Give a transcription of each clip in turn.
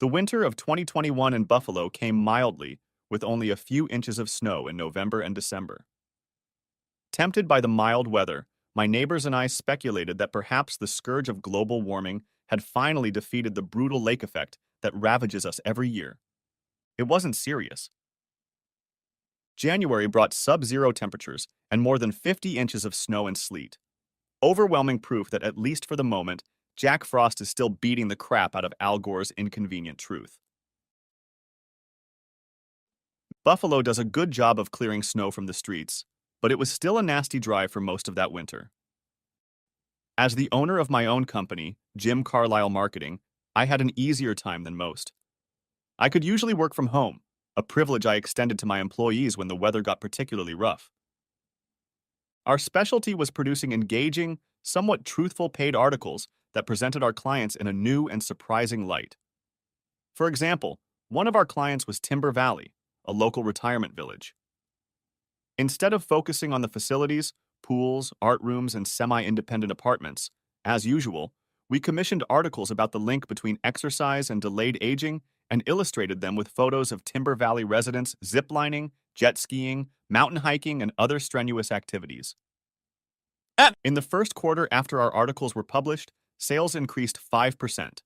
The winter of 2021 in Buffalo came mildly, with only a few inches of snow in November and December. Tempted by the mild weather, my neighbors and I speculated that perhaps the scourge of global warming had finally defeated the brutal lake effect that ravages us every year. It wasn't serious. January brought sub-zero temperatures and more than 50 inches of snow and sleet. Overwhelming proof that, at least for the moment, Jack Frost is still beating the crap out of Al Gore's inconvenient truth. Buffalo does a good job of clearing snow from the streets, but it was still a nasty drive for most of that winter. As the owner of my own company, Jim Carlisle Marketing, I had an easier time than most. I could usually work from home, a privilege I extended to my employees when the weather got particularly rough. Our specialty was producing engaging, somewhat truthful paid articles that presented our clients in a new and surprising light. For example, one of our clients was Timber Valley, a local retirement village. Instead of focusing on the facilities, pools, art rooms, and semi-independent apartments, as usual, we commissioned articles about the link between exercise and delayed aging and illustrated them with photos of Timber Valley residents ziplining, jet skiing, mountain hiking, and other strenuous activities. In the first quarter after our articles were published, sales increased 5%.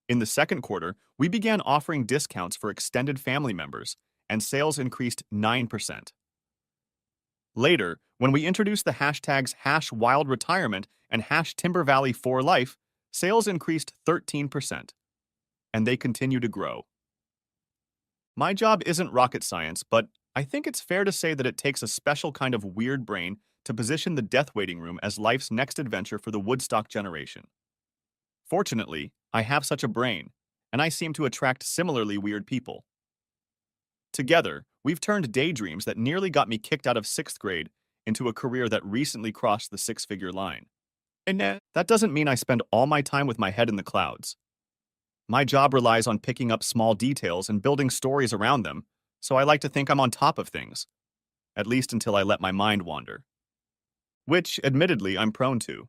In the second quarter, we began offering discounts for extended family members, and sales increased 9%. Later, when we introduced the hashtags #WildRetirement and #TimberValley4Life, sales increased 13%, and they continue to grow. My job isn't rocket science, but I think it's fair to say that it takes a special kind of weird brain to position the death waiting room as life's next adventure for the Woodstock generation. Fortunately, I have such a brain, and I seem to attract similarly weird people. Together, we've turned daydreams that nearly got me kicked out of 6th grade into a career that recently crossed the six-figure line. And that doesn't mean I spend all my time with my head in the clouds. My job relies on picking up small details and building stories around them, so I like to think I'm on top of things, at least until I let my mind wander. Which, admittedly, I'm prone to.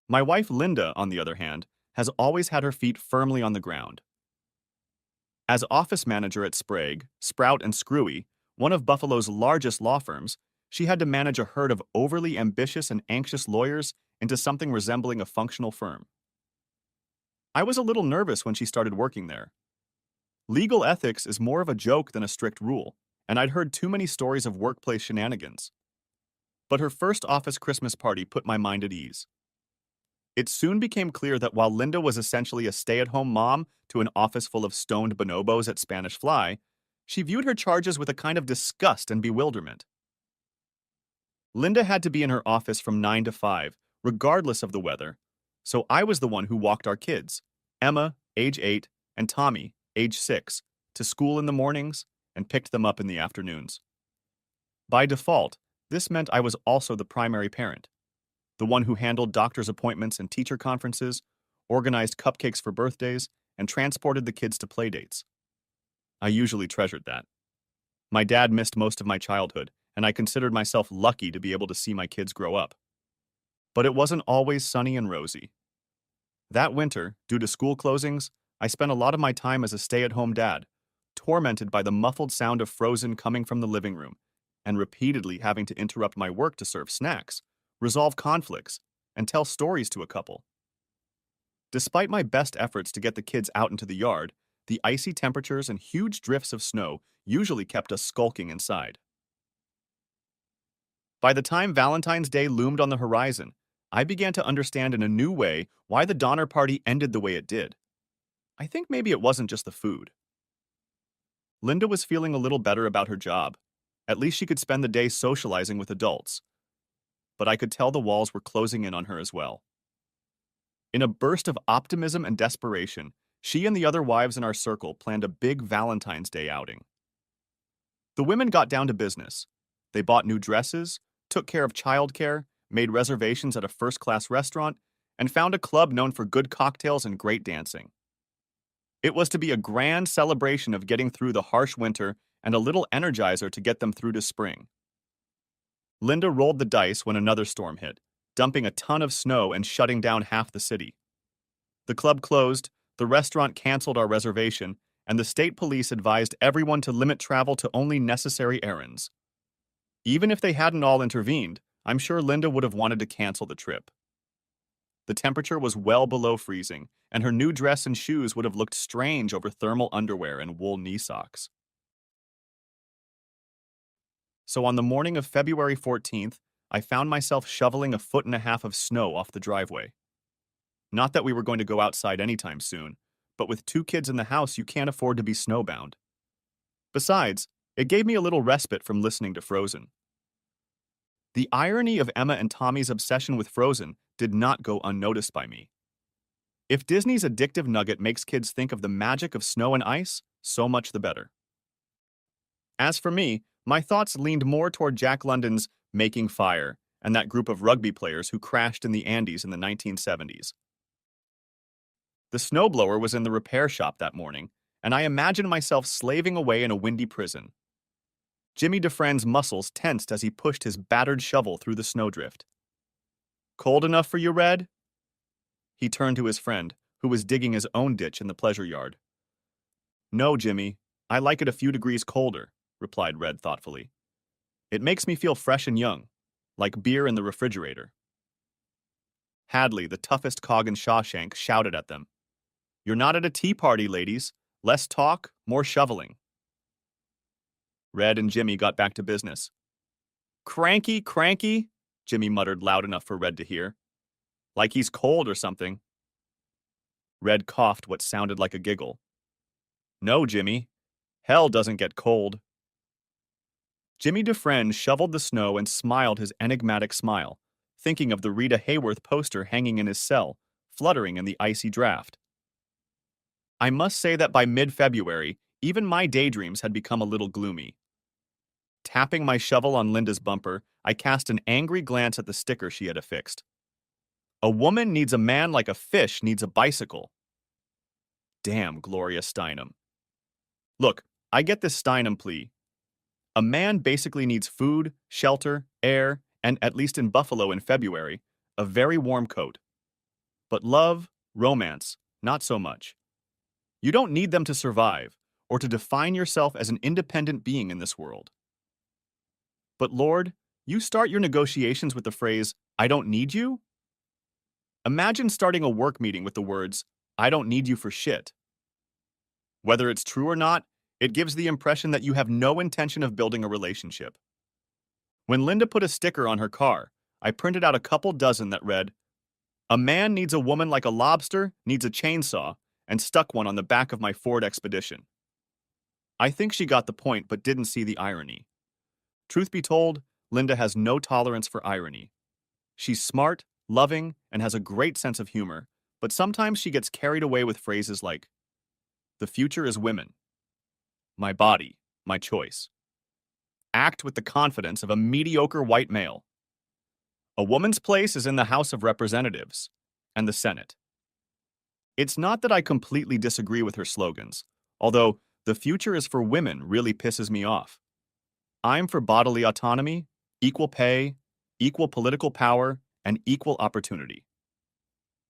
My wife Linda, on the other hand, has always had her feet firmly on the ground. As office manager at Sprague, Sprout and Screwy, one of Buffalo's largest law firms, she had to manage a herd of overly ambitious and anxious lawyers into something resembling a functional firm. I was a little nervous when she started working there. Legal ethics is more of a joke than a strict rule, and I'd heard too many stories of workplace shenanigans. But her first office Christmas party put my mind at ease. It soon became clear that while Linda was essentially a stay-at-home mom to an office full of stoned bonobos at Spanish Fly, she viewed her charges with a kind of disgust and bewilderment. Linda had to be in her office from 9 to 5, regardless of the weather, so I was the one who walked our kids, Emma, age 8, and Tommy, age 6, to school in the mornings and picked them up in the afternoons. By default, this meant I was also the primary parent, the one who handled doctor's appointments and teacher conferences, organized cupcakes for birthdays, and transported the kids to playdates. I usually treasured that. My dad missed most of my childhood, and I considered myself lucky to be able to see my kids grow up. But it wasn't always sunny and rosy. That winter, due to school closings, I spent a lot of my time as a stay-at-home dad, tormented by the muffled sound of Frozen coming from the living room, and repeatedly having to interrupt my work to serve snacks, resolve conflicts, and tell stories to a couple. Despite my best efforts to get the kids out into the yard, the icy temperatures and huge drifts of snow usually kept us skulking inside. By the time Valentine's Day loomed on the horizon, I began to understand in a new way why the Donner Party ended the way it did. I think maybe it wasn't just the food. Linda was feeling a little better about her job. At least she could spend the day socializing with adults. But I could tell the walls were closing in on her as well. In a burst of optimism and desperation, she and the other wives in our circle planned a big Valentine's Day outing. The women got down to business. They bought new dresses, took care of childcare, made reservations at a first-class restaurant, and found a club known for good cocktails and great dancing. It was to be a grand celebration of getting through the harsh winter and a little energizer to get them through to spring. Linda rolled the dice when another storm hit, dumping a ton of snow and shutting down half the city. The club closed, The restaurant canceled our reservation, and the state police advised everyone to limit travel to only necessary errands. Even if they hadn't all intervened, I'm sure Linda would have wanted to cancel the trip. The temperature was well below freezing, and her new dress and shoes would have looked strange over thermal underwear and wool knee socks. So on the morning of February 14th, I found myself shoveling 1.5 feet of snow off the driveway. Not that we were going to go outside anytime soon, but with 2 kids in the house, you can't afford to be snowbound. Besides, it gave me a little respite from listening to Frozen. The irony of Emma and Tommy's obsession with Frozen did not go unnoticed by me. If Disney's addictive nugget makes kids think of the magic of snow and ice, so much the better. As for me, my thoughts leaned more toward Jack London's Making Fire and that group of rugby players who crashed in the Andes in the 1970s. The snowblower was in the repair shop that morning, and I imagined myself slaving away in a windy prison. Jimmy DeFriend's muscles tensed as he pushed his battered shovel through the snowdrift. Cold enough for you, Red? He turned to his friend, who was digging his own ditch in the pleasure yard. No, Jimmy, I like it a few degrees colder, replied Red thoughtfully. It makes me feel fresh and young, like beer in the refrigerator. Hadley, the toughest cog in Shawshank, shouted at them. You're not at a tea party, ladies. Less talk, more shoveling. Red and Jimmy got back to business. Cranky, cranky, Jimmy muttered loud enough for Red to hear. Like he's cold or something. Red coughed what sounded like a giggle. No, Jimmy. Hell doesn't get cold. Jimmy DeFriend shoveled the snow and smiled his enigmatic smile, thinking of the Rita Hayworth poster hanging in his cell, fluttering in the icy draft. I must say that by mid-February, even my daydreams had become a little gloomy. Tapping my shovel on Linda's bumper, I cast an angry glance at the sticker she had affixed. A woman needs a man like a fish needs a bicycle. Damn Gloria Steinem. Look, I get this Steinem plea. A man basically needs food, shelter, air, and, at least in Buffalo in February, a very warm coat. But love, romance, not so much. You don't need them to survive, or to define yourself as an independent being in this world. But Lord, you start your negotiations with the phrase, I don't need you? Imagine starting a work meeting with the words, I don't need you for shit. Whether it's true or not, it gives the impression that you have no intention of building a relationship. When Linda put a sticker on her car, I printed out a couple dozen that read, A man needs a woman like a lobster, needs a chainsaw, and stuck one on the back of my Ford Expedition. I think she got the point but didn't see the irony. Truth be told, Linda has no tolerance for irony. She's smart, loving, and has a great sense of humor, but sometimes she gets carried away with phrases like, the future is women. My body, my choice. Act with the confidence of a mediocre white male. A woman's place is in the House of Representatives and the Senate. It's not that I completely disagree with her slogans, although the future is for women really pisses me off. I'm for bodily autonomy, equal pay, equal political power, and equal opportunity.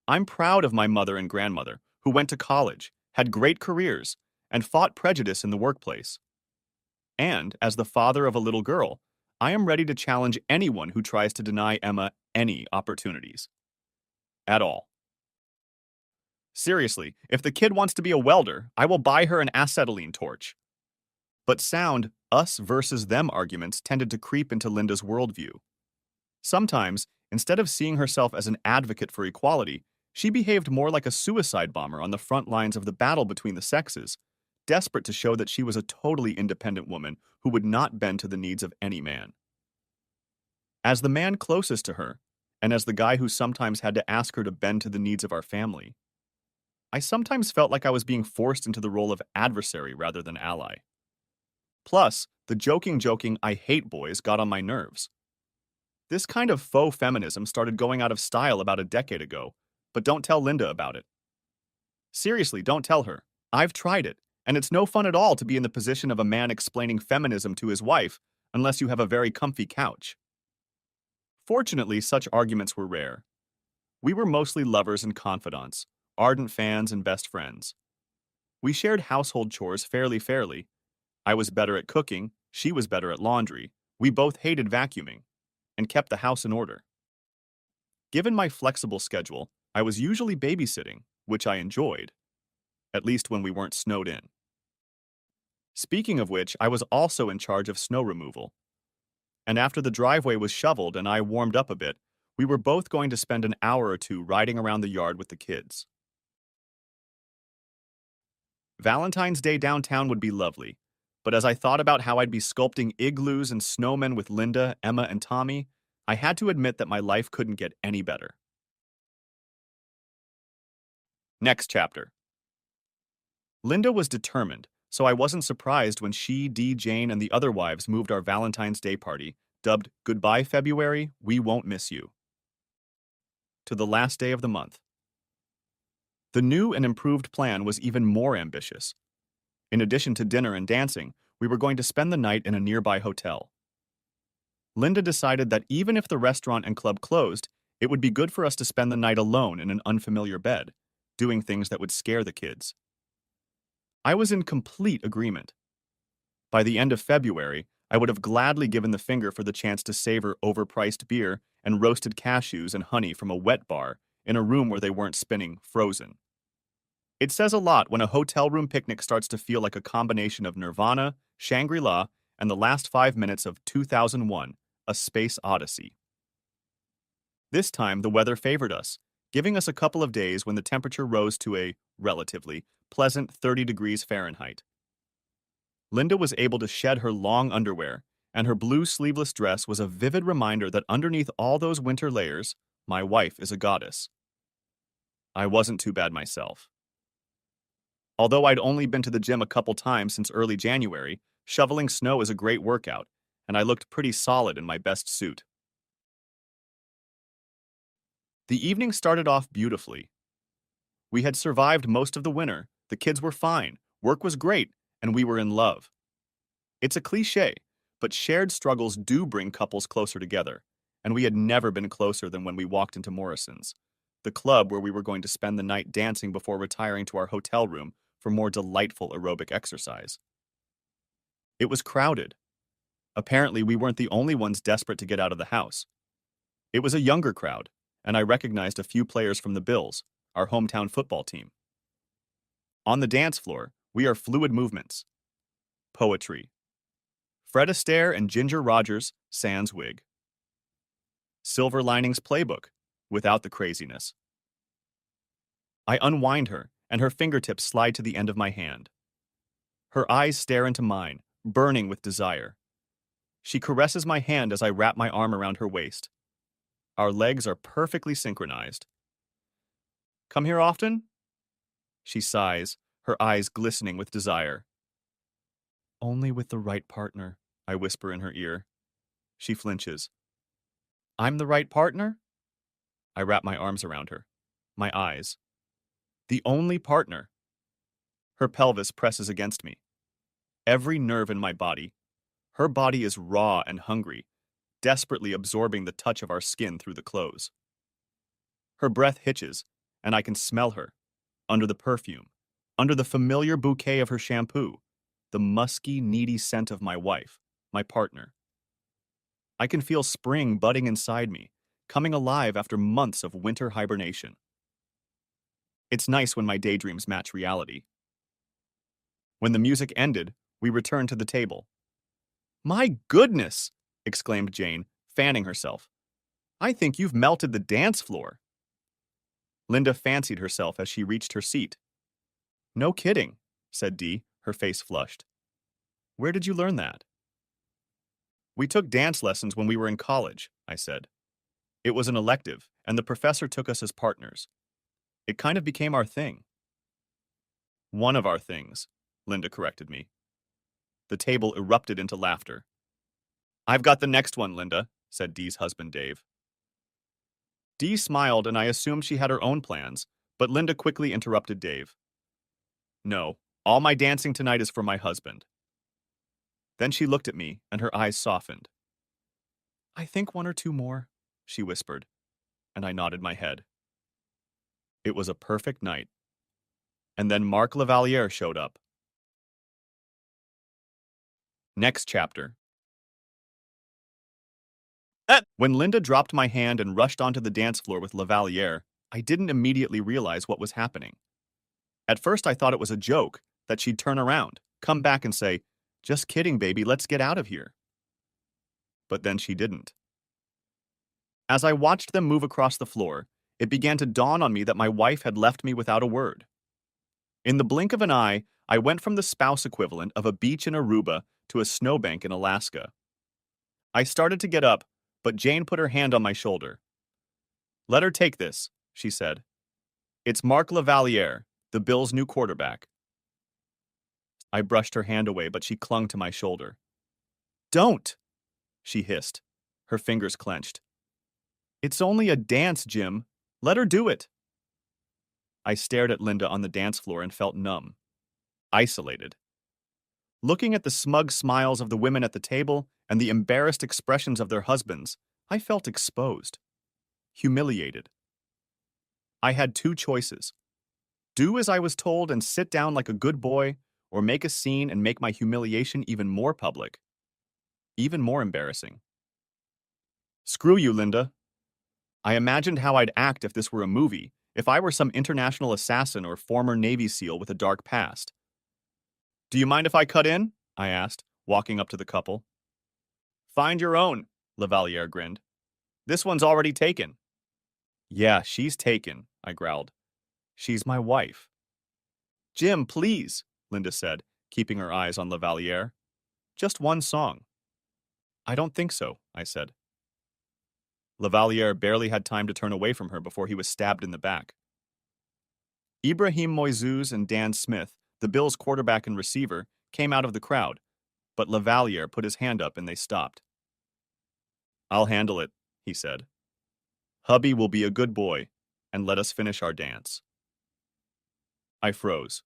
I'm proud of my mother and grandmother, who went to college, had great careers, and fought prejudice in the workplace. And, as the father of a little girl, I am ready to challenge anyone who tries to deny Emma any opportunities. At all. Seriously, if the kid wants to be a welder, I will buy her an acetylene torch. But sound us versus them arguments tended to creep into Linda's worldview. Sometimes, instead of seeing herself as an advocate for equality, she behaved more like a suicide bomber on the front lines of the battle between the sexes, desperate to show that she was a totally independent woman who would not bend to the needs of any man. As the man closest to her, and as the guy who sometimes had to ask her to bend to the needs of our family, I sometimes felt like I was being forced into the role of adversary rather than ally. Plus, the joking I hate boys got on my nerves. This kind of faux feminism started going out of style about a decade ago, but don't tell Linda about it. Seriously, don't tell her. I've tried it, and it's no fun at all to be in the position of a man explaining feminism to his wife unless you have a very comfy couch. Fortunately, such arguments were rare. We were mostly lovers and confidants, ardent fans and best friends. We shared household chores fairly. I was better at cooking, she was better at laundry. We both hated vacuuming and kept the house in order. Given my flexible schedule, I was usually babysitting, which I enjoyed, at least when we weren't snowed in. Speaking of which, I was also in charge of snow removal. And after the driveway was shoveled and I warmed up a bit, we were both going to spend an hour or two riding around the yard with the kids. Valentine's Day downtown would be lovely, but as I thought about how I'd be sculpting igloos and snowmen with Linda, Emma, and Tommy, I had to admit that my life couldn't get any better. Next chapter. Linda was determined, so I wasn't surprised when she, Dee, Jane, and the other wives moved our Valentine's Day party, dubbed Goodbye February, We Won't Miss You, to the last day of the month. The new and improved plan was even more ambitious. In addition to dinner and dancing, we were going to spend the night in a nearby hotel. Linda decided that even if the restaurant and club closed, it would be good for us to spend the night alone in an unfamiliar bed, doing things that would scare the kids. I was in complete agreement. By the end of February, I would have gladly given the finger for the chance to savor overpriced beer and roasted cashews and honey from a wet bar in a room where they weren't spinning Frozen. It says a lot when a hotel room picnic starts to feel like a combination of Nirvana, Shangri-La, and the last 5 minutes of 2001, A Space Odyssey. This time, the weather favored us, giving us a couple of days when the temperature rose to a, relatively, pleasant 30 degrees Fahrenheit. Linda was able to shed her long underwear, and her blue sleeveless dress was a vivid reminder that underneath all those winter layers, my wife is a goddess. I wasn't too bad myself. Although I'd only been to the gym a couple times since early January, shoveling snow is a great workout, and I looked pretty solid in my best suit. The evening started off beautifully. We had survived most of the winter, the kids were fine, work was great, and we were in love. It's a cliché, but shared struggles do bring couples closer together, and we had never been closer than when we walked into Morrison's, the club where we were going to spend the night dancing before retiring to our hotel room for more delightful aerobic exercise. It was crowded. Apparently, we weren't the only ones desperate to get out of the house. It was a younger crowd, and I recognized a few players from the Bills, our hometown football team. On the dance floor, we are fluid movements. Poetry. Fred Astaire and Ginger Rogers, sans wig. Silver Linings Playbook, without the craziness. I unwind her, and her fingertips slide to the end of my hand. Her eyes stare into mine, burning with desire. She caresses my hand as I wrap my arm around her waist. Our legs are perfectly synchronized. Come here often? She sighs, her eyes glistening with desire. Only with the right partner, I whisper in her ear. She flinches. I'm the right partner? I wrap my arms around her. My eyes. The only partner. Her pelvis presses against me. Every nerve in my body. Her body is raw and hungry, desperately absorbing the touch of our skin through the clothes. Her breath hitches, and I can smell her, under the perfume, under the familiar bouquet of her shampoo, the musky, needy scent of my wife, my partner. I can feel spring budding inside me, coming alive after months of winter hibernation. It's nice when my daydreams match reality. When the music ended, we returned to the table. My goodness! Exclaimed Jane, fanning herself. I think you've melted the dance floor. Linda fancied herself as she reached her seat. No kidding, said Dee, her face flushed. Where did you learn that? We took dance lessons when we were in college, I said. It was an elective, and the professor took us as partners. It kind of became our thing. One of our things, Linda corrected me. The table erupted into laughter. I've got the next one, Linda, said Dee's husband, Dave. Dee smiled, and I assumed she had her own plans, but Linda quickly interrupted Dave. No, all my dancing tonight is for my husband. Then she looked at me, and her eyes softened. I think one or two more, she whispered, and I nodded my head. It was a perfect night. And then Marc Lavaliere showed up. Next chapter. When Linda dropped my hand and rushed onto the dance floor with Lavaliere, I didn't immediately realize what was happening. At first I thought it was a joke, that she'd turn around, come back and say, "Just kidding, baby, let's get out of here." But then she didn't. As I watched them move across the floor, it began to dawn on me that my wife had left me without a word. In the blink of an eye, I went from the spouse equivalent of a beach in Aruba to a snowbank in Alaska. I started to get up, but Jane put her hand on my shoulder. "Let her take this," she said. "It's Marc Lavaliere, the Bills' new quarterback." I brushed her hand away, but she clung to my shoulder. "Don't!" she hissed, her fingers clenched. "It's only a dance, Jim. Let her do it." I stared at Linda on the dance floor and felt numb, isolated. Looking at the smug smiles of the women at the table and the embarrassed expressions of their husbands, I felt exposed, humiliated. I had two choices: do as I was told and sit down like a good boy, or make a scene and make my humiliation even more public, even more embarrassing. Screw you, Linda. I imagined how I'd act if this were a movie, if I were some international assassin or former Navy SEAL with a dark past. "Do you mind if I cut in?" I asked, walking up to the couple. "Find your own," Lavaliere grinned. "This one's already taken." "Yeah, she's taken," I growled. "She's my wife." "Jim, please," Linda said, keeping her eyes on Lavaliere. "Just one song." "I don't think so," I said. Lavaliere barely had time to turn away from her before he was stabbed in the back. Ibrahim Moises and Dan Smith, the Bills' quarterback and receiver, came out of the crowd, but Lavaliere put his hand up and they stopped. "I'll handle it," he said. "Hubby will be a good boy and let us finish our dance." I froze.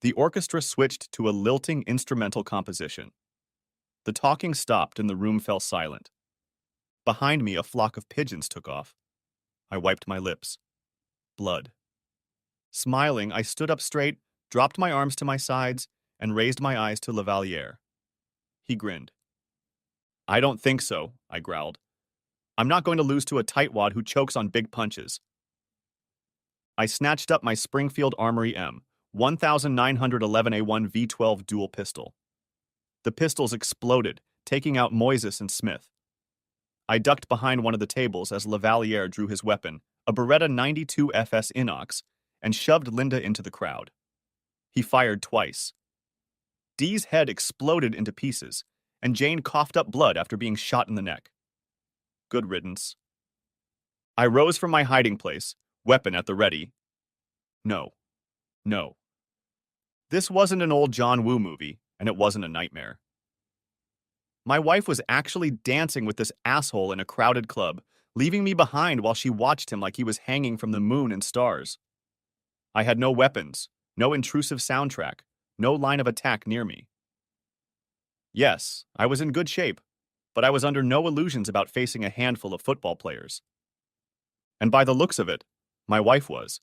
The orchestra switched to a lilting instrumental composition. The talking stopped and the room fell silent. Behind me, a flock of pigeons took off. I wiped my lips. Blood. Smiling, I stood up straight, dropped my arms to my sides, and raised my eyes to Lavaliere. He grinned. "I don't think so," I growled. "I'm not going to lose to a tightwad who chokes on big punches." I snatched up my Springfield Armory M 1911A1 V12 dual pistol. The pistols exploded, taking out Moises and Smith. I ducked behind one of the tables as Lavaliere drew his weapon, a Beretta 92 FS Inox, and shoved Linda into the crowd. He fired twice. Dee's head exploded into pieces, and Jane coughed up blood after being shot in the neck. Good riddance. I rose from my hiding place, weapon at the ready. No. No. This wasn't an old John Woo movie, and it wasn't a nightmare. My wife was actually dancing with this asshole in a crowded club, leaving me behind while she watched him like he was hanging from the moon and stars. I had no weapons, no intrusive soundtrack, no line of attack near me. Yes, I was in good shape, but I was under no illusions about facing a handful of football players. And by the looks of it, my wife was.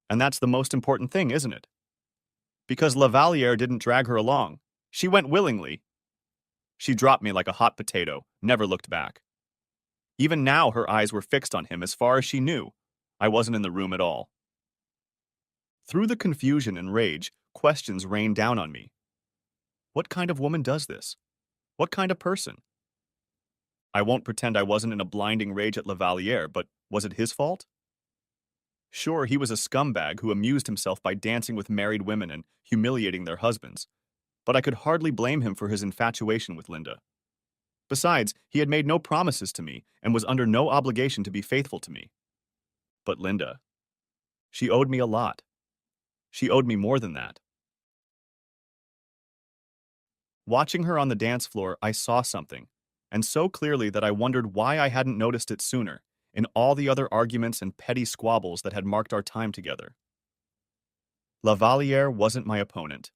And that's the most important thing, isn't it? Because Lavaliere didn't drag her along. She went willingly. She dropped me like a hot potato, never looked back. Even now, her eyes were fixed on him as far as she knew. I wasn't in the room at all. Through the confusion and rage, questions rained down on me. What kind of woman does this? What kind of person? I won't pretend I wasn't in a blinding rage at Lavaliere, but was it his fault? Sure, he was a scumbag who amused himself by dancing with married women and humiliating their husbands, but I could hardly blame him for his infatuation with Linda. Besides, he had made no promises to me and was under no obligation to be faithful to me. But Linda, she owed me a lot. She owed me more than that. Watching her on the dance floor, I saw something, and so clearly that I wondered why I hadn't noticed it sooner, in all the other arguments and petty squabbles that had marked our time together. Lavaliere wasn't my opponent.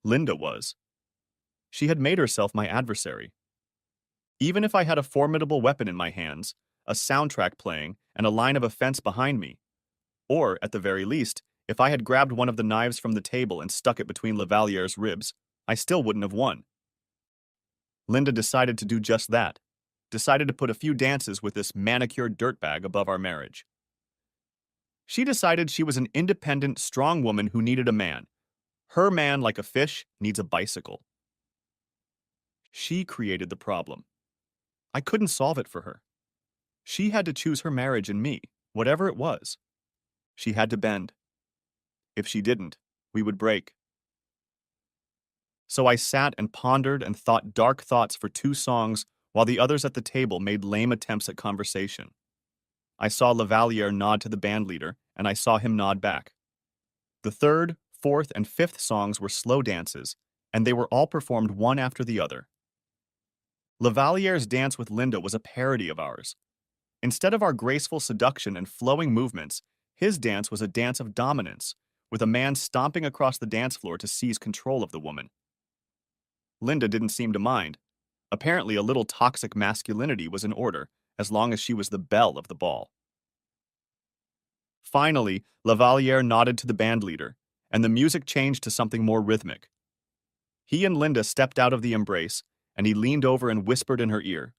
Linda was. She had made herself my adversary. Even if I had a formidable weapon in my hands, a soundtrack playing, and a line of offense behind me, or, at the very least, If I had grabbed one of the knives from the table and stuck it between Lavaliere's ribs, I still wouldn't have won. Linda decided to do just that. Decided to put a few dances with this manicured dirtbag above our marriage. She decided she was an independent, strong woman who needed a man. Her man, like a fish, needs a bicycle. She created the problem. I couldn't solve it for her. She had to choose her marriage and me, whatever it was. She had to bend. If she didn't, we would break. So I sat and pondered and thought dark thoughts for 2 songs while the others at the table made lame attempts at conversation. I saw Lavaliere nod to the bandleader, and I saw him nod back. The third, fourth, and fifth songs were slow dances, and they were all performed one after the other. Lavaliere's dance with Linda was a parody of ours. Instead of our graceful seduction and flowing movements, his dance was a dance of dominance, with a man stomping across the dance floor to seize control of the woman. Linda didn't seem to mind. Apparently, a little toxic masculinity was in order, as long as she was the belle of the ball. Finally, Lavaliere nodded to the bandleader, and the music changed to something more rhythmic. He and Linda stepped out of the embrace, and he leaned over and whispered in her ear.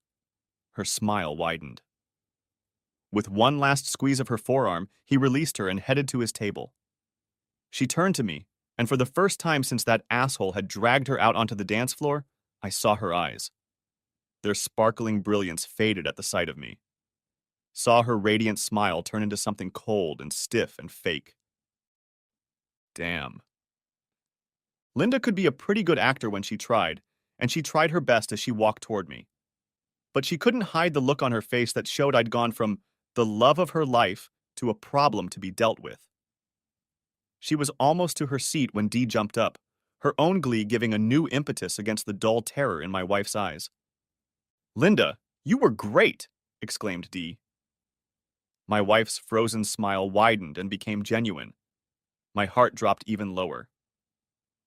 Her smile widened. With one last squeeze of her forearm, he released her and headed to his table. She turned to me, and for the first time since that asshole had dragged her out onto the dance floor, I saw her eyes. Their sparkling brilliance faded at the sight of me. Saw her radiant smile turn into something cold and stiff and fake. Damn. Linda could be a pretty good actor when she tried, and she tried her best as she walked toward me. But she couldn't hide the look on her face that showed I'd gone from the love of her life to a problem to be dealt with. She was almost to her seat when Dee jumped up, her own glee giving a new impetus against the dull terror in my wife's eyes. "Linda, you were great!" exclaimed Dee. My wife's frozen smile widened and became genuine. My heart dropped even lower.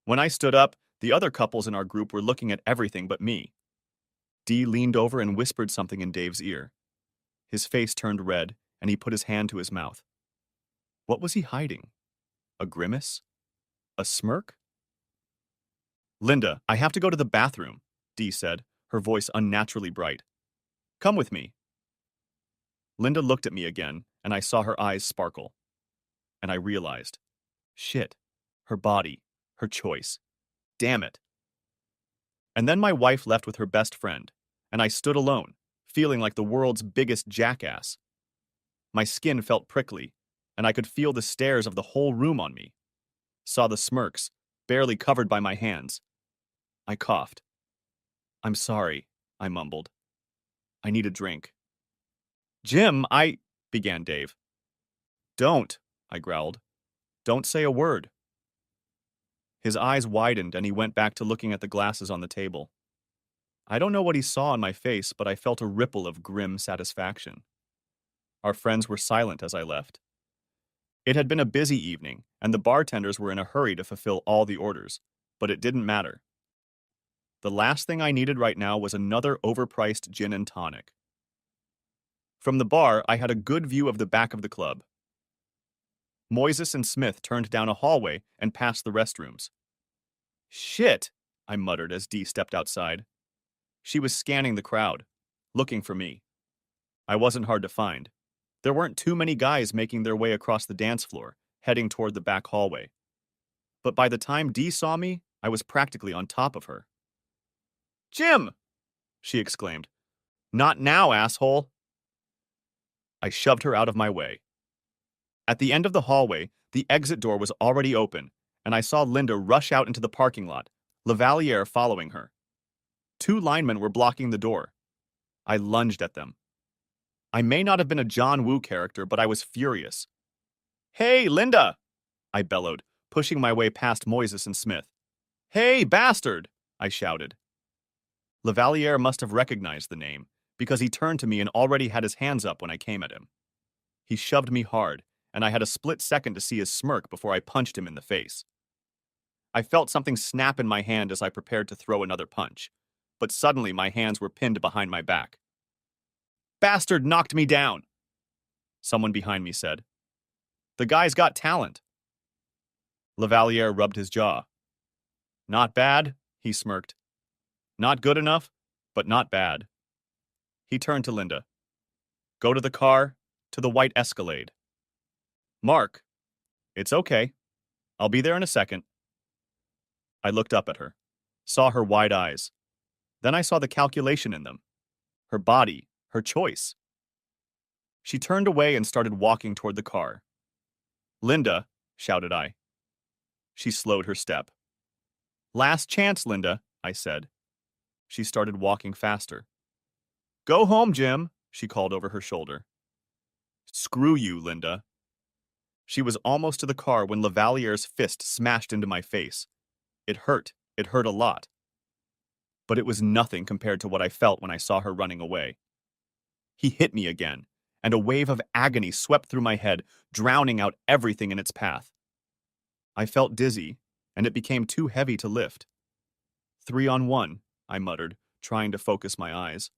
When I stood up, the other couples in our group were looking at everything but me. Dee leaned over and whispered something in Dave's ear. His face turned red, and he put his hand to his mouth. What was he hiding? A grimace? A smirk? "Linda, I have to go to the bathroom," Dee said, her voice unnaturally bright. "Come with me." Linda looked at me again, and I saw her eyes sparkle. And I realized, shit, her body, her choice. Damn it. And then my wife left with her best friend, and I stood alone, feeling like the world's biggest jackass. My skin felt prickly, and I could feel the stares of the whole room on me. Saw the smirks, barely covered by my hands. I coughed. "I'm sorry," I mumbled. "I need a drink." "Jim, began Dave. "Don't," I growled. "Don't say a word." His eyes widened and he went back to looking at the glasses on the table. I don't know what he saw on my face, but I felt a ripple of grim satisfaction. Our friends were silent as I left. It had been a busy evening, and the bartenders were in a hurry to fulfill all the orders, but it didn't matter. The last thing I needed right now was another overpriced gin and tonic. From the bar, I had a good view of the back of the club. Moises and Smith turned down a hallway and passed the restrooms. "Shit," I muttered as Dee stepped outside. She was scanning the crowd, looking for me. I wasn't hard to find. There weren't too many guys making their way across the dance floor, heading toward the back hallway. But by the time Dee saw me, I was practically on top of her. "Jim!" she exclaimed. "Not now, asshole!" I shoved her out of my way. At the end of the hallway, the exit door was already open, and I saw Linda rush out into the parking lot, Lavaliere following her. 2 linemen were blocking the door. I lunged at them. I may not have been a John Woo character, but I was furious. "Hey, Linda!" I bellowed, pushing my way past Moises and Smith. "Hey, bastard!" I shouted. Lavaliere must have recognized the name, because he turned to me and already had his hands up when I came at him. He shoved me hard, and I had a split second to see his smirk before I punched him in the face. I felt something snap in my hand as I prepared to throw another punch, but suddenly my hands were pinned behind my back. "Bastard knocked me down," someone behind me said. "The guy's got talent." Lavalier rubbed his jaw. Not bad, he smirked. Not good enough, but not bad. He turned to Linda. Go to the car, to the white Escalade. Mark, it's okay. I'll be there in a second. I looked up at her, saw her wide eyes. Then I saw the calculation in them. Her body, her choice. She turned away and started walking toward the car. Linda, shouted I. She slowed her step. Last chance, Linda, I said. She started walking faster. Go home, Jim, she called over her shoulder. Screw you, Linda. She was almost to the car when Lavalier's fist smashed into my face. It hurt a lot. But it was nothing compared to what I felt when I saw her running away. He hit me again, and a wave of agony swept through my head, drowning out everything in its path. I felt dizzy, and it became too heavy to lift. 3 on 1, I muttered, trying to focus my eyes.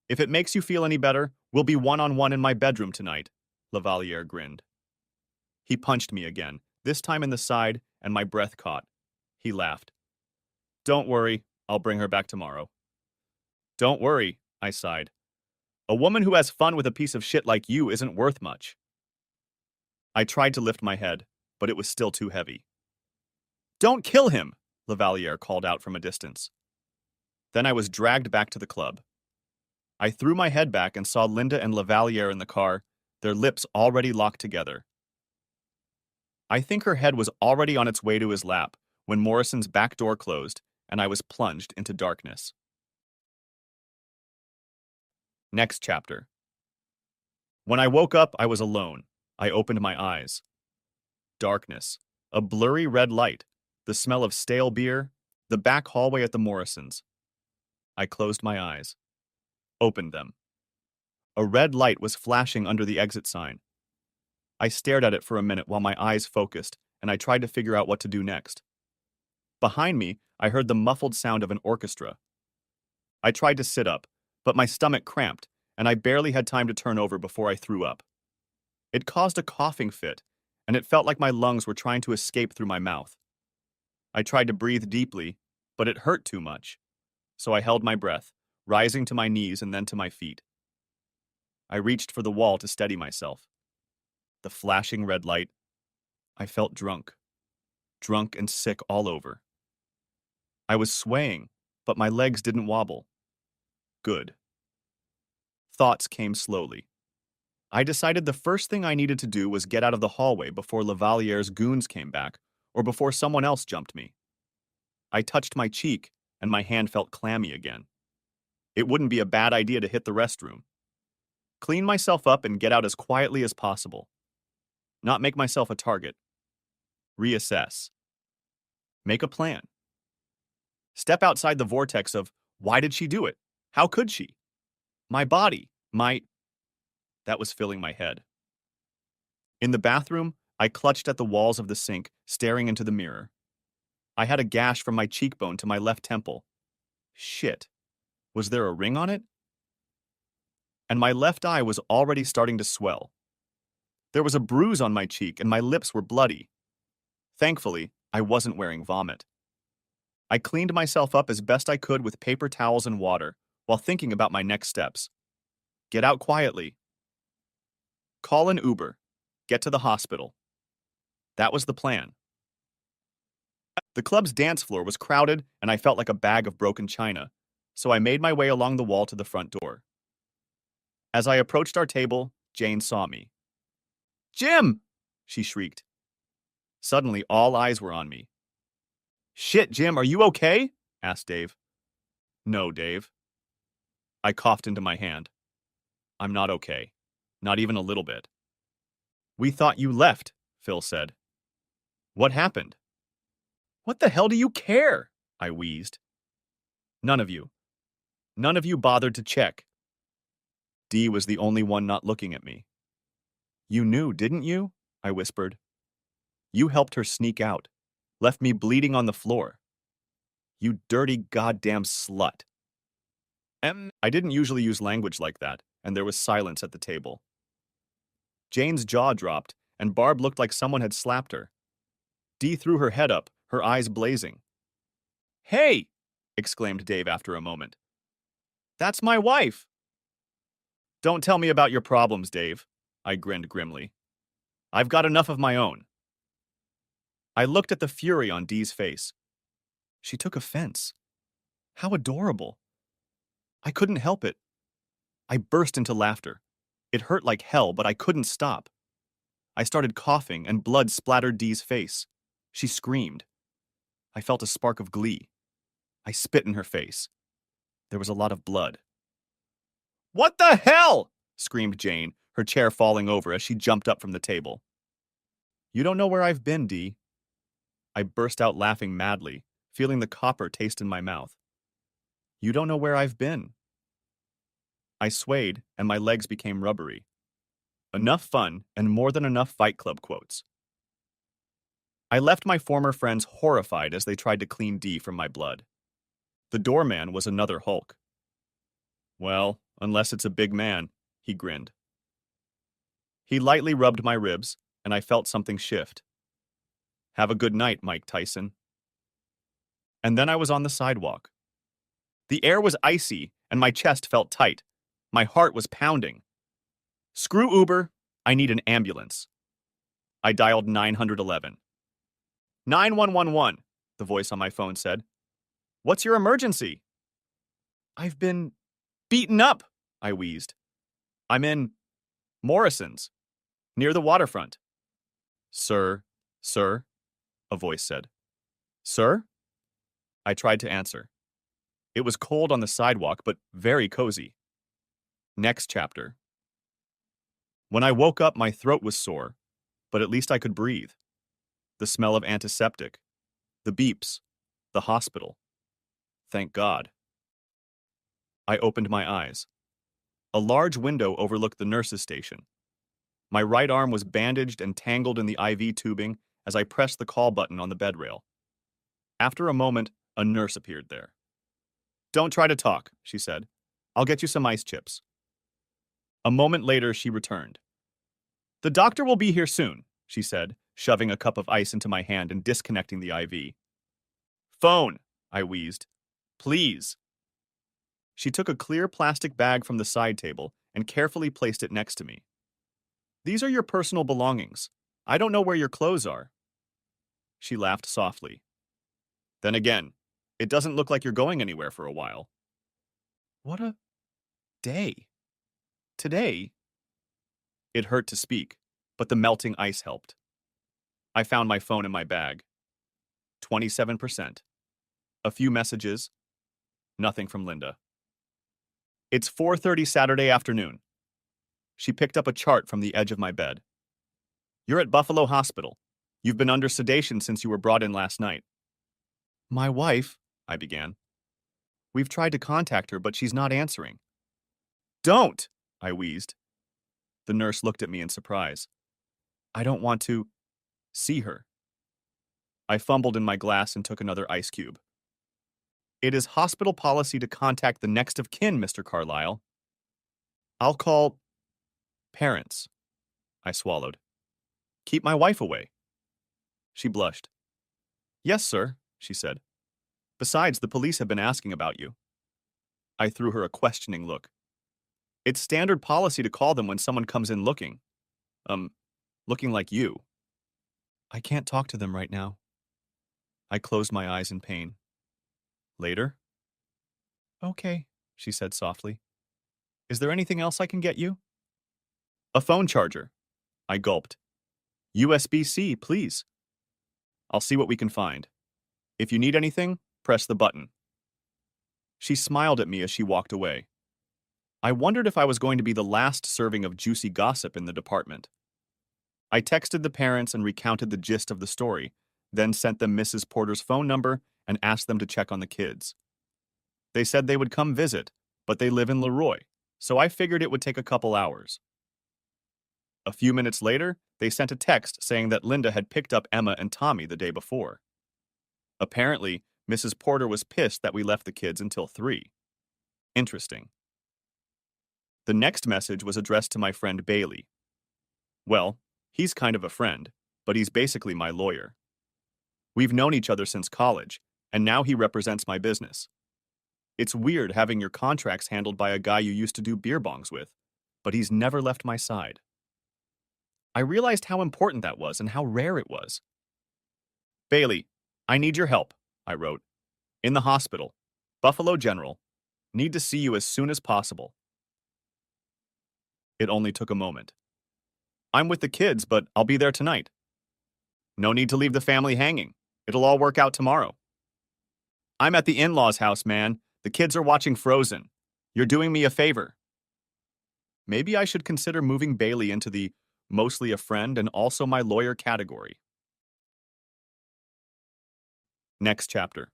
If it makes you feel any better, we'll be 1 on 1 in my bedroom tonight, Lavalier grinned. He punched me again, this time in the side, and my breath caught. He laughed. Don't worry, I'll bring her back tomorrow. Don't worry, I sighed. A woman who has fun with a piece of shit like you isn't worth much. I tried to lift my head, but it was still too heavy. Don't kill him, Lavalier called out from a distance. Then I was dragged back to the club. I threw my head back and saw Linda and Lavalier in the car, their lips already locked together. I think her head was already on its way to his lap when Morrison's back door closed and I was plunged into darkness. Next chapter. When I woke up, I was alone. I opened my eyes. Darkness. A blurry red light. The smell of stale beer. The back hallway at the Morrisons. I closed my eyes. Opened them. A red light was flashing under the exit sign. I stared at it for a minute while my eyes focused, and I tried to figure out what to do next. Behind me, I heard the muffled sound of an orchestra. I tried to sit up, but my stomach cramped, and I barely had time to turn over before I threw up. It caused a coughing fit, and it felt like my lungs were trying to escape through my mouth. I tried to breathe deeply, but it hurt too much, so I held my breath, rising to my knees and then to my feet. I reached for the wall to steady myself. The flashing red light. I felt drunk and sick all over. I was swaying, but my legs didn't wobble. Good. Thoughts came slowly. I decided the first thing I needed to do was get out of the hallway before Lavalier's goons came back, or before someone else jumped me. I touched my cheek, and my hand felt clammy again. It wouldn't be a bad idea to hit the restroom. Clean myself up and get out as quietly as possible. Not make myself a target. Reassess. Make a plan. Step outside the vortex of, why did she do it? How could she? My body, That was filling my head. In the bathroom, I clutched at the walls of the sink, staring into the mirror. I had a gash from my cheekbone to my left temple. Shit. Was there a ring on it? And my left eye was already starting to swell. There was a bruise on my cheek and my lips were bloody. Thankfully, I wasn't wearing vomit. I cleaned myself up as best I could with paper towels and water while thinking about my next steps. Get out quietly. Call an Uber. Get to the hospital. That was the plan. The club's dance floor was crowded and I felt like a bag of broken china, so I made my way along the wall to the front door. As I approached our table, Jane saw me. Jim! She shrieked. Suddenly, all eyes were on me. Shit, Jim, are you okay? Asked Dave. No, Dave. I coughed into my hand. I'm not okay. Not even a little bit. We thought you left, Phil said. What happened? What the hell do you care? I wheezed. None of you. None of you bothered to check. Dee was the only one not looking at me. You knew, didn't you? I whispered. You helped her sneak out. Left me bleeding on the floor. You dirty goddamn slut. I didn't usually use language like that, and there was silence at the table. Jane's jaw dropped, and Barb looked like someone had slapped her. Dee threw her head up, her eyes blazing. "Hey!" exclaimed Dave after a moment. "That's my wife!" "Don't tell me about your problems, Dave," I grinned grimly. "I've got enough of my own." I looked at the fury on Dee's face. She took offense. How adorable. I couldn't help it. I burst into laughter. It hurt like hell, but I couldn't stop. I started coughing, and blood splattered Dee's face. She screamed. I felt a spark of glee. I spit in her face. There was a lot of blood. "What the hell?" screamed Jane, her chair falling over as she jumped up from the table. "You don't know where I've been, Dee." I burst out laughing madly, feeling the copper taste in my mouth. "You don't know where I've been." I swayed, and my legs became rubbery. Enough fun, and more than enough Fight Club quotes. I left my former friends horrified as they tried to clean Dee from my blood. The doorman was another Hulk. "Well, unless it's a big man," he grinned. He lightly rubbed my ribs, and I felt something shift. "Have a good night, Mike Tyson." And then I was on the sidewalk. The air was icy, and my chest felt tight. My heart was pounding. "Screw Uber, I need an ambulance." I dialed 911. 9111, the voice on my phone said. "What's your emergency?" "I've been beaten up," I wheezed. "I'm in Morrison's, near the waterfront." Sir, a voice said. "Sir?" I tried to answer. It was cold on the sidewalk, but very cozy. Next chapter. When I woke up, my throat was sore, but at least I could breathe. The smell of antiseptic, the beeps, the hospital. Thank God. I opened my eyes. A large window overlooked the nurse's station. My right arm was bandaged and tangled in the IV tubing as I pressed the call button on the bed rail. After a moment, a nurse appeared there. "Don't try to talk," she said. "I'll get you some ice chips." A moment later, she returned. "The doctor will be here soon," she said, shoving a cup of ice into my hand and disconnecting the IV. "Phone," I wheezed. "Please." She took a clear plastic bag from the side table and carefully placed it next to me. "These are your personal belongings. I don't know where your clothes are." She laughed softly. "Then again, it doesn't look like you're going anywhere for a while." What a day. Today. It hurt to speak, but the melting ice helped. I found my phone in my bag. 27%. A few messages. Nothing from Linda. It's 4:30 Saturday afternoon. She picked up a chart from the edge of my bed. "You're at Buffalo Hospital. You've been under sedation since you were brought in last night." "My wife," I began. "We've tried to contact her, but she's not answering." "Don't!" I wheezed. The nurse looked at me in surprise. "I don't want to see her." I fumbled in my glass and took another ice cube. "It is hospital policy to contact the next of kin, Mr. Carlyle." "I'll call parents." I swallowed. "Keep my wife away." She blushed. "Yes, sir," she said. "Besides, the police have been asking about you." I threw her a questioning look. "It's standard policy to call them when someone comes in looking. Looking like you." "I can't talk to them right now." I closed my eyes in pain. "Later?" "Okay," she said softly. "Is there anything else I can get you?" "A phone charger." I gulped. "USB-C, please." "I'll see what we can find. If you need anything, press the button." She smiled at me as she walked away. I wondered if I was going to be the last serving of juicy gossip in the department. I texted the parents and recounted the gist of the story, then sent them Mrs. Porter's phone number and asked them to check on the kids. They said they would come visit, but they live in Leroy, so I figured it would take a couple hours. A few minutes later, they sent a text saying that Linda had picked up Emma and Tommy the day before. Apparently, Mrs. Porter was pissed that we left the kids until 3. Interesting. The next message was addressed to my friend Bailey. Well, he's kind of a friend, but he's basically my lawyer. We've known each other since college, and now he represents my business. It's weird having your contracts handled by a guy you used to do beer bongs with, but he's never left my side. I realized how important that was and how rare it was. Bailey, I need your help, I wrote. In the hospital. Buffalo General. Need to see you as soon as possible. It only took a moment. I'm with the kids, but I'll be there tonight. No need to leave the family hanging. It'll all work out tomorrow. I'm at the in-laws' house, man. The kids are watching Frozen. You're doing me a favor. Maybe I should consider moving Bailey into the mostly a friend and also my lawyer category. Next chapter.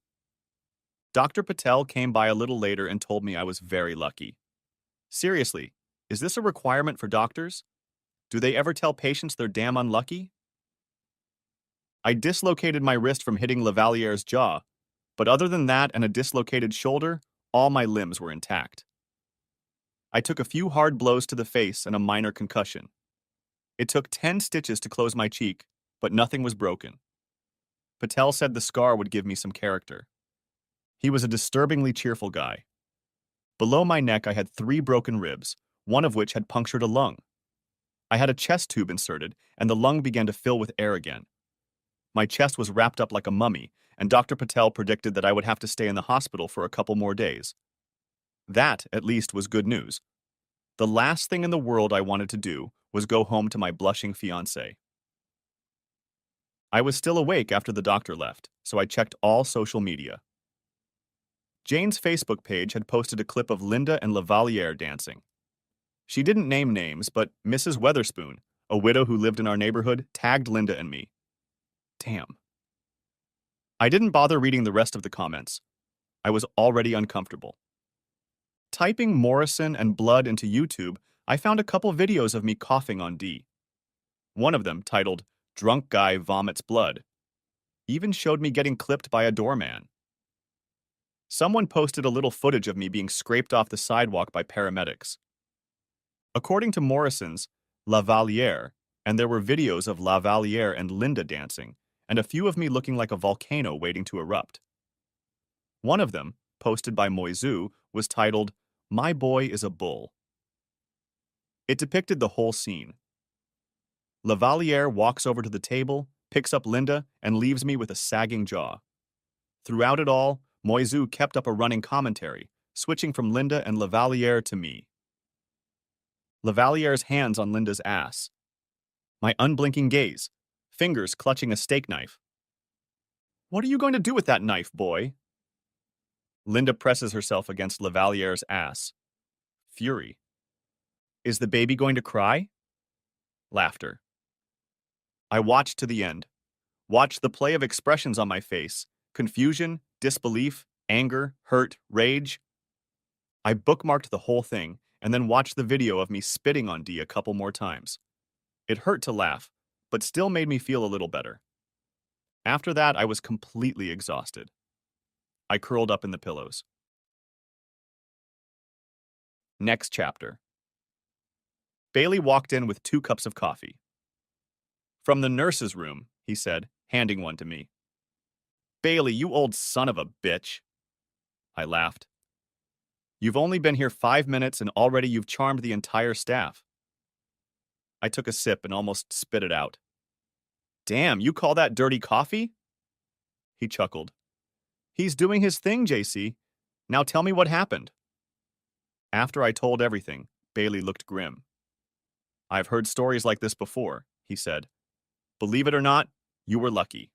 Dr. Patel came by a little later and told me I was very lucky. Seriously, is this a requirement for doctors? Do they ever tell patients they're damn unlucky? I dislocated my wrist from hitting Lavaliere's jaw, but other than that and a dislocated shoulder, all my limbs were intact. I took a few hard blows to the face and a minor concussion. It took 10 stitches to close my cheek, but nothing was broken. Patel said the scar would give me some character. He was a disturbingly cheerful guy. Below my neck I had 3 broken ribs, one of which had punctured a lung. I had a chest tube inserted, and the lung began to fill with air again. My chest was wrapped up like a mummy, and Dr. Patel predicted that I would have to stay in the hospital for a couple more days. That, at least, was good news. The last thing in the world I wanted to do was go home to my blushing fiancée. I was still awake after the doctor left, so I checked all social media. Jane's Facebook page had posted a clip of Linda and Lavaliere dancing. She didn't name names, but Mrs. Weatherspoon, a widow who lived in our neighborhood, tagged Linda and me. Damn. I didn't bother reading the rest of the comments. I was already uncomfortable. Typing Morrison and blood into YouTube, I found a couple videos of me coughing on D. One of them, titled Drunk Guy Vomits Blood, even showed me getting clipped by a doorman. Someone posted a little footage of me being scraped off the sidewalk by paramedics. According to Morrison's Lavaliere, and there were videos of Lavaliere and Linda dancing, and a few of me looking like a volcano waiting to erupt. One of them, posted by Moizu, was titled, My Boy is a Bull. It depicted the whole scene. Lavaliere walks over to the table, picks up Linda, and leaves me with a sagging jaw. Throughout it all, Moizu kept up a running commentary, switching from Linda and Lavaliere to me. Lavaliere's hands on Linda's ass. My unblinking gaze, fingers clutching a steak knife. What are you going to do with that knife, boy? Linda presses herself against Lavaliere's ass. Fury. Is the baby going to cry? Laughter. I watched to the end. Watched the play of expressions on my face. Confusion, disbelief, anger, hurt, rage. I bookmarked the whole thing and then watched the video of me spitting on D a couple more times. It hurt to laugh, but still made me feel a little better. After that, I was completely exhausted. I curled up in the pillows. Next chapter. Bailey walked in with 2 cups of coffee. From the nurse's room, he said, handing one to me. Bailey, you old son of a bitch. I laughed. You've only been here 5 minutes and already you've charmed the entire staff. I took a sip and almost spit it out. Damn, you call that dirty coffee? He chuckled. He's doing his thing, JC. Now tell me what happened. After I told everything, Bailey looked grim. I've heard stories like this before, he said. Believe it or not, you were lucky.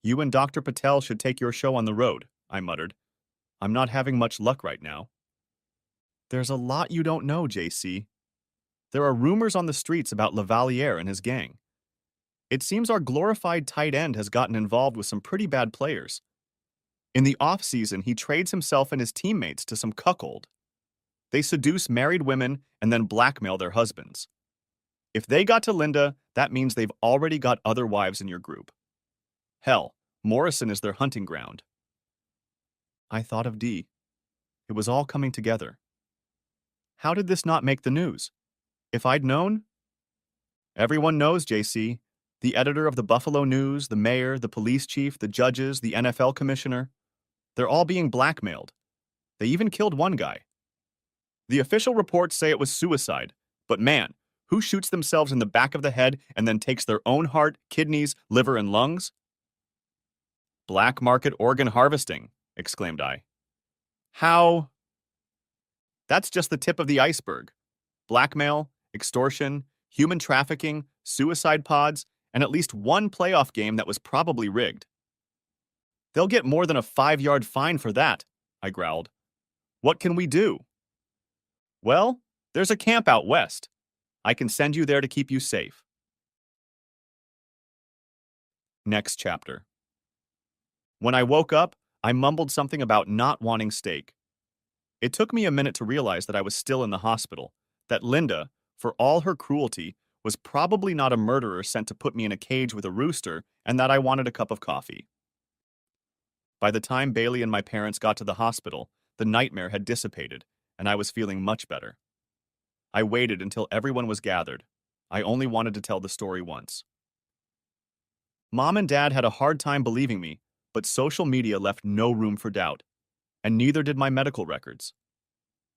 You and Dr. Patel should take your show on the road, I muttered. I'm not having much luck right now. There's a lot you don't know, JC. There are rumors on the streets about Lavaliere and his gang. It seems our glorified tight end has gotten involved with some pretty bad players. In the off-season, he trades himself and his teammates to some cuckold. They seduce married women and then blackmail their husbands. If they got to Linda, that means they've already got other wives in your group. Hell, Morrison is their hunting ground. I thought of D. It was all coming together. How did this not make the news? If I'd known? Everyone knows, JC. The editor of the Buffalo News, the mayor, the police chief, the judges, the NFL commissioner, they're all being blackmailed. They even killed one guy. The official reports say it was suicide, but man, who shoots themselves in the back of the head and then takes their own heart, kidneys, liver, and lungs? Black market organ harvesting, exclaimed I. How? That's just the tip of the iceberg. Blackmail, extortion, human trafficking, suicide pods, and at least one playoff game that was probably rigged. They'll get more than a 5-yard fine for that, I growled. What can we do? Well, there's a camp out west. I can send you there to keep you safe. Next chapter. When I woke up, I mumbled something about not wanting steak. It took me a minute to realize that I was still in the hospital, that Linda, for all her cruelty, was probably not a murderer sent to put me in a cage with a rooster, and that I wanted a cup of coffee. By the time Bailey and my parents got to the hospital, the nightmare had dissipated, and I was feeling much better. I waited until everyone was gathered. I only wanted to tell the story once. Mom and Dad had a hard time believing me, but social media left no room for doubt, and neither did my medical records.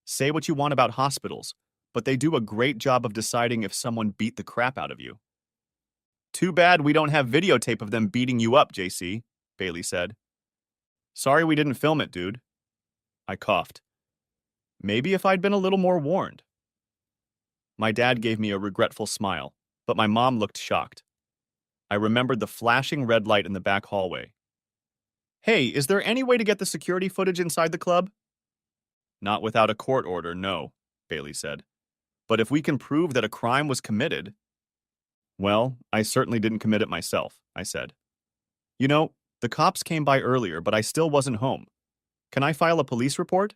Say what you want about hospitals, but they do a great job of deciding if someone beat the crap out of you. Too bad we don't have videotape of them beating you up, JC, Bailey said. Sorry we didn't film it, dude. I coughed. Maybe if I'd been a little more warned. My dad gave me a regretful smile, but my mom looked shocked. I remembered the flashing red light in the back hallway. Hey, is there any way to get the security footage inside the club? Not without a court order, no, Bailey said. But if we can prove that a crime was committed... Well, I certainly didn't commit it myself, I said. You know, the cops came by earlier, but I still wasn't home. Can I file a police report?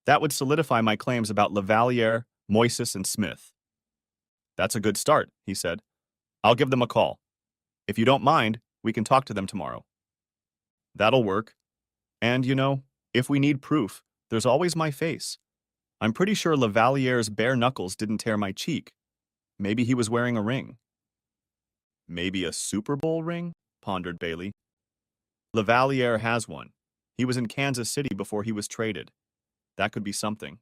That would solidify my claims about Lavalier, Moises, and Smith. That's a good start, he said. I'll give them a call. If you don't mind, we can talk to them tomorrow. That'll work. And, you know, if we need proof, there's always my face. I'm pretty sure Lavalier's bare knuckles didn't tear my cheek. Maybe he was wearing a ring. Maybe a Super Bowl ring? Pondered Bailey. Lavalier has one. He was in Kansas City before he was traded. That could be something.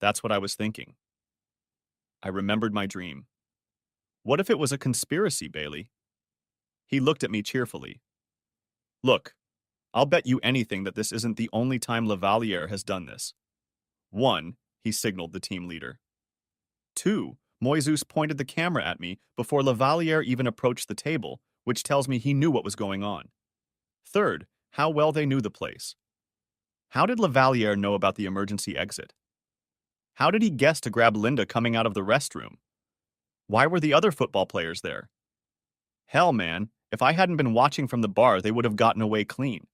That's what I was thinking. I remembered my dream. What if it was a conspiracy, Bailey? He looked at me cheerfully. Look, I'll bet you anything that this isn't the only time Lavalier has done this. 1, he signaled the team leader. 2, Moises pointed the camera at me before Lavalier even approached the table, which tells me he knew what was going on. 3rd, how well they knew the place. How did Lavalier know about the emergency exit? How did he guess to grab Linda coming out of the restroom? Why were the other football players there? Hell, man, if I hadn't been watching from the bar, they would have gotten away clean.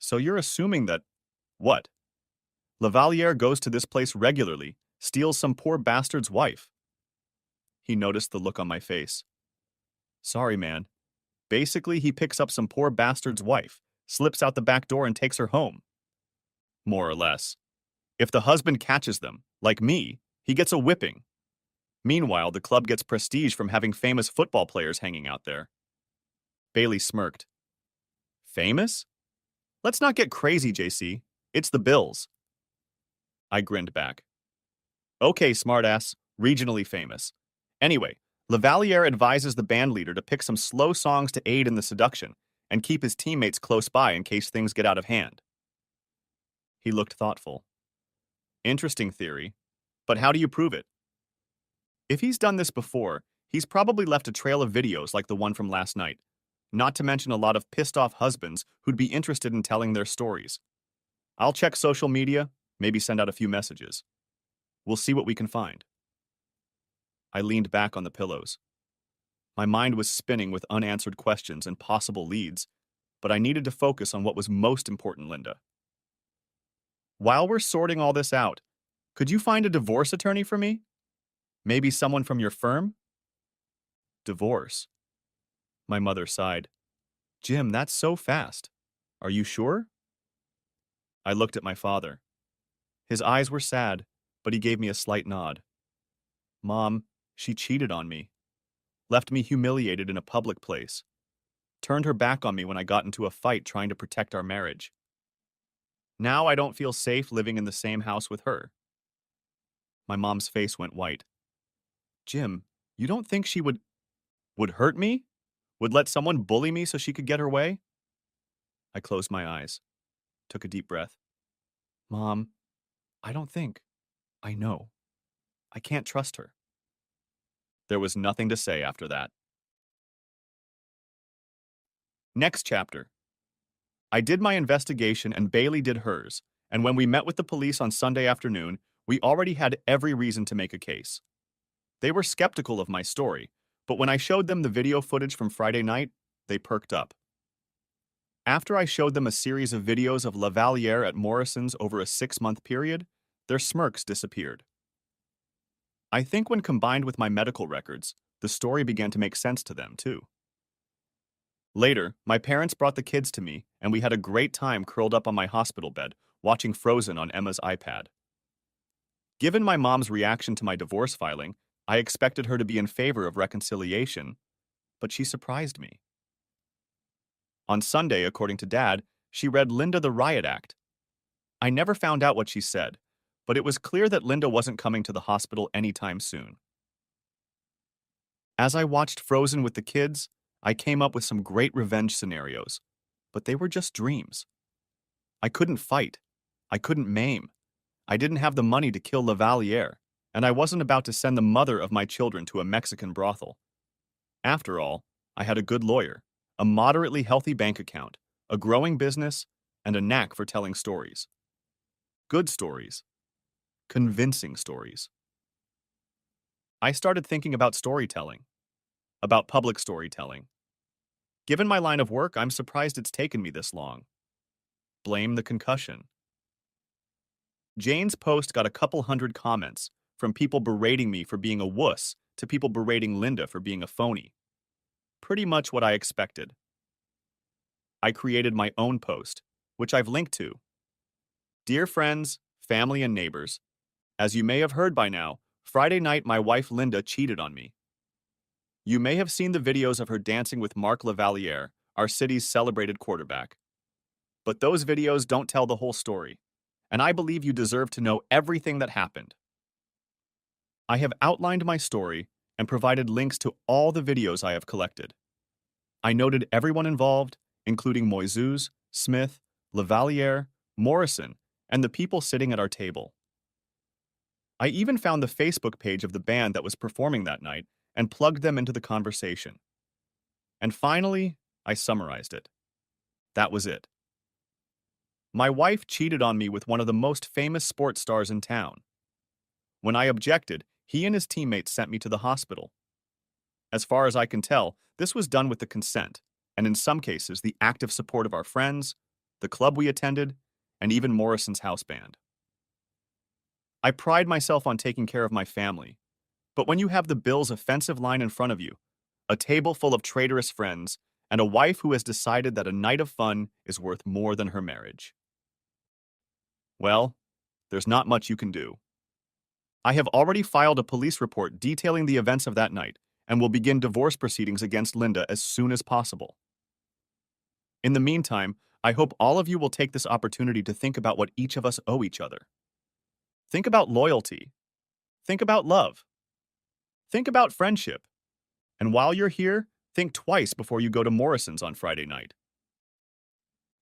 So you're assuming that... What? Lavalier goes to this place regularly, steals some poor bastard's wife. He noticed the look on my face. Sorry, man. Basically, he picks up some poor bastard's wife, slips out the back door and takes her home. More or less. If the husband catches them, like me, he gets a whipping. Meanwhile, the club gets prestige from having famous football players hanging out there. Bailey smirked. Famous? Let's not get crazy, JC. It's the Bills. I grinned back. Okay, smartass, regionally famous. Anyway, Lavalier advises the band leader to pick some slow songs to aid in the seduction and keep his teammates close by in case things get out of hand. He looked thoughtful. Interesting theory, but how do you prove it? If he's done this before, he's probably left a trail of videos like the one from last night, not to mention a lot of pissed-off husbands who'd be interested in telling their stories. I'll check social media, maybe send out a few messages. We'll see what we can find. I leaned back on the pillows. My mind was spinning with unanswered questions and possible leads, but I needed to focus on what was most important, Linda. While we're sorting all this out, could you find a divorce attorney for me? Maybe someone from your firm? Divorce. My mother sighed. Jim, that's so fast. Are you sure? I looked at my father. His eyes were sad, but he gave me a slight nod. Mom, she cheated on me. left me humiliated in a public place, turned her back on me when I got into a fight trying to protect our marriage. Now I don't feel safe living in the same house with her. My mom's face went white. Jim, you don't think she would hurt me? Would let someone bully me so she could get her way? I closed my eyes, took a deep breath. Mom, I don't think. I know. I can't trust her. There was nothing to say after that. Next chapter. I did my investigation and Bailey did hers, and when we met with the police on Sunday afternoon, we already had every reason to make a case. They were skeptical of my story, but when I showed them the video footage from Friday night, they perked up. After I showed them a series of videos of Lavaliere at Morrison's over a 6-month period, their smirks disappeared. I think when combined with my medical records, the story began to make sense to them, too. Later, my parents brought the kids to me, and we had a great time curled up on my hospital bed, watching Frozen on Emma's iPad. Given my mom's reaction to my divorce filing, I expected her to be in favor of reconciliation, but she surprised me. On Sunday, according to Dad, she read Linda the Riot Act. I never found out what she said, but it was clear that Linda wasn't coming to the hospital anytime soon. As I watched Frozen with the kids, I came up with some great revenge scenarios, but they were just dreams. I couldn't fight. I couldn't maim. I didn't have the money to kill Lavaliere, and I wasn't about to send the mother of my children to a Mexican brothel. After all, I had a good lawyer, a moderately healthy bank account, a growing business, and a knack for telling stories. Good stories. Convincing stories. I started thinking about storytelling, about public storytelling. Given my line of work, I'm surprised it's taken me this long. Blame the concussion. Jane's post got a couple hundred comments, from people berating me for being a wuss to people berating Linda for being a phony. Pretty much what I expected. I created my own post, which I've linked to. Dear friends, family, and neighbors, as you may have heard by now, Friday night my wife Linda cheated on me. You may have seen the videos of her dancing with Mark Lavaliere, our city's celebrated quarterback. But those videos don't tell the whole story, and I believe you deserve to know everything that happened. I have outlined my story and provided links to all the videos I have collected. I noted everyone involved, including Moises, Smith, Lavaliere, Morrison, and the people sitting at our table. I even found the Facebook page of the band that was performing that night and plugged them into the conversation. And finally, I summarized it. That was it. My wife cheated on me with one of the most famous sports stars in town. When I objected, he and his teammates sent me to the hospital. As far as I can tell, this was done with the consent, and in some cases, the active support of our friends, the club we attended, and even Morrison's house band. I pride myself on taking care of my family, but when you have the Bills' offensive line in front of you, a table full of traitorous friends, and a wife who has decided that a night of fun is worth more than her marriage, well, there's not much you can do. I have already filed a police report detailing the events of that night and will begin divorce proceedings against Linda as soon as possible. In the meantime, I hope all of you will take this opportunity to think about what each of us owe each other. Think about loyalty. Think about love. Think about friendship. And while you're here, think twice before you go to Morrison's on Friday night.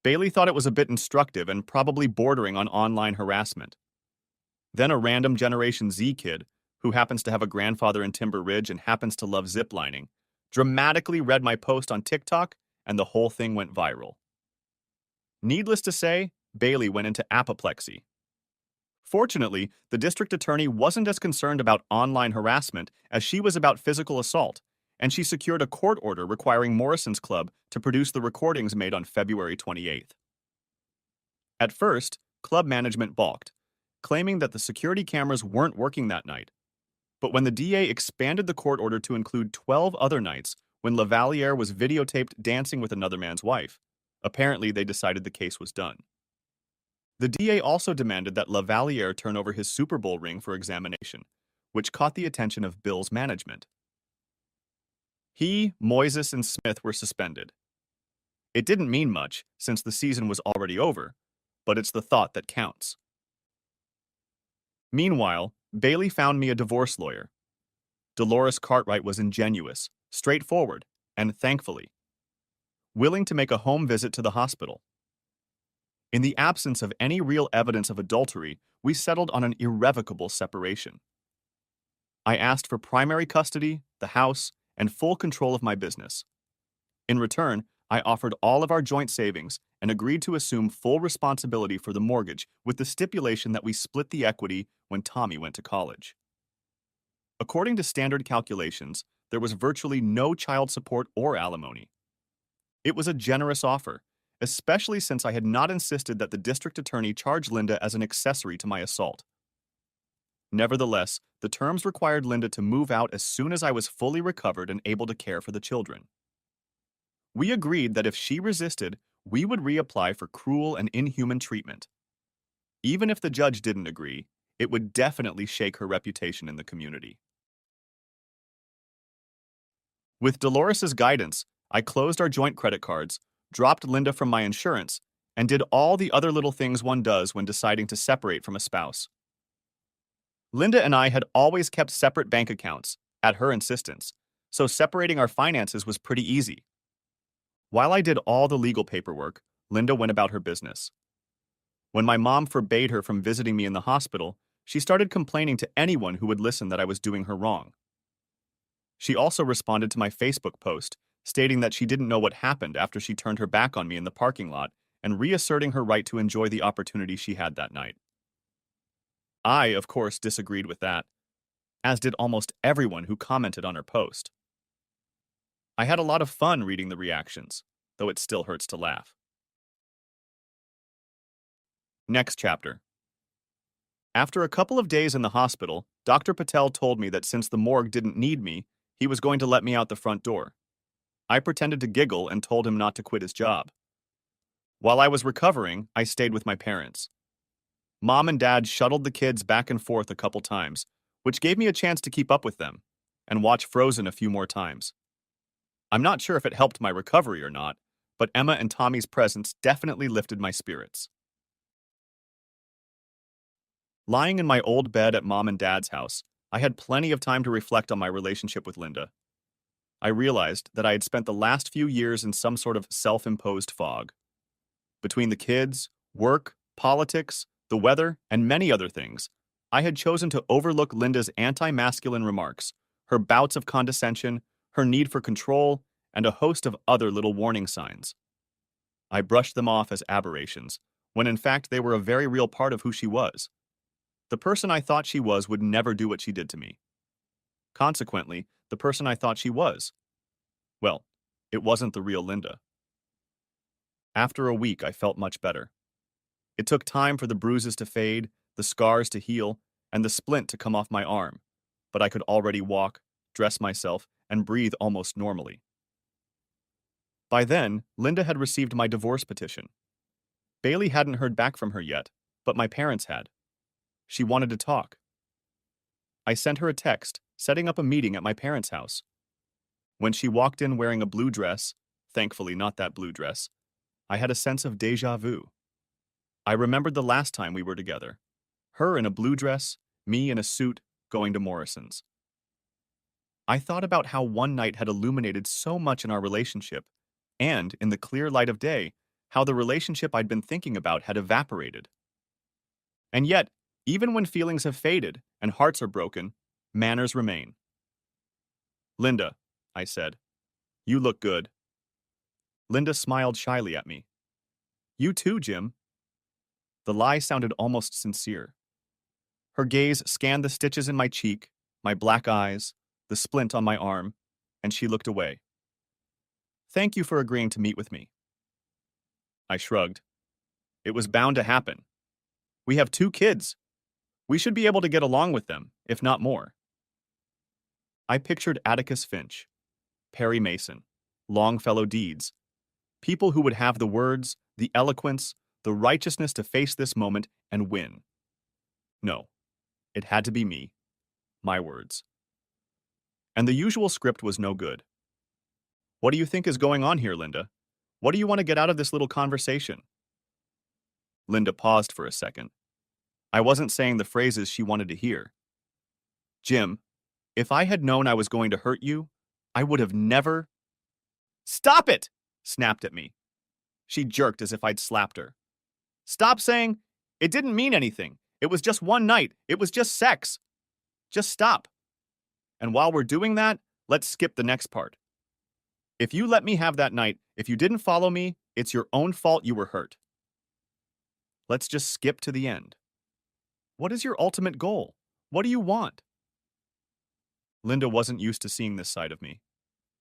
Bailey thought it was a bit instructive and probably bordering on online harassment. Then a random Generation Z kid, who happens to have a grandfather in Timber Ridge and happens to love ziplining, dramatically read my post on TikTok, and the whole thing went viral. Needless to say, Bailey went into apoplexy. Fortunately, the district attorney wasn't as concerned about online harassment as she was about physical assault, and she secured a court order requiring Morrison's Club to produce the recordings made on February 28th. At first, club management balked, claiming that the security cameras weren't working that night. But when the DA expanded the court order to include 12 other nights when Lavaliere was videotaped dancing with another man's wife, apparently they decided the case was done. The DA also demanded that Lavaliere turn over his Super Bowl ring for examination, which caught the attention of Bills' management. He, Moises, and Smith were suspended. It didn't mean much, since the season was already over, but it's the thought that counts. Meanwhile, Bailey found me a divorce lawyer. Dolores Cartwright was ingenuous, straightforward, and thankfully, willing to make a home visit to the hospital. In the absence of any real evidence of adultery, we settled on an irrevocable separation. I asked for primary custody, the house, and full control of my business. In return, I offered all of our joint savings and agreed to assume full responsibility for the mortgage with the stipulation that we split the equity when Tommy went to college. According to standard calculations, there was virtually no child support or alimony. It was a generous offer, especially since I had not insisted that the district attorney charge Linda as an accessory to my assault. Nevertheless, the terms required Linda to move out as soon as I was fully recovered and able to care for the children. We agreed that if she resisted, we would reapply for cruel and inhuman treatment. Even if the judge didn't agree, it would definitely shake her reputation in the community. With Dolores's guidance, I closed our joint credit cards, dropped Linda from my insurance, and did all the other little things one does when deciding to separate from a spouse. Linda and I had always kept separate bank accounts, at her insistence, so separating our finances was pretty easy. While I did all the legal paperwork, Linda went about her business. When my mom forbade her from visiting me in the hospital, she started complaining to anyone who would listen that I was doing her wrong. She also responded to my Facebook post, stating that she didn't know what happened after she turned her back on me in the parking lot and reasserting her right to enjoy the opportunity she had that night. I, of course, disagreed with that, as did almost everyone who commented on her post. I had a lot of fun reading the reactions, though it still hurts to laugh. Next chapter. After a couple of days in the hospital, Dr. Patel told me that since the morgue didn't need me, he was going to let me out the front door. I pretended to giggle and told him not to quit his job. While I was recovering, I stayed with my parents. Mom and Dad shuttled the kids back and forth a couple times, which gave me a chance to keep up with them, and watch Frozen a few more times. I'm not sure if it helped my recovery or not, but Emma and Tommy's presence definitely lifted my spirits. Lying in my old bed at Mom and Dad's house, I had plenty of time to reflect on my relationship with Linda. I realized that I had spent the last few years in some sort of self-imposed fog. Between the kids, work, politics, the weather, and many other things, I had chosen to overlook Linda's anti-masculine remarks, her bouts of condescension, her need for control, and a host of other little warning signs. I brushed them off as aberrations, when in fact they were a very real part of who she was. The person I thought she was would never do what she did to me. Consequently, the person I thought she was, well, it wasn't the real Linda. After a week, I felt much better. It took time for the bruises to fade, the scars to heal, and the splint to come off my arm, but I could already walk, dress myself, and breathe almost normally. By then, Linda had received my divorce petition. Bailey hadn't heard back from her yet, but my parents had. She wanted to talk. I sent her a text, setting up a meeting at my parents' house. When she walked in wearing a blue dress, thankfully not that blue dress, I had a sense of déjà vu. I remembered the last time we were together. Her in a blue dress, me in a suit, going to Morrison's. I thought about how one night had illuminated so much in our relationship, and, in the clear light of day, how the relationship I'd been thinking about had evaporated. And yet, even when feelings have faded and hearts are broken, manners remain. "Linda," I said, "you look good." Linda smiled shyly at me. "You too, Jim." The lie sounded almost sincere. Her gaze scanned the stitches in my cheek, my black eyes, the splint on my arm, and she looked away. "Thank you for agreeing to meet with me." I shrugged. It was bound to happen. We have 2 kids. We should be able to get along with them, if not more. I pictured Atticus Finch, Perry Mason, Longfellow Deeds, people who would have the words, the eloquence, the righteousness to face this moment and win. No, it had to be me, my words. And the usual script was no good. What do you think is going on here, Linda? What do you want to get out of this little conversation? Linda paused for a second. I wasn't saying the phrases she wanted to hear. Jim, if I had known I was going to hurt you, I would have never. Stop it! Snapped at me. She jerked as if I'd slapped her. Stop saying, it didn't mean anything. It was just one night. It was just sex. Just stop. And while we're doing that, let's skip the next part. If you let me have that night, if you didn't follow me, it's your own fault you were hurt. Let's just skip to the end. What is your ultimate goal? What do you want? Linda wasn't used to seeing this side of me.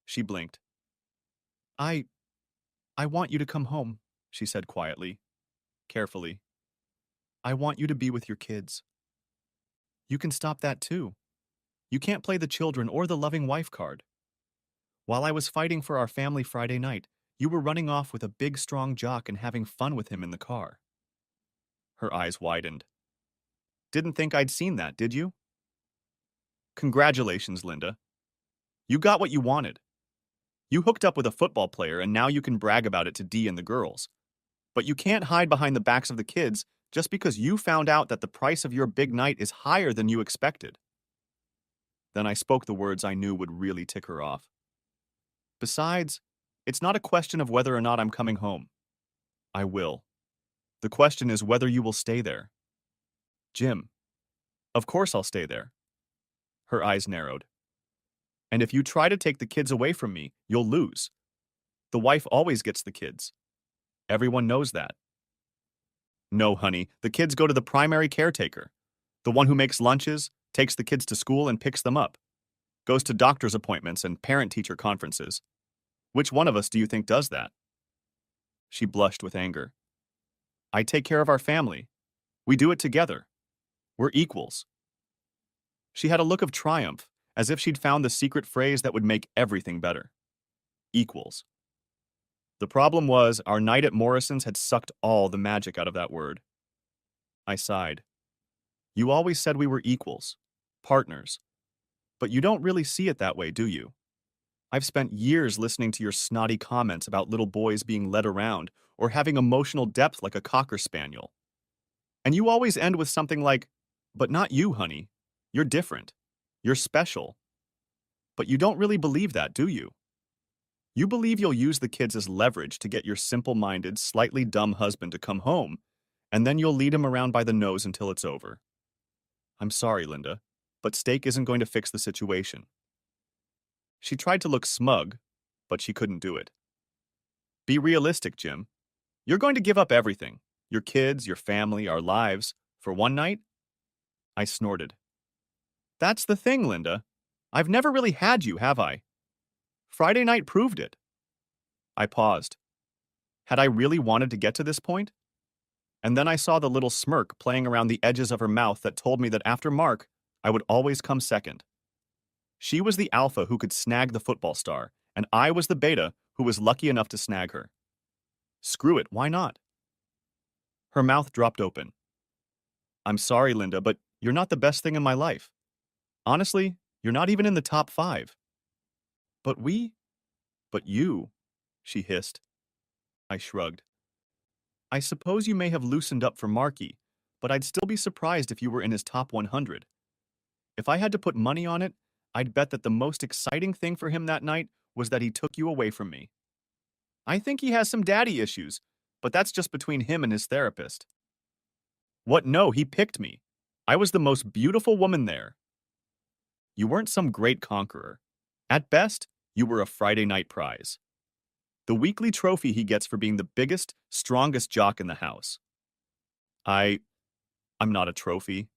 She blinked. I want you to come home, she said quietly, carefully. I want you to be with your kids. You can stop that too. You can't play the children or the loving wife card. While I was fighting for our family Friday night, you were running off with a big, strong jock and having fun with him in the car. Her eyes widened. Didn't think I'd seen that, did you? Congratulations, Linda. You got what you wanted. You hooked up with a football player and now you can brag about it to Dee and the girls. But you can't hide behind the backs of the kids just because you found out that the price of your big night is higher than you expected. Then I spoke the words I knew would really tick her off. Besides, it's not a question of whether or not I'm coming home. I will. The question is whether you will stay there. Jim, of course I'll stay there. Her eyes narrowed. And if you try to take the kids away from me, you'll lose. The wife always gets the kids. Everyone knows that. No, honey, the kids go to the primary caretaker. The one who makes lunches, takes the kids to school and picks them up. Goes to doctor's appointments and parent-teacher conferences. Which one of us do you think does that? She blushed with anger. I take care of our family. We do it together. We're equals. She had a look of triumph, as if she'd found the secret phrase that would make everything better. Equals. The problem was, our night at Morrison's had sucked all the magic out of that word. I sighed. You always said we were equals, partners. But you don't really see it that way, do you? I've spent years listening to your snotty comments about little boys being led around or having emotional depth like a cocker spaniel. And you always end with something like, but not you, honey. You're different. You're special. But you don't really believe that, do you? You believe you'll use the kids as leverage to get your simple-minded, slightly dumb husband to come home, and then you'll lead him around by the nose until it's over. I'm sorry, Linda, but steak isn't going to fix the situation. She tried to look smug, but she couldn't do it. Be realistic, Jim. You're going to give up everything. Your kids, your family, our lives, for one night? I snorted. That's the thing, Linda. I've never really had you, have I? Friday night proved it. I paused. Had I really wanted to get to this point? And then I saw the little smirk playing around the edges of her mouth that told me that after Mark, I would always come second. She was the alpha who could snag the football star, and I was the beta who was lucky enough to snag her. Screw it, why not? Her mouth dropped open. I'm sorry, Linda, but you're not the best thing in my life. Honestly, you're not even in the top 5. But you, she hissed. I shrugged. I suppose you may have loosened up for Marky, but I'd still be surprised if you were in his top 100. If I had to put money on it, I'd bet that the most exciting thing for him that night was that he took you away from me. I think he has some daddy issues, but that's just between him and his therapist. What? No, he picked me. I was the most beautiful woman there. You weren't some great conqueror. At best, you were a Friday night prize. The weekly trophy he gets for being the biggest, strongest jock in the house. I'm not a trophy.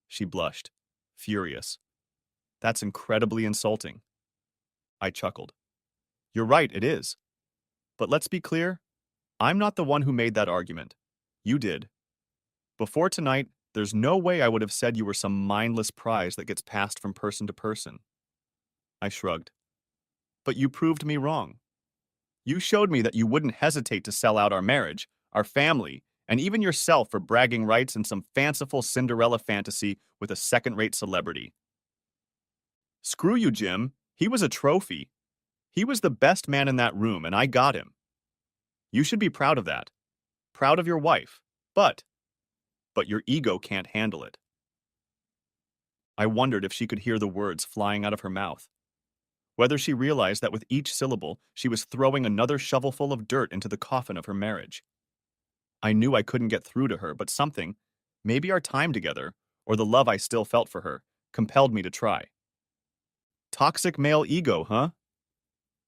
She blushed, furious. That's incredibly insulting. I chuckled. You're right, it is. But let's be clear, I'm not the one who made that argument. You did. Before tonight, there's no way I would have said you were some mindless prize that gets passed from person to person. I shrugged. But you proved me wrong. You showed me that you wouldn't hesitate to sell out our marriage, our family, and even yourself for bragging rights in some fanciful Cinderella fantasy with a second-rate celebrity. Screw you, Jim. He was a trophy. He was the best man in that room, and I got him. You should be proud of that. Proud of your wife. But your ego can't handle it. I wondered if she could hear the words flying out of her mouth. Whether she realized that with each syllable, she was throwing another shovelful of dirt into the coffin of her marriage. I knew I couldn't get through to her, but something, maybe our time together, or the love I still felt for her, compelled me to try. Toxic male ego, huh?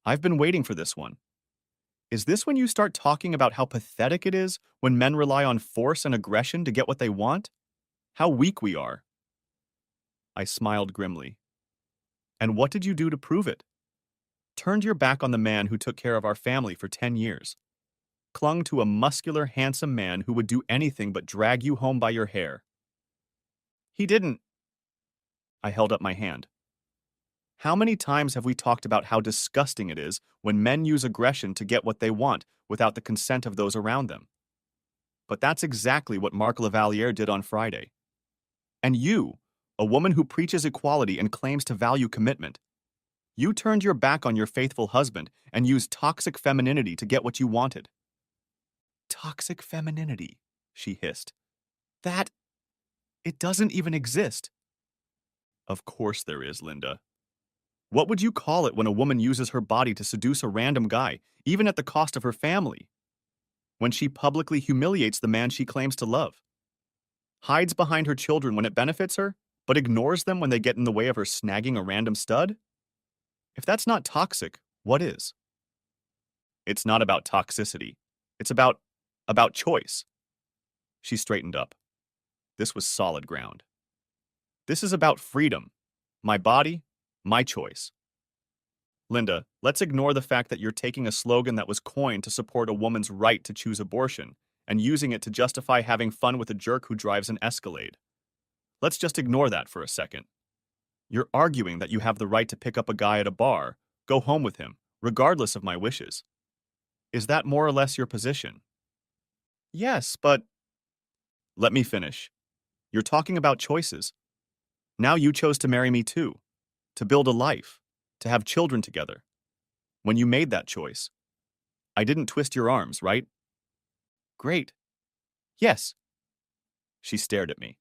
I've been waiting for this one. Is this when you start talking about how pathetic it is when men rely on force and aggression to get what they want? How weak we are. I smiled grimly. And what did you do to prove it? Turned your back on the man who took care of our family for 10 years. Clung to a muscular, handsome man who would do anything but drag you home by your hair. He didn't. I held up my hand. How many times have we talked about how disgusting it is when men use aggression to get what they want without the consent of those around them? But that's exactly what Marc Lavalier did on Friday. And you, a woman who preaches equality and claims to value commitment, you turned your back on your faithful husband and used toxic femininity to get what you wanted. Toxic femininity, she hissed. It doesn't even exist. Of course there is, Linda. What would you call it when a woman uses her body to seduce a random guy, even at the cost of her family? When she publicly humiliates the man she claims to love? Hides behind her children when it benefits her, but ignores them when they get in the way of her snagging a random stud? If that's not toxic, what is? It's not about toxicity. It's about choice. She straightened up. This was solid ground. This is about freedom. My body, my choice. Linda, let's ignore the fact that you're taking a slogan that was coined to support a woman's right to choose abortion and using it to justify having fun with a jerk who drives an Escalade. Let's just ignore that for a second. You're arguing that you have the right to pick up a guy at a bar, go home with him, regardless of my wishes. Is that more or less your position? Yes, but... Let me finish. You're talking about choices. Now you chose to marry me too, to build a life, to have children together. When you made that choice, I didn't twist your arms, right? Great. Yes. She stared at me.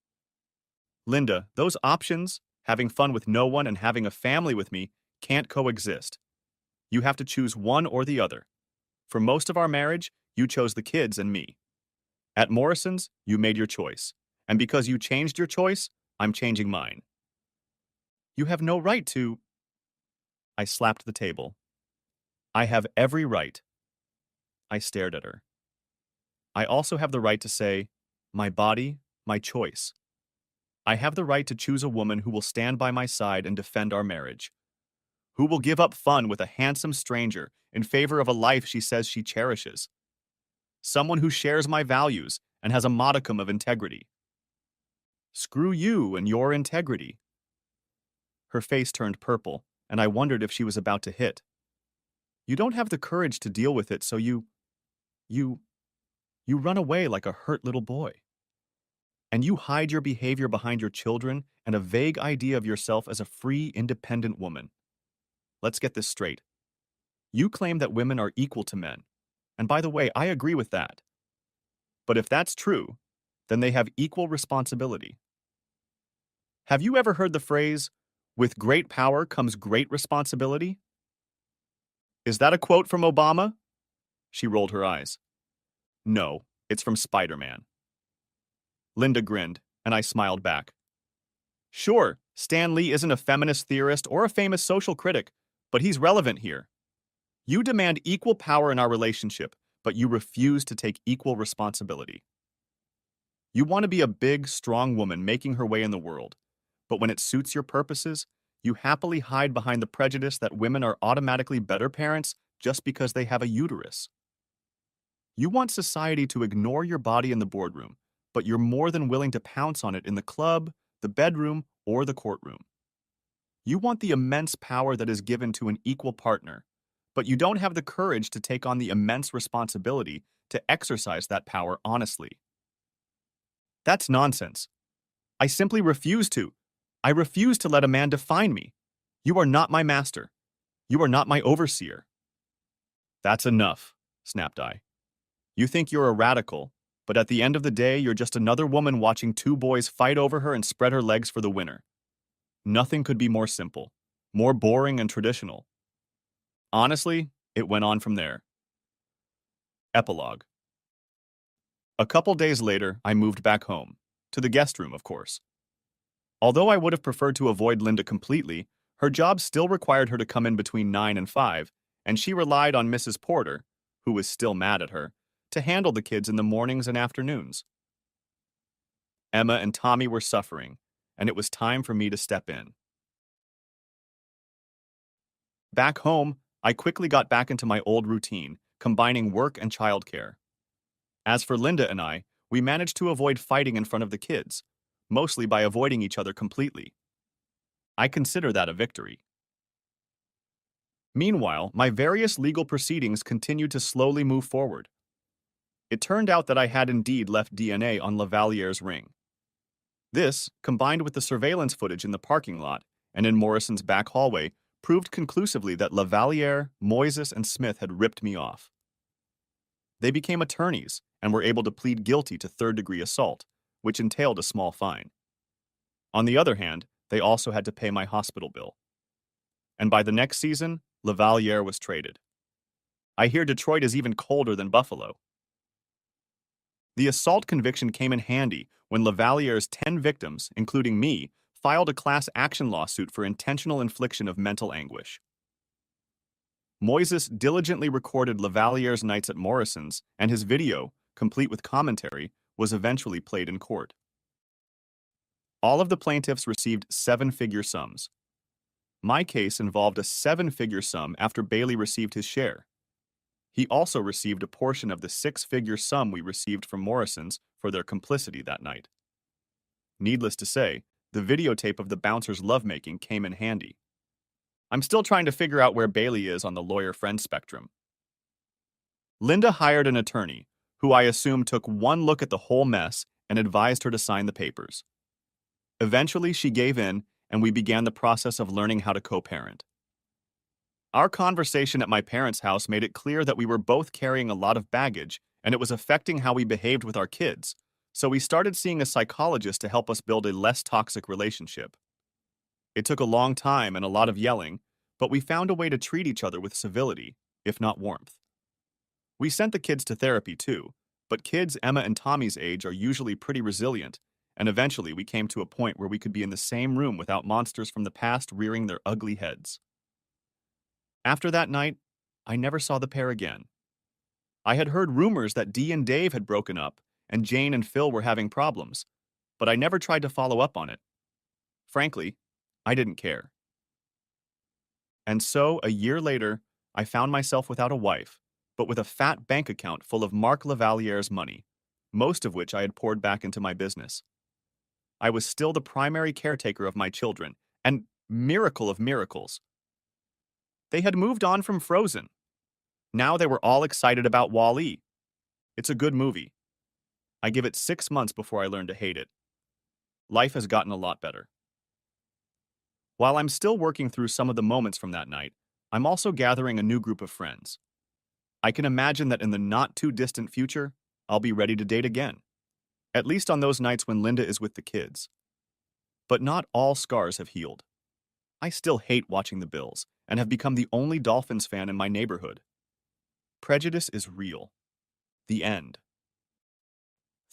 Linda, those options, having fun with no one and having a family with me, can't coexist. You have to choose one or the other. For most of our marriage, you chose the kids and me. At Morrison's, you made your choice. And because you changed your choice, I'm changing mine. You have no right to... I slapped the table. I have every right. I stared at her. I also have the right to say, my body, my choice. I have the right to choose a woman who will stand by my side and defend our marriage. Who will give up fun with a handsome stranger in favor of a life she says she cherishes. Someone who shares my values and has a modicum of integrity. Screw you and your integrity. Her face turned purple, and I wondered if she was about to hit. You don't have the courage to deal with it, so you run away like a hurt little boy. And you hide your behavior behind your children and a vague idea of yourself as a free, independent woman. Let's get this straight. You claim that women are equal to men. And by the way, I agree with that. But if that's true, then they have equal responsibility. Have you ever heard the phrase, with great power comes great responsibility? Is that a quote from Obama? She rolled her eyes. No, it's from Spider-Man. Linda grinned, and I smiled back. Sure, Stan Lee isn't a feminist theorist or a famous social critic, but he's relevant here. You demand equal power in our relationship, but you refuse to take equal responsibility. You want to be a big, strong woman making her way in the world, but when it suits your purposes, you happily hide behind the prejudice that women are automatically better parents just because they have a uterus. You want society to ignore your body in the boardroom, but you're more than willing to pounce on it in the club, the bedroom, or the courtroom. You want the immense power that is given to an equal partner, but you don't have the courage to take on the immense responsibility to exercise that power honestly. That's nonsense. I simply refuse to. I refuse to let a man define me. You are not my master. You are not my overseer. That's enough, snapped I. You think you're a radical, but at the end of the day, you're just another woman watching two boys fight over her and spread her legs for the winner. Nothing could be more simple, more boring and traditional. Honestly, it went on from there. Epilogue. A couple days later, I moved back home. To the guest room, of course. Although I would have preferred to avoid Linda completely, her job still required her to come in between 9 and 5, and she relied on Mrs. Porter, who was still mad at her, to handle the kids in the mornings and afternoons. Emma and Tommy were suffering, and it was time for me to step in. Back home, I quickly got back into my old routine, combining work and childcare. As for Linda and I, we managed to avoid fighting in front of the kids, mostly by avoiding each other completely. I consider that a victory. Meanwhile, my various legal proceedings continued to slowly move forward. It turned out that I had indeed left DNA on Lavaliere's ring. This, combined with the surveillance footage in the parking lot and in Morrison's back hallway, proved conclusively that Lavaliere, Moises, and Smith had ripped me off. They became attorneys and were able to plead guilty to third-degree assault, which entailed a small fine. On the other hand, they also had to pay my hospital bill. And by the next season, Lavaliere was traded. I hear Detroit is even colder than Buffalo. The assault conviction came in handy when Lavaliere's 10 victims, including me, filed a class action lawsuit for intentional infliction of mental anguish. Moises diligently recorded Lavaliere's nights at Morrison's, and his video, complete with commentary, was eventually played in court. All of the plaintiffs received 7-figure sums. My case involved a 7-figure sum after Bailey received his share. He also received a portion of the 6-figure sum we received from Morrison's for their complicity that night. Needless to say, the videotape of the bouncers' lovemaking came in handy. I'm still trying to figure out where Bailey is on the lawyer-friend spectrum. Linda hired an attorney, who I assume took one look at the whole mess and advised her to sign the papers. Eventually, she gave in, and we began the process of learning how to co-parent. Our conversation at my parents' house made it clear that we were both carrying a lot of baggage, and it was affecting how we behaved with our kids, so we started seeing a psychologist to help us build a less toxic relationship. It took a long time and a lot of yelling, but we found a way to treat each other with civility, if not warmth. We sent the kids to therapy too, but kids Emma and Tommy's age are usually pretty resilient, and eventually we came to a point where we could be in the same room without monsters from the past rearing their ugly heads. After that night, I never saw the pair again. I had heard rumors that Dee and Dave had broken up and Jane and Phil were having problems, but I never tried to follow up on it. Frankly, I didn't care. And so, a year later, I found myself without a wife, but with a fat bank account full of Marc Lavaliere's money, most of which I had poured back into my business. I was still the primary caretaker of my children, and miracle of miracles, they had moved on from Frozen. Now they were all excited about Wall-E. It's a good movie. I give it 6 months before I learn to hate it. Life has gotten a lot better. While I'm still working through some of the moments from that night, I'm also gathering a new group of friends. I can imagine that in the not-too-distant future, I'll be ready to date again. At least on those nights when Linda is with the kids. But not all scars have healed. I still hate watching the Bills and have become the only Dolphins fan in my neighborhood. Prejudice is real. The end.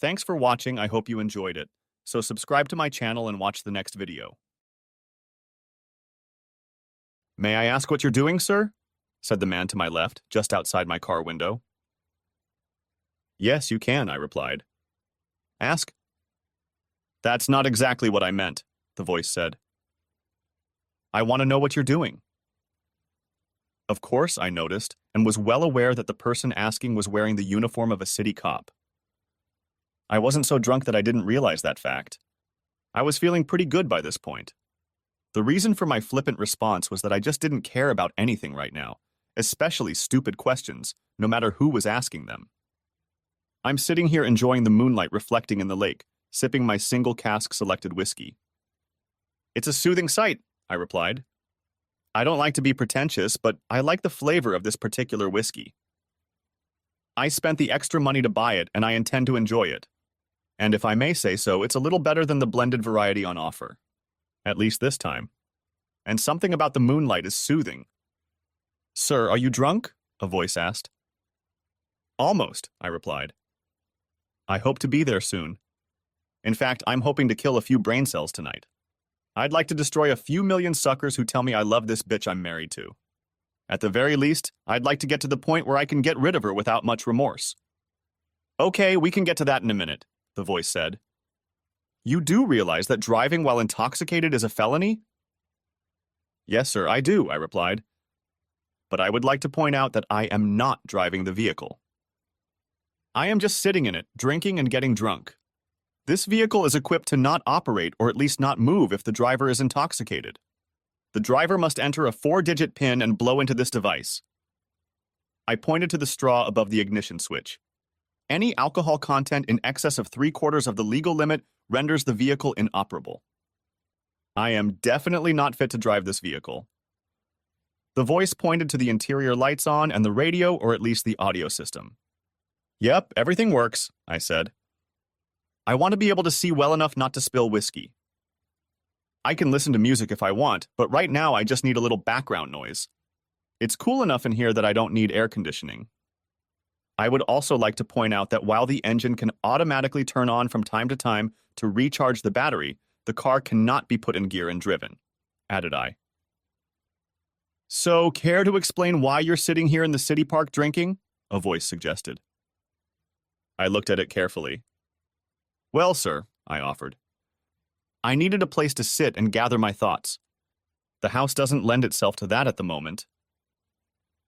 Thanks for watching. I hope you enjoyed it. So subscribe to my channel and watch the next video. May I ask what you're doing, sir? Said the man to my left, just outside my car window. Yes, you can, I replied. Ask. That's not exactly what I meant, the voice said. I want to know what you're doing. Of course, I noticed, and was well aware that the person asking was wearing the uniform of a city cop. I wasn't so drunk that I didn't realize that fact. I was feeling pretty good by this point. The reason for my flippant response was that I just didn't care about anything right now, especially stupid questions, no matter who was asking them. I'm sitting here enjoying the moonlight reflecting in the lake, sipping my single cask selected whiskey. It's a soothing sight, I replied. I don't like to be pretentious, but I like the flavor of this particular whiskey. I spent the extra money to buy it, and I intend to enjoy it. And if I may say so, it's a little better than the blended variety on offer. At least this time. And something about the moonlight is soothing. Sir, are you drunk? A voice asked. Almost, I replied. I hope to be there soon. In fact, I'm hoping to kill a few brain cells tonight. I'd like to destroy a few million suckers who tell me I love this bitch I'm married to. At the very least, I'd like to get to the point where I can get rid of her without much remorse. Okay, we can get to that in a minute, the voice said. You do realize that driving while intoxicated is a felony? Yes, sir, I do, I replied. But I would like to point out that I am not driving the vehicle. I am just sitting in it, drinking and getting drunk. This vehicle is equipped to not operate or at least not move if the driver is intoxicated. The driver must enter a 4-digit PIN and blow into this device. I pointed to the straw above the ignition switch. Any alcohol content in excess of 3/4 of the legal limit renders the vehicle inoperable. I am definitely not fit to drive this vehicle. The voice pointed to the interior lights on and the radio, or at least the audio system. Yep, everything works, I said. I want to be able to see well enough not to spill whiskey. I can listen to music if I want, but right now I just need a little background noise. It's cool enough in here that I don't need air conditioning. I would also like to point out that while the engine can automatically turn on from time to time to recharge the battery, the car cannot be put in gear and driven, added I. So, care to explain why you're sitting here in the city park drinking? A voice suggested. I looked at it carefully. Well, sir, I offered. I needed a place to sit and gather my thoughts. The house doesn't lend itself to that at the moment.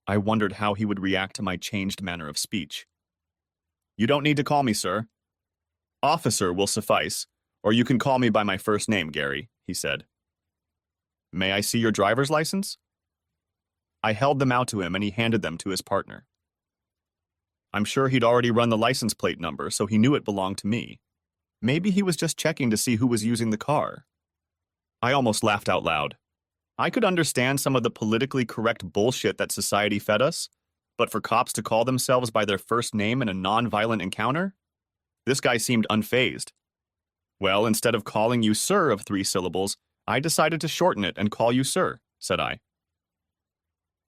I wondered how he would react to my changed manner of speech. You don't need to call me sir. Officer will suffice, or you can call me by my first name, Gary, he said. May I see your driver's license? I held them out to him and he handed them to his partner. I'm sure he'd already run the license plate number, so he knew it belonged to me. Maybe he was just checking to see who was using the car. I almost laughed out loud. I could understand some of the politically correct bullshit that society fed us, but for cops to call themselves by their first name in a non-violent encounter? This guy seemed unfazed. Well, instead of calling you sir of 3 syllables, I decided to shorten it and call you sir, said I.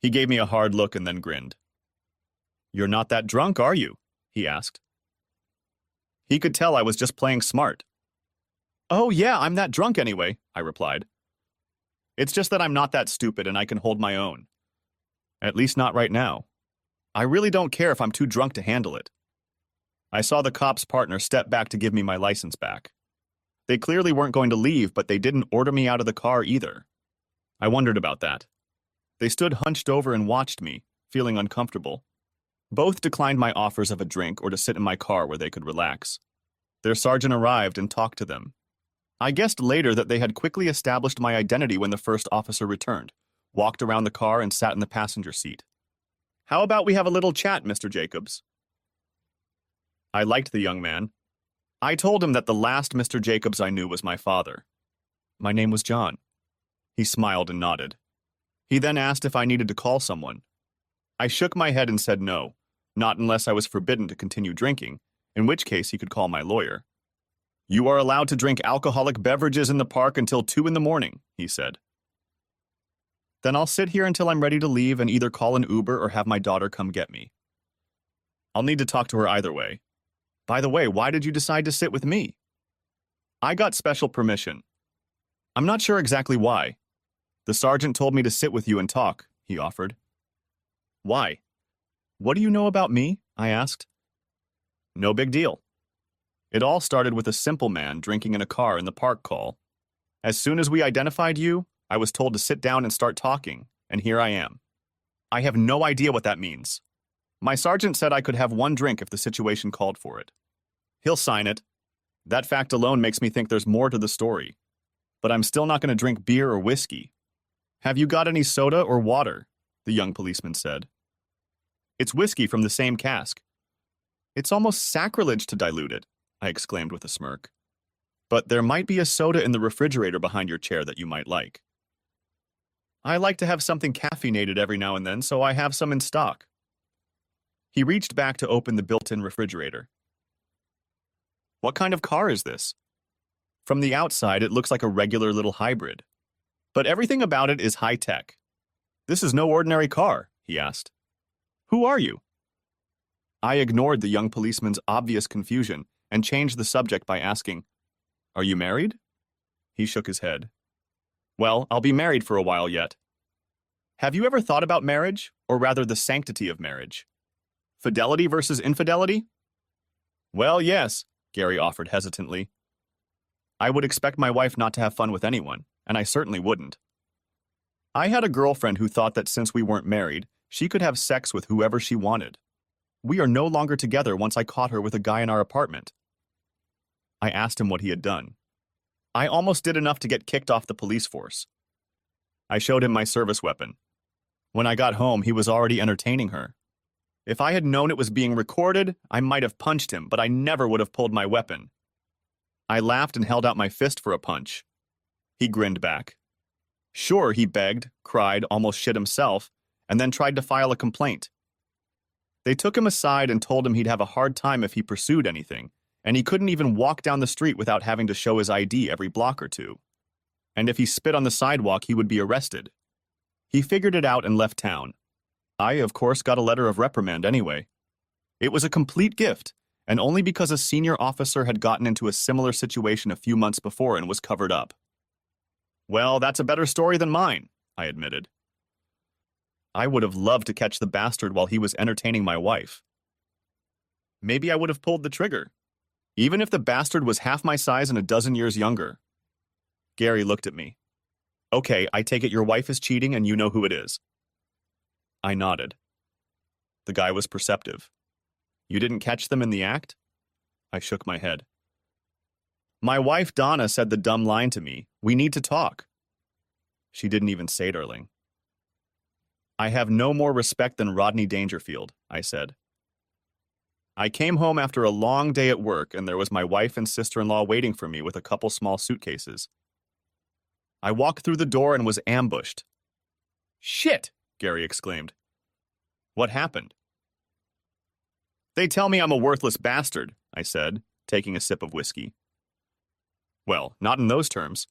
He gave me a hard look and then grinned. You're not that drunk, are you? He asked. He could tell I was just playing smart. Oh yeah, I'm that drunk anyway, I replied. It's just that I'm not that stupid and I can hold my own. At least not right now. I really don't care if I'm too drunk to handle it. I saw the cop's partner step back to give me my license back. They clearly weren't going to leave, but they didn't order me out of the car either. I wondered about that. They stood hunched over and watched me, feeling uncomfortable. Both declined my offers of a drink or to sit in my car where they could relax. Their sergeant arrived and talked to them. I guessed later that they had quickly established my identity when the first officer returned, walked around the car and sat in the passenger seat. How about we have a little chat, Mr. Jacobs? I liked the young man. I told him that the last Mr. Jacobs I knew was my father. My name was John. He smiled and nodded. He then asked if I needed to call someone. I shook my head and said no, not unless I was forbidden to continue drinking, in which case he could call my lawyer. You are allowed to drink alcoholic beverages in the park until 2 a.m, he said. Then I'll sit here until I'm ready to leave and either call an Uber or have my daughter come get me. I'll need to talk to her either way. By the way, why did you decide to sit with me? I got special permission. I'm not sure exactly why. The sergeant told me to sit with you and talk, he offered. Why? What do you know about me? I asked. No big deal. It all started with a simple man drinking in a car in the park call. As soon as we identified you, I was told to sit down and start talking, and here I am. I have no idea what that means. My sergeant said I could have 1 drink if the situation called for it. He'll sign it. That fact alone makes me think there's more to the story. But I'm still not going to drink beer or whiskey. Have you got any soda or water? The young policeman said. It's whiskey from the same cask. It's almost sacrilege to dilute it, I exclaimed with a smirk. But there might be a soda in the refrigerator behind your chair that you might like. I like to have something caffeinated every now and then, so I have some in stock. He reached back to open the built-in refrigerator. What kind of car is this? From the outside, it looks like a regular little hybrid. But everything about it is high-tech. This is no ordinary car, he asked. Who are you? I ignored the young policeman's obvious confusion and changed the subject by asking, Are you married? He shook his head. Well, I'll be married for a while yet. Have you ever thought about marriage, or rather the sanctity of marriage? Fidelity versus infidelity? Well, yes, Gary offered hesitantly. I would expect my wife not to have fun with anyone, and I certainly wouldn't. I had a girlfriend who thought that since we weren't married, she could have sex with whoever she wanted. We are no longer together once I caught her with a guy in our apartment. I asked him what he had done. I almost did enough to get kicked off the police force. I showed him my service weapon. When I got home, he was already entertaining her. If I had known it was being recorded, I might have punched him, but I never would have pulled my weapon. I laughed and held out my fist for a punch. He grinned back. Sure, he begged, cried, almost shit himself, and then tried to file a complaint. They took him aside and told him he'd have a hard time if he pursued anything, and he couldn't even walk down the street without having to show his ID every block or two. And if he spit on the sidewalk, he would be arrested. He figured it out and left town. I, of course, got a letter of reprimand anyway. It was a complete gift, and only because a senior officer had gotten into a similar situation a few months before and was covered up. Well, that's a better story than mine, I admitted. I would have loved to catch the bastard while he was entertaining my wife. Maybe I would have pulled the trigger, even if the bastard was half my size and a dozen years younger. Gary looked at me. Okay, I take it your wife is cheating and you know who it is. I nodded. The guy was perceptive. You didn't catch them in the act? I shook my head. My wife Donna said the dumb line to me. We need to talk. She didn't even say darling. I have no more respect than Rodney Dangerfield, I said. I came home after a long day at work and there was my wife and sister-in-law waiting for me with a couple small suitcases. I walked through the door and was ambushed. Shit! Gary exclaimed. What happened? They tell me I'm a worthless bastard, I said, taking a sip of whiskey. Well, not in those terms.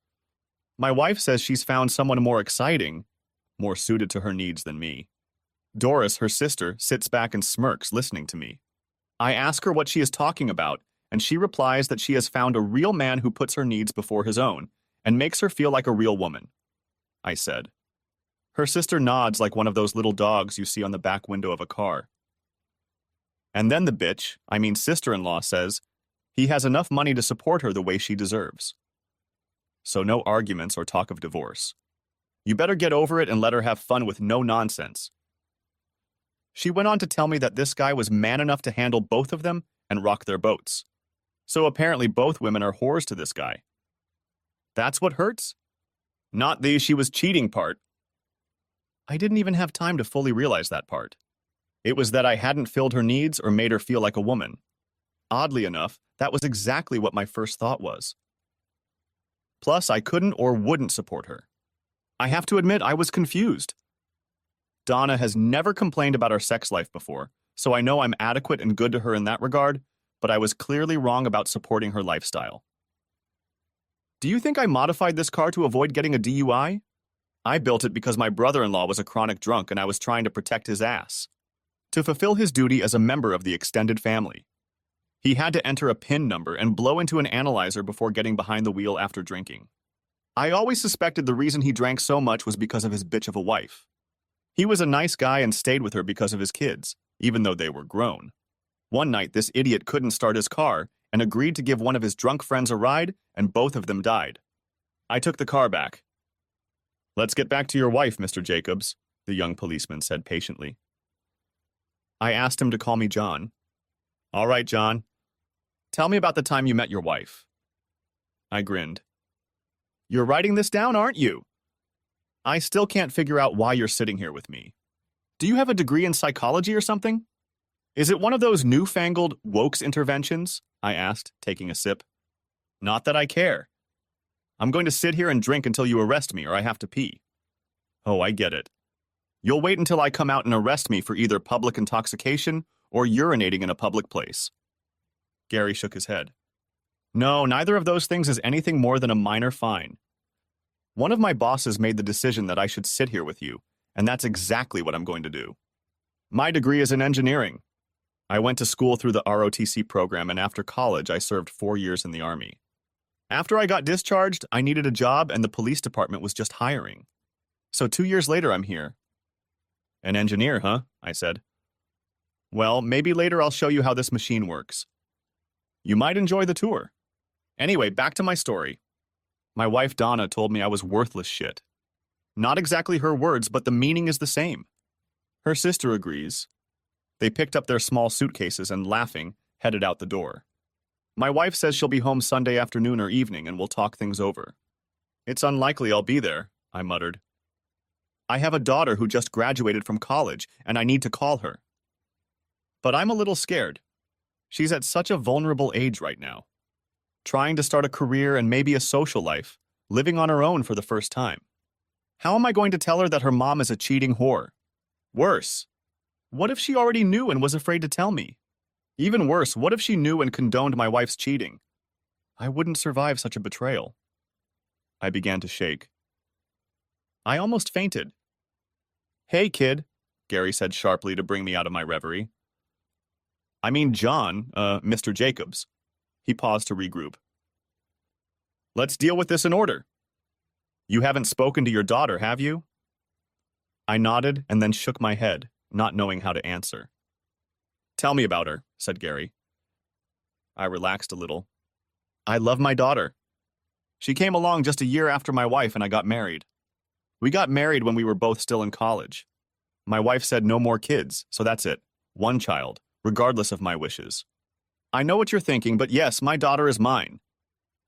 My wife says she's found someone more exciting, more suited to her needs than me. Doris, her sister, sits back and smirks, listening to me. I ask her what she is talking about, and she replies that she has found a real man who puts her needs before his own and makes her feel like a real woman. I said. Her sister nods like one of those little dogs you see on the back window of a car. And then the bitch, I mean sister-in-law, says he has enough money to support her the way she deserves. So no arguments or talk of divorce. You better get over it and let her have fun with no nonsense. She went on to tell me that this guy was man enough to handle both of them and rock their boats. So apparently both women are whores to this guy. That's what hurts? Not the she was cheating part. I didn't even have time to fully realize that part. It was that I hadn't filled her needs or made her feel like a woman. Oddly enough, that was exactly what my first thought was. Plus, I couldn't or wouldn't support her. I have to admit, I was confused. Donna has never complained about our sex life before, so I know I'm adequate and good to her in that regard, but I was clearly wrong about supporting her lifestyle. Do you think I modified this car to avoid getting a DUI? I built it because my brother-in-law was a chronic drunk and I was trying to protect his ass. To fulfill his duty as a member of the extended family. He had to enter a PIN number and blow into an analyzer before getting behind the wheel after drinking. I always suspected the reason he drank so much was because of his bitch of a wife. He was a nice guy and stayed with her because of his kids, even though they were grown. One night, this idiot couldn't start his car and agreed to give one of his drunk friends a ride, and both of them died. I took the car back. Let's get back to your wife, Mr. Jacobs, the young policeman said patiently. I asked him to call me John. All right, John. Tell me about the time you met your wife. I grinned. You're writing this down, aren't you? I still can't figure out why you're sitting here with me. Do you have a degree in psychology or something? Is it one of those newfangled Wokes interventions? I asked, taking a sip. Not that I care. I'm going to sit here and drink until you arrest me or I have to pee. Oh, I get it. You'll wait until I come out and arrest me for either public intoxication or urinating in a public place. Gary shook his head. No, neither of those things is anything more than a minor fine. One of my bosses made the decision that I should sit here with you, and that's exactly what I'm going to do. My degree is in engineering. I went to school through the ROTC program, and after college, I served 4 years in the Army. After I got discharged, I needed a job, and the police department was just hiring. So 2 years later, I'm here. An engineer, huh? I said. Well, maybe later I'll show you how this machine works. You might enjoy the tour. Anyway, back to my story. My wife Donna told me I was worthless shit. Not exactly her words, but the meaning is the same. Her sister agrees. They picked up their small suitcases and, laughing, headed out the door. My wife says she'll be home Sunday afternoon or evening and we'll talk things over. It's unlikely I'll be there, I muttered. I have a daughter who just graduated from college, and I need to call her. But I'm a little scared. She's at such a vulnerable age right now. Trying to start a career and maybe a social life, living on her own for the first time. How am I going to tell her that her mom is a cheating whore? Worse, what if she already knew and was afraid to tell me? Even worse, what if she knew and condoned my wife's cheating? I wouldn't survive such a betrayal. I began to shake. I almost fainted. Hey, kid, Gary said sharply to bring me out of my reverie. I mean John, Mr. Jacobs. He paused to regroup. Let's deal with this in order. You haven't spoken to your daughter, have you? I nodded and then shook my head, not knowing how to answer. Tell me about her, said Gary. I relaxed a little. I love my daughter. She came along just a year after my wife and I got married. We got married when we were both still in college. My wife said no more kids, so that's it. One child, regardless of my wishes. I know what you're thinking, but yes, my daughter is mine.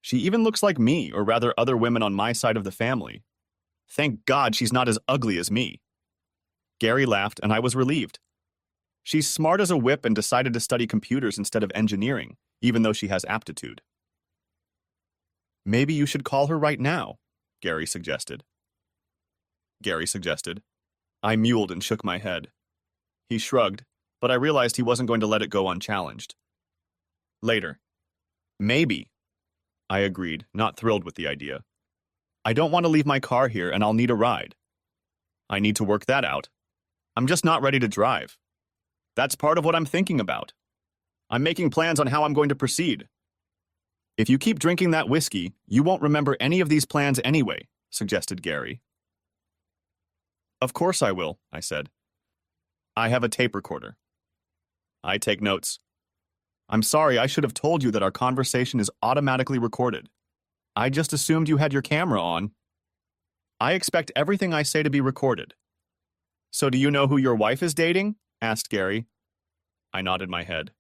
She even looks like me, or rather other women on my side of the family. Thank God she's not as ugly as me. Gary laughed, and I was relieved. She's smart as a whip and decided to study computers instead of engineering, even though she has aptitude. Maybe you should call her right now, Gary suggested. I mewed and shook my head. He shrugged, but I realized he wasn't going to let it go unchallenged. Later. Maybe, I agreed, not thrilled with the idea. I don't want to leave my car here and I'll need a ride. I need to work that out. I'm just not ready to drive. That's part of what I'm thinking about. I'm making plans on how I'm going to proceed. If you keep drinking that whiskey, you won't remember any of these plans anyway, suggested Gary. Of course I will, I said. I have a tape recorder. I take notes. I'm sorry, I should have told you that our conversation is automatically recorded. I just assumed you had your camera on. I expect everything I say to be recorded. So do you know who your wife is dating? Asked Gary. I nodded my head.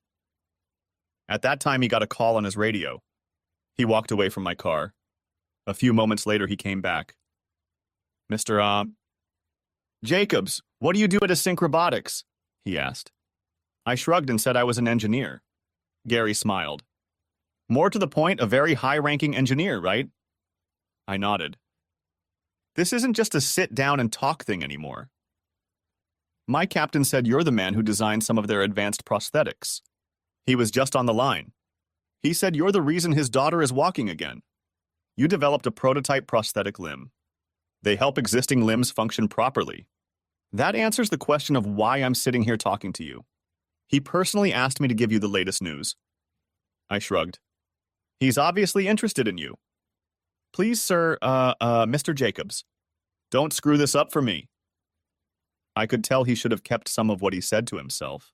At that time, he got a call on his radio. He walked away from my car. A few moments later, he came back. Mr. Jacobs, what do you do at Async Robotics? He asked. I shrugged and said I was an engineer. Gary smiled. More to the point, a very high-ranking engineer, right? I nodded. This isn't just a sit-down-and-talk thing anymore. My captain said you're the man who designed some of their advanced prosthetics. He was just on the line. He said you're the reason his daughter is walking again. You developed a prototype prosthetic limb. They help existing limbs function properly. That answers the question of why I'm sitting here talking to you. He personally asked me to give you the latest news. I shrugged. He's obviously interested in you. Please, sir, Mr. Jacobs, don't screw this up for me. I could tell he should have kept some of what he said to himself.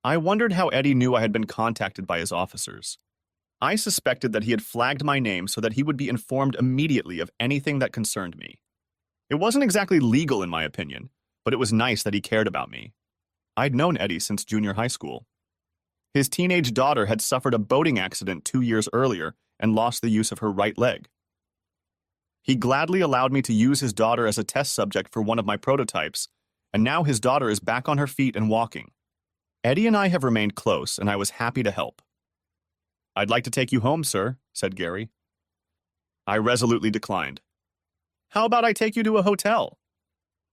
I wondered how Eddie knew I had been contacted by his officers. I suspected that he had flagged my name so that he would be informed immediately of anything that concerned me. It wasn't exactly legal in my opinion, but it was nice that he cared about me. I'd known Eddie since junior high school. His teenage daughter had suffered a boating accident 2 years earlier and lost the use of her right leg. He gladly allowed me to use his daughter as a test subject for one of my prototypes, and now his daughter is back on her feet and walking. Eddie and I have remained close, and I was happy to help. I'd like to take you home, sir, said Gary. I resolutely declined. How about I take you to a hotel?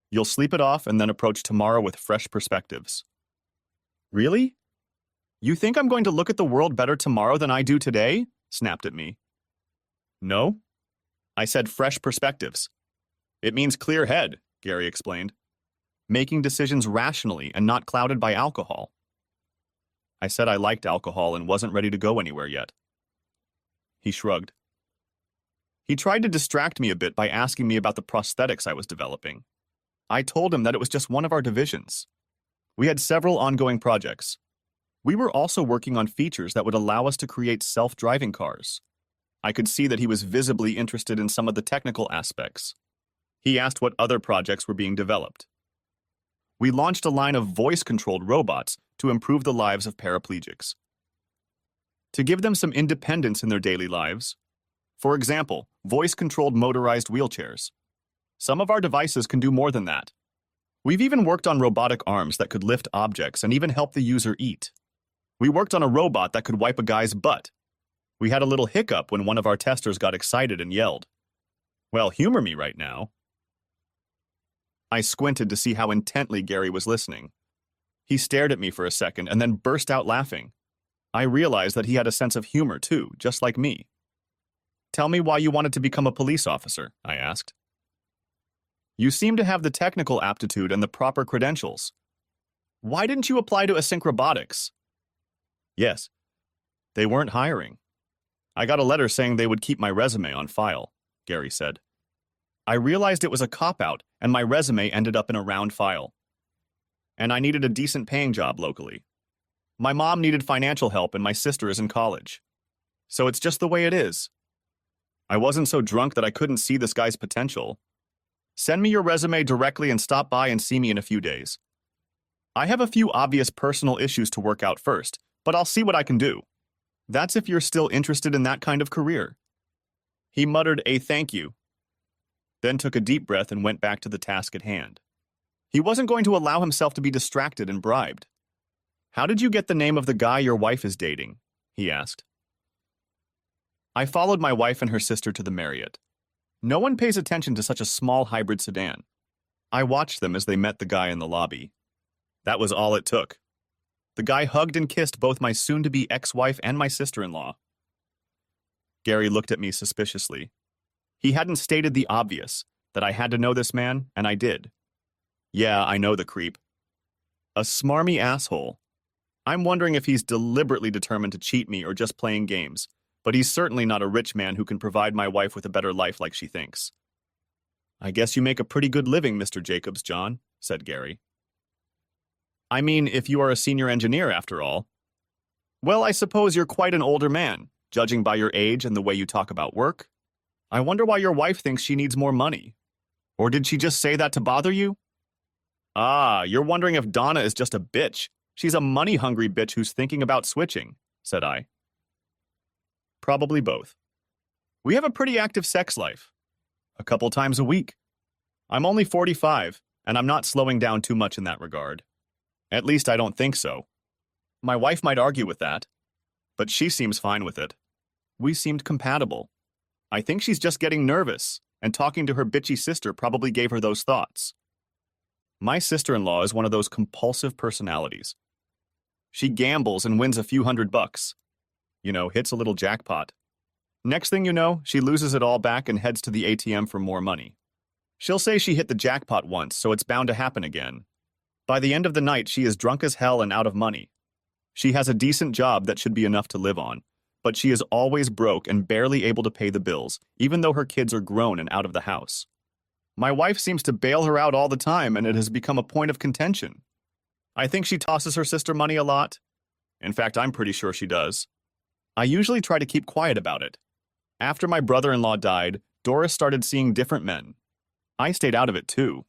You'll sleep it off and then approach tomorrow with fresh perspectives. Really? You think I'm going to look at the world better tomorrow than I do today? Snapped at me. No. I said fresh perspectives. It means clear head, Gary explained. Making decisions rationally and not clouded by alcohol. I said I liked alcohol and wasn't ready to go anywhere yet. He shrugged. He tried to distract me a bit by asking me about the prosthetics I was developing. I told him that it was just one of our divisions. We had several ongoing projects. We were also working on features that would allow us to create self-driving cars. I could see that he was visibly interested in some of the technical aspects. He asked what other projects were being developed. We launched a line of voice-controlled robots to improve the lives of paraplegics. To give them some independence in their daily lives. For example, voice-controlled motorized wheelchairs. Some of our devices can do more than that. We've even worked on robotic arms that could lift objects and even help the user eat. We worked on a robot that could wipe a guy's butt. We had a little hiccup when one of our testers got excited and yelled. Well, humor me right now. I squinted to see how intently Gary was listening. He stared at me for a second and then burst out laughing. I realized that he had a sense of humor too, just like me. Tell me why you wanted to become a police officer, I asked. You seem to have the technical aptitude and the proper credentials. Why didn't you apply to Async Robotics? Yes, they weren't hiring. I got a letter saying they would keep my resume on file, Gary said. I realized it was a cop-out, and my resume ended up in a round file. And I needed a decent paying job locally. My mom needed financial help and my sister is in college. So it's just the way it is. I wasn't so drunk that I couldn't see this guy's potential. Send me your resume directly and stop by and see me in a few days. I have a few obvious personal issues to work out first, but I'll see what I can do. That's if you're still interested in that kind of career. He muttered a thank you, then took a deep breath and went back to the task at hand. He wasn't going to allow himself to be distracted and bribed. How did you get the name of the guy your wife is dating? He asked. I followed my wife and her sister to the Marriott. No one pays attention to such a small hybrid sedan. I watched them as they met the guy in the lobby. That was all it took. The guy hugged and kissed both my soon-to-be ex-wife and my sister-in-law. Gary looked at me suspiciously. He hadn't stated the obvious, that I had to know this man, and I did. Yeah, I know the creep. A smarmy asshole. I'm wondering if he's deliberately determined to cheat me or just playing games, but he's certainly not a rich man who can provide my wife with a better life like she thinks. I guess you make a pretty good living, Mr. Jacobs, John, said Gary. I mean, if you are a senior engineer, after all. Well, I suppose you're quite an older man, judging by your age and the way you talk about work. I wonder why your wife thinks she needs more money. Or did she just say that to bother you? Ah, you're wondering if Donna is just a bitch. She's a money-hungry bitch who's thinking about switching, said I. Probably both. We have a pretty active sex life. A couple times a week. I'm only 45, and I'm not slowing down too much in that regard. At least I don't think so. My wife might argue with that, but she seems fine with it. We seemed compatible. I think she's just getting nervous, and talking to her bitchy sister probably gave her those thoughts. My sister-in-law is one of those compulsive personalities. She gambles and wins a few $100. Hits a little jackpot. Next thing you know, she loses it all back and heads to the ATM for more money. She'll say she hit the jackpot once, so it's bound to happen again. By the end of the night, she is drunk as hell and out of money. She has a decent job that should be enough to live on, but she is always broke and barely able to pay the bills, even though her kids are grown and out of the house. My wife seems to bail her out all the time, and it has become a point of contention. I think she tosses her sister money a lot. In fact, I'm pretty sure she does. I usually try to keep quiet about it. After my brother-in-law died, Doris started seeing different men. I stayed out of it too.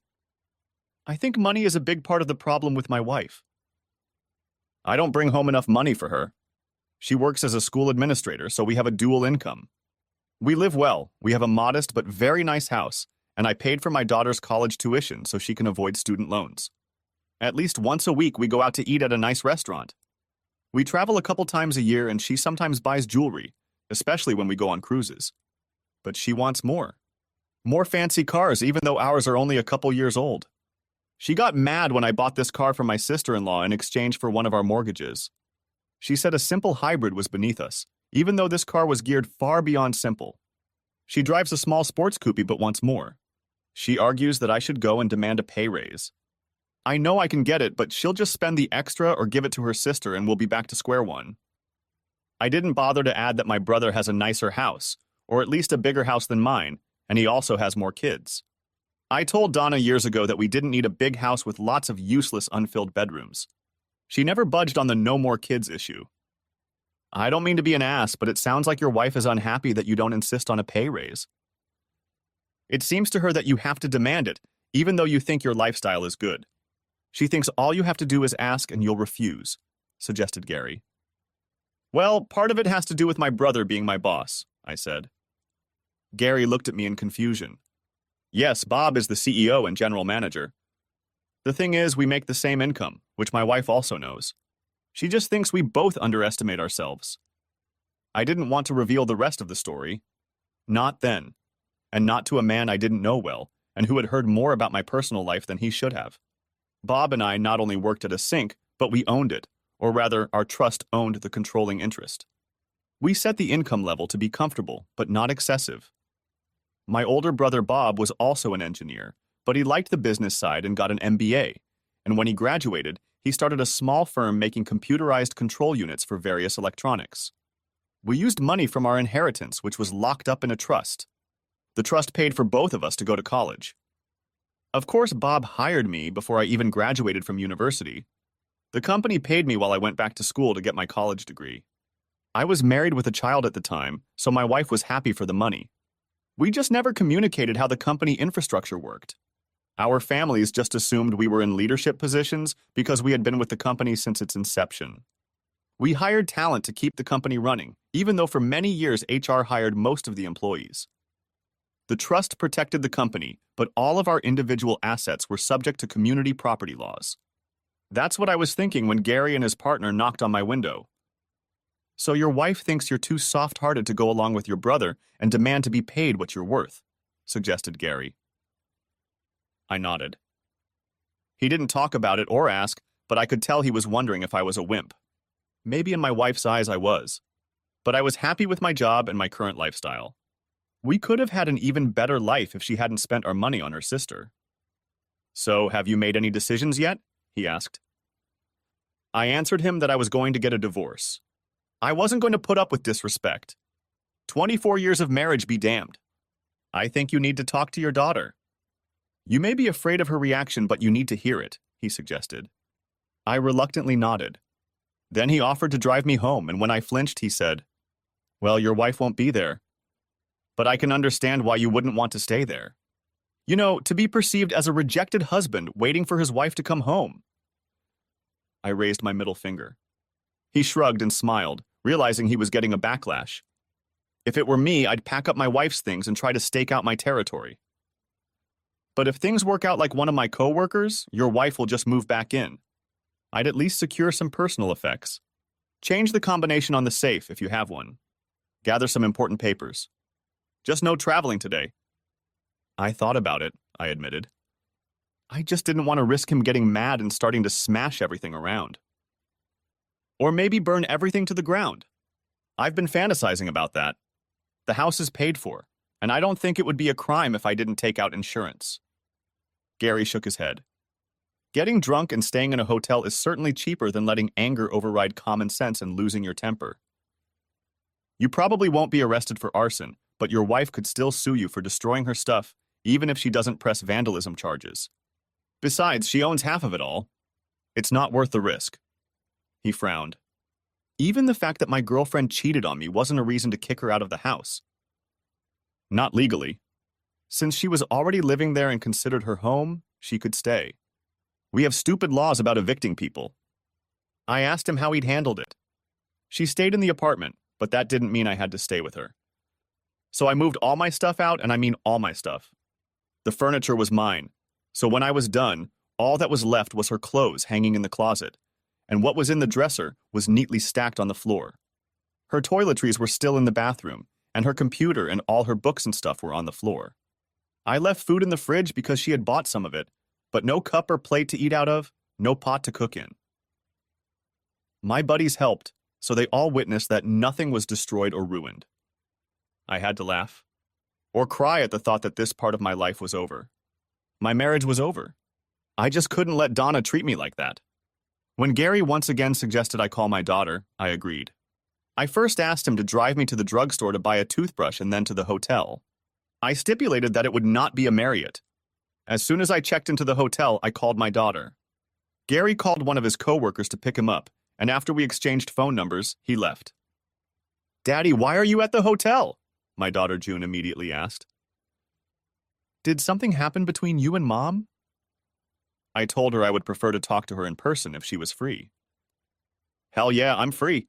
I think money is a big part of the problem with my wife. I don't bring home enough money for her. She works as a school administrator, so we have a dual income. We live well. We have a modest but very nice house, and I paid for my daughter's college tuition so she can avoid student loans. At least once a week, we go out to eat at a nice restaurant. We travel a couple times a year, and she sometimes buys jewelry, especially when we go on cruises. But she wants more. More fancy cars, even though ours are only a couple years old. She got mad when I bought this car from my sister-in-law in exchange for one of our mortgages. She said a simple hybrid was beneath us, even though this car was geared far beyond simple. She drives a small sports coupe but wants more. She argues that I should go and demand a pay raise. I know I can get it, but she'll just spend the extra or give it to her sister and we'll be back to square one. I didn't bother to add that my brother has a nicer house, or at least a bigger house than mine, and he also has more kids. I told Donna years ago that we didn't need a big house with lots of useless unfilled bedrooms. She never budged on the no more kids issue. I don't mean to be an ass, but it sounds like your wife is unhappy that you don't insist on a pay raise. It seems to her that you have to demand it, even though you think your lifestyle is good. She thinks all you have to do is ask and you'll refuse, suggested Gary. Well, part of it has to do with my brother being my boss, I said. Gary looked at me in confusion. Yes, Bob is the CEO and general manager. The thing is, we make the same income, which my wife also knows. She just thinks we both underestimate ourselves. I didn't want to reveal the rest of the story. Not then. And not to a man I didn't know well, and who had heard more about my personal life than he should have. Bob and I not only worked at a sink, but we owned it, or rather, our trust owned the controlling interest. We set the income level to be comfortable, but not excessive. My older brother Bob was also an engineer, but he liked the business side and got an MBA, and when he graduated, he started a small firm making computerized control units for various electronics. We used money from our inheritance, which was locked up in a trust. The trust paid for both of us to go to college. Of course, Bob hired me before I even graduated from university. The company paid me while I went back to school to get my college degree. I was married with a child at the time, so my wife was happy for the money. We just never communicated how the company infrastructure worked. Our families just assumed we were in leadership positions because we had been with the company since its inception. We hired talent to keep the company running, even though for many years HR hired most of the employees. The trust protected the company, but all of our individual assets were subject to community property laws. That's what I was thinking when Gary and his partner knocked on my window. So your wife thinks you're too soft-hearted to go along with your brother and demand to be paid what you're worth, suggested Gary. I nodded. He didn't talk about it or ask, but I could tell he was wondering if I was a wimp. Maybe in my wife's eyes I was. But I was happy with my job and my current lifestyle. We could have had an even better life if she hadn't spent our money on her sister. So, have you made any decisions yet? He asked. I answered him that I was going to get a divorce. I wasn't going to put up with disrespect. 24 years of marriage be damned. I think you need to talk to your daughter. You may be afraid of her reaction, but you need to hear it, he suggested. I reluctantly nodded. Then he offered to drive me home, and when I flinched, he said, Well, your wife won't be there. But I can understand why you wouldn't want to stay there. You know, to be perceived as a rejected husband waiting for his wife to come home. I raised my middle finger. He shrugged and smiled, realizing he was getting a backlash. If it were me, I'd pack up my wife's things and try to stake out my territory. But if things work out like one of my co-workers, your wife will just move back in. I'd at least secure some personal effects. Change the combination on the safe if you have one. Gather some important papers. Just no traveling today. I thought about it, I admitted. I just didn't want to risk him getting mad and starting to smash everything around. Or maybe burn everything to the ground. I've been fantasizing about that. The house is paid for, and I don't think it would be a crime if I didn't take out insurance. Gary shook his head. Getting drunk and staying in a hotel is certainly cheaper than letting anger override common sense and losing your temper. You probably won't be arrested for arson, but your wife could still sue you for destroying her stuff, even if she doesn't press vandalism charges. Besides, she owns half of it all. It's not worth the risk. He frowned. Even the fact that my girlfriend cheated on me wasn't a reason to kick her out of the house. Not legally. Since she was already living there and considered her home, she could stay. We have stupid laws about evicting people. I asked him how he'd handled it. She stayed in the apartment, but that didn't mean I had to stay with her. So I moved all my stuff out, and I mean all my stuff. The furniture was mine, so when I was done, all that was left was her clothes hanging in the closet, and what was in the dresser was neatly stacked on the floor. Her toiletries were still in the bathroom, and her computer and all her books and stuff were on the floor. I left food in the fridge because she had bought some of it, but no cup or plate to eat out of, no pot to cook in. My buddies helped, so they all witnessed that nothing was destroyed or ruined. I had to laugh, or cry at the thought that this part of my life was over. My marriage was over. I just couldn't let Donna treat me like that. When Gary once again suggested I call my daughter, I agreed. I first asked him to drive me to the drugstore to buy a toothbrush and then to the hotel. I stipulated that it would not be a Marriott. As soon as I checked into the hotel, I called my daughter. Gary called one of his coworkers to pick him up, and after we exchanged phone numbers, he left. "Daddy, why are you at the hotel?" my daughter June immediately asked. "Did something happen between you and Mom?" I told her I would prefer to talk to her in person if she was free. "Hell yeah, I'm free.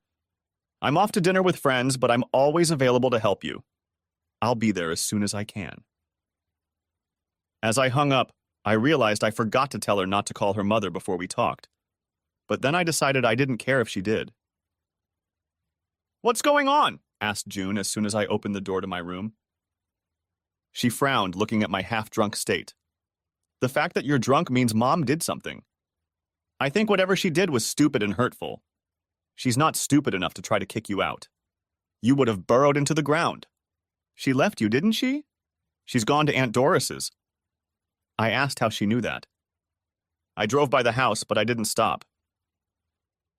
I'm off to dinner with friends, but I'm always available to help you. I'll be there as soon as I can." As I hung up, I realized I forgot to tell her not to call her mother before we talked. But then I decided I didn't care if she did. "What's going on?" asked June as soon as I opened the door to my room. She frowned, looking at my half-drunk state. "The fact that you're drunk means Mom did something. I think whatever she did was stupid and hurtful. She's not stupid enough to try to kick you out. You would have burrowed into the ground. She left you, didn't she? She's gone to Aunt Doris's." I asked how she knew that. "I drove by the house, but I didn't stop.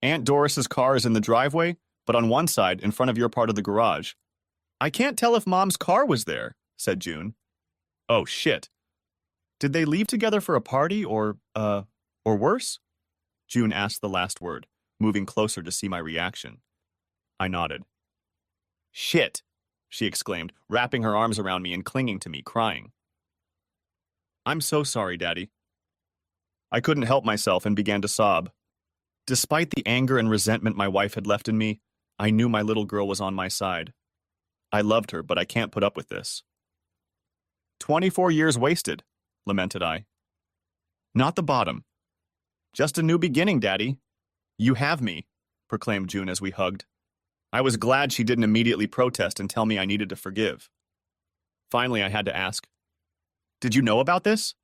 Aunt Doris's car is in the driveway, but on one side, in front of your part of the garage. I can't tell if Mom's car was there," said June. "Oh, shit. Did they leave together for a party or worse?" June asked the last word, moving closer to see my reaction. I nodded. "Shit," she exclaimed, wrapping her arms around me and clinging to me, crying. "I'm so sorry, Daddy." I couldn't help myself and began to sob. Despite the anger and resentment my wife had left in me, I knew my little girl was on my side. I loved her, but I can't put up with this. 24 years wasted, lamented I. "Not the bottom. Just a new beginning, Daddy. You have me," proclaimed June as we hugged. I was glad she didn't immediately protest and tell me I needed to forgive. Finally, I had to ask, "Did you know about this?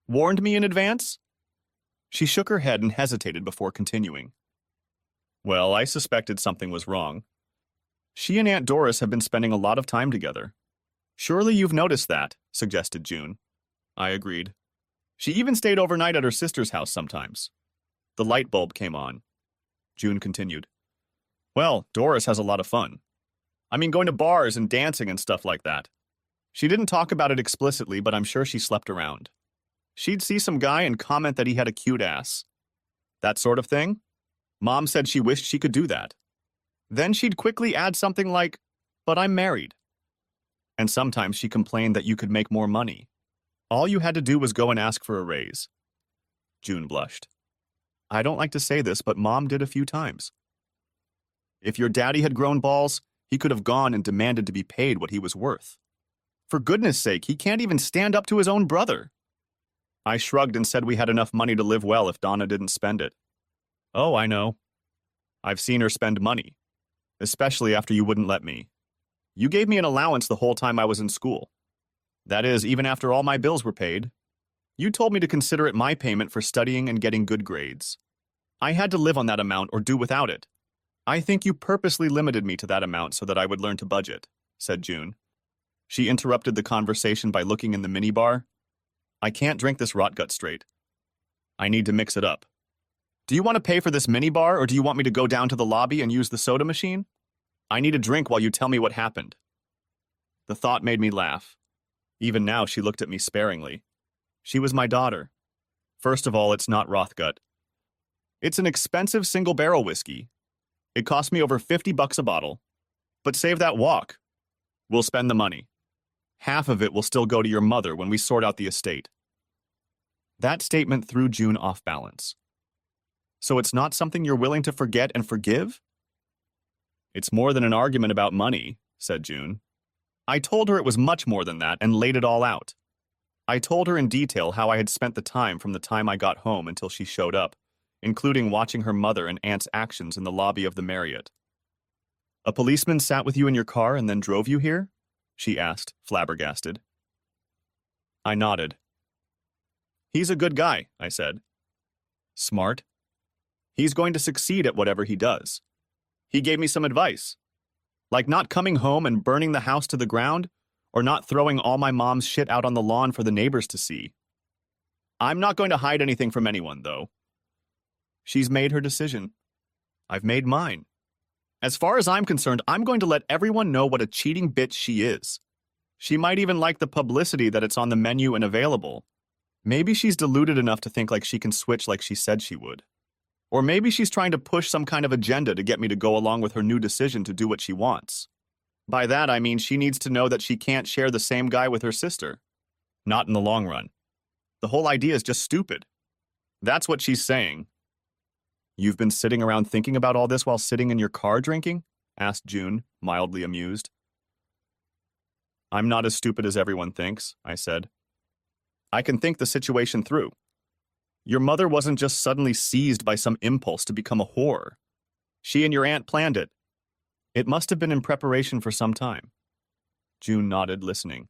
Warned me in advance?" She shook her head and hesitated before continuing. "Well, I suspected something was wrong. She and Aunt Doris have been spending a lot of time together. Surely you've noticed that," suggested June. I agreed. "She even stayed overnight at her sister's house sometimes. The light bulb came on." June continued. "Well, Doris has a lot of fun. I mean, going to bars and dancing and stuff like that. She didn't talk about it explicitly, but I'm sure she slept around. She'd see some guy and comment that he had a cute ass. That sort of thing. Mom said she wished she could do that. Then she'd quickly add something like, 'But I'm married.' And sometimes she complained that you could make more money. All you had to do was go and ask for a raise." June blushed. "I don't like to say this, but Mom did a few times. If your daddy had grown balls, he could have gone and demanded to be paid what he was worth. For goodness sake, he can't even stand up to his own brother." I shrugged and said we had enough money to live well if Donna didn't spend it. "Oh, I know. I've seen her spend money, especially after you wouldn't let me. You gave me an allowance the whole time I was in school. That is, even after all my bills were paid. You told me to consider it my payment for studying and getting good grades. I had to live on that amount or do without it. I think you purposely limited me to that amount so that I would learn to budget," said June. She interrupted the conversation by looking in the minibar. "I can't drink this rot gut straight. I need to mix it up. Do you want to pay for this minibar, or do you want me to go down to the lobby and use the soda machine? I need a drink while you tell me what happened." The thought made me laugh. Even now, she looked at me sparingly. She was my daughter. First of all, it's not Rothgut. It's an expensive single-barrel whiskey. It cost me over $50 a bottle. But save that walk. We'll spend the money. Half of it will still go to your mother when we sort out the estate." That statement threw June off balance. "So it's not something you're willing to forget and forgive?" "It's more than an argument about money," said June. I told her it was much more than that and laid it all out. I told her in detail how I had spent the time from the time I got home until she showed up, including watching her mother and aunt's actions in the lobby of the Marriott. "A policeman sat with you in your car and then drove you here?" she asked, flabbergasted. I nodded. He's a good guy, I said. Smart. He's going to succeed at whatever he does. He gave me some advice, like not coming home and burning the house to the ground, or not throwing all my mom's shit out on the lawn for the neighbors to see. I'm not going to hide anything from anyone, though. She's made her decision. I've made mine. As far as I'm concerned, I'm going to let everyone know what a cheating bitch she is. She might even like the publicity that it's on the menu and available. Maybe she's deluded enough to think like she can switch like she said she would. Or maybe she's trying to push some kind of agenda to get me to go along with her new decision to do what she wants. By that, I mean she needs to know that she can't share the same guy with her sister. Not in the long run. The whole idea is just stupid. That's what she's saying. You've been sitting around thinking about all this while sitting in your car drinking? Asked June, mildly amused. I'm not as stupid as everyone thinks, I said. I can think the situation through. Your mother wasn't just suddenly seized by some impulse to become a whore. She and your aunt planned it. It must have been in preparation for some time. June nodded, listening.